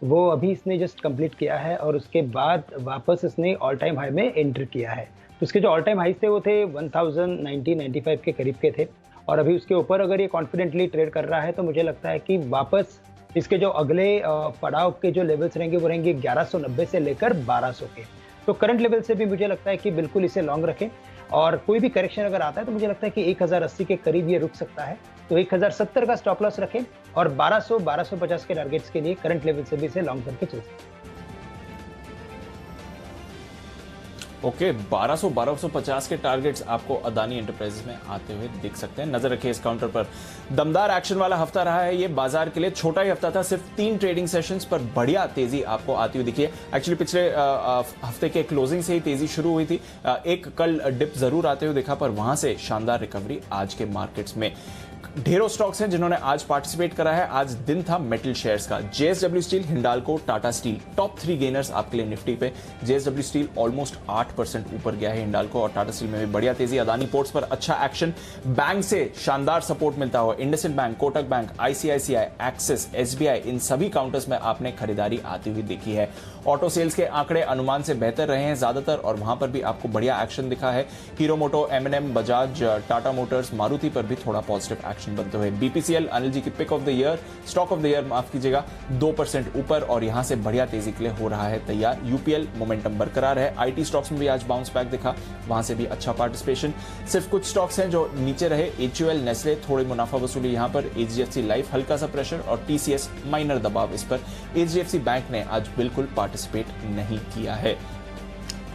वो अभी इसने जस्ट कंप्लीट किया है और उसके बाद वापस इसने ऑल टाइम हाई में एंटर किया है। तो उसके जो ऑल टाइम हाईज थे वो थे 1090-95 के करीब के थे और अभी उसके ऊपर अगर ये कॉन्फिडेंटली ट्रेड कर रहा है तो मुझे लगता है कि वापस इसके जो अगले पड़ाव के जो लेवल्स रहेंगे वो रहेंगे 1190 से लेकर 1200 के। तो करंट लेवल से भी मुझे लगता है कि बिल्कुल इसे लॉन्ग रखें और कोई भी करेक्शन अगर आता है तो मुझे लगता है कि 1080 के करीब ये रुक सकता है। तो 1070 का स्टॉप लॉस रखें और 1200-1250 के टारगेट्स के लिए करंट लेवल से भी इसे लॉन्ग करके चल सकते हैं। ओके, 1200-1250 के टारगेट्स आपको अदानी एंटरप्राइजेस में आते हुए दिख सकते हैं। नजर रखिए इस काउंटर पर। दमदार एक्शन वाला हफ्ता रहा है ये बाजार के लिए। छोटा ही हफ्ता था, सिर्फ 3 ट्रेडिंग सेशंस पर बढ़िया तेजी आपको आती हुई दिखी है। एक्चुअली पिछले हफ्ते के क्लोजिंग से ही तेजी शुरू हुई थी। एक कल डिप जरूर आते हुए दिखा, पर वहां से शानदार रिकवरी आज के मार्केट्स में। ढेरों स्टॉक्स हैं जिन्होंने आज पार्टिसिपेट करा है। आज दिन था मेटल शेयर्स का। JSW steel, Hindalco, Tata steel top 3 gainers आपके लिए निफ्टी पे। जेएसडब्ल्यू स्टील ऑलमोस्ट 8% ऊपर गया है। हिंडाल्को और टाटा स्टील में भी बढ़िया तेजी। अदानी पोर्ट्स पर अच्छा एक्शन। बैंक से शानदार सपोर्ट मिलता हुआ IndusInd bank, Kotak bank, ICICI, Axis, SBI, इन सभी काउंटर्स में आपने खरीदारी आती हुई देखी है। ऑटो सेल्स के आंकड़े अनुमान से बेहतर रहे हैं ज्यादातर और वहां पर भी आपको बढ़िया एक्शन दिखा है। हीरो मोटो, एमएनएम, बजाज, टाटा मोटर्स, मारुति पर भी थोड़ा पॉजिटिव एक्शन बनते हुए। बीपीसीएल अनिल जी की pick of the year, stock of the year माफ कीजिएगा, 2% ऊपर और यहां से बढ़िया तेजी के लिए हो रहा है तैयार। यूपीएल मोमेंटम बरकरार है। आईटी स्टॉक्स में भी आज बाउंस बैक दिखा, वहां से भी अच्छा पार्टिसिपेशन। सिर्फ कुछ स्टॉक्स हैं जो नीचे रहे। एचयूएल, नेस्ले थोड़ी मुनाफा वसूली यहां पर। एचडीएफसी लाइफ हल्का सा प्रेशर और टीसीएस माइनर दबाव इस पर। एचडीएफसी बैंक ने आज बिल्कुल पार्टिसिपेट नहीं किया है।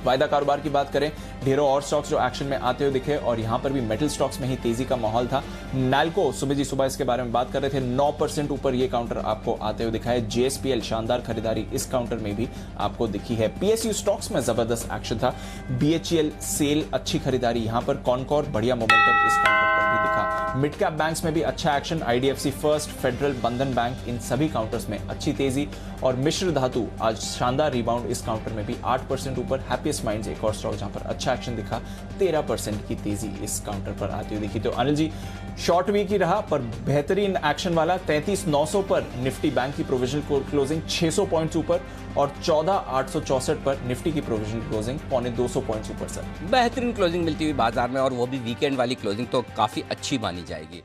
वायदा कारोबार की बात करें, ढेरों और स्टॉक्स जो एक्शन में आते हुए दिखे और यहां पर भी मेटल स्टॉक्स में ही तेजी का माहौल था। नैल्को, सुबह इसके बारे में बात कर रहे थे, 9% ऊपर ये काउंटर आपको आते हुए दिखा है। जेएसपीएल शानदार खरीदारी इस काउंटर में भी आपको दिखी है। पीएसयू स्टॉक्स में जबरदस्त एक्शन था। बीएचईएल, सेल अच्छी खरीदारी यहां पर। कॉनकॉर बढ़िया मोमेंटम इस काउंटर पर भी दिखा। मिड कैप बैंक्स में भी अच्छा एक्शन। आईडीएफसी फर्स्ट, फेडरल, बंधन बैंक, इन सभी काउंटर्स में अच्छी तेजी। और मिश्र धातु आज शानदार रिबाउंड, इस काउंटर में भी 8% ऊपर। हैप्पीएस्ट माइंड्स एक और स्टॉक जहां पर अच्छा एक्शन दिखा, 13% की तेजी इस काउंटर पर आती हुई दिखी। तो अनिल जी शॉर्ट वीक ही रहा पर बेहतरीन एक्शन वाला। 33,900 पर निफ्टी बैंक की प्रोविजनल क्लोजिंग 600 पॉइंट्स ऊपर और 14,864 पर निफ्टी की प्रोविजनल क्लोजिंग 250 पॉइंट्स ऊपर। सर बेहतरीन क्लोजिंग मिलती हुई बाजार में और वो भी वीकेंड वाली क्लोजिंग तो काफी अच्छी मानी जाएगी।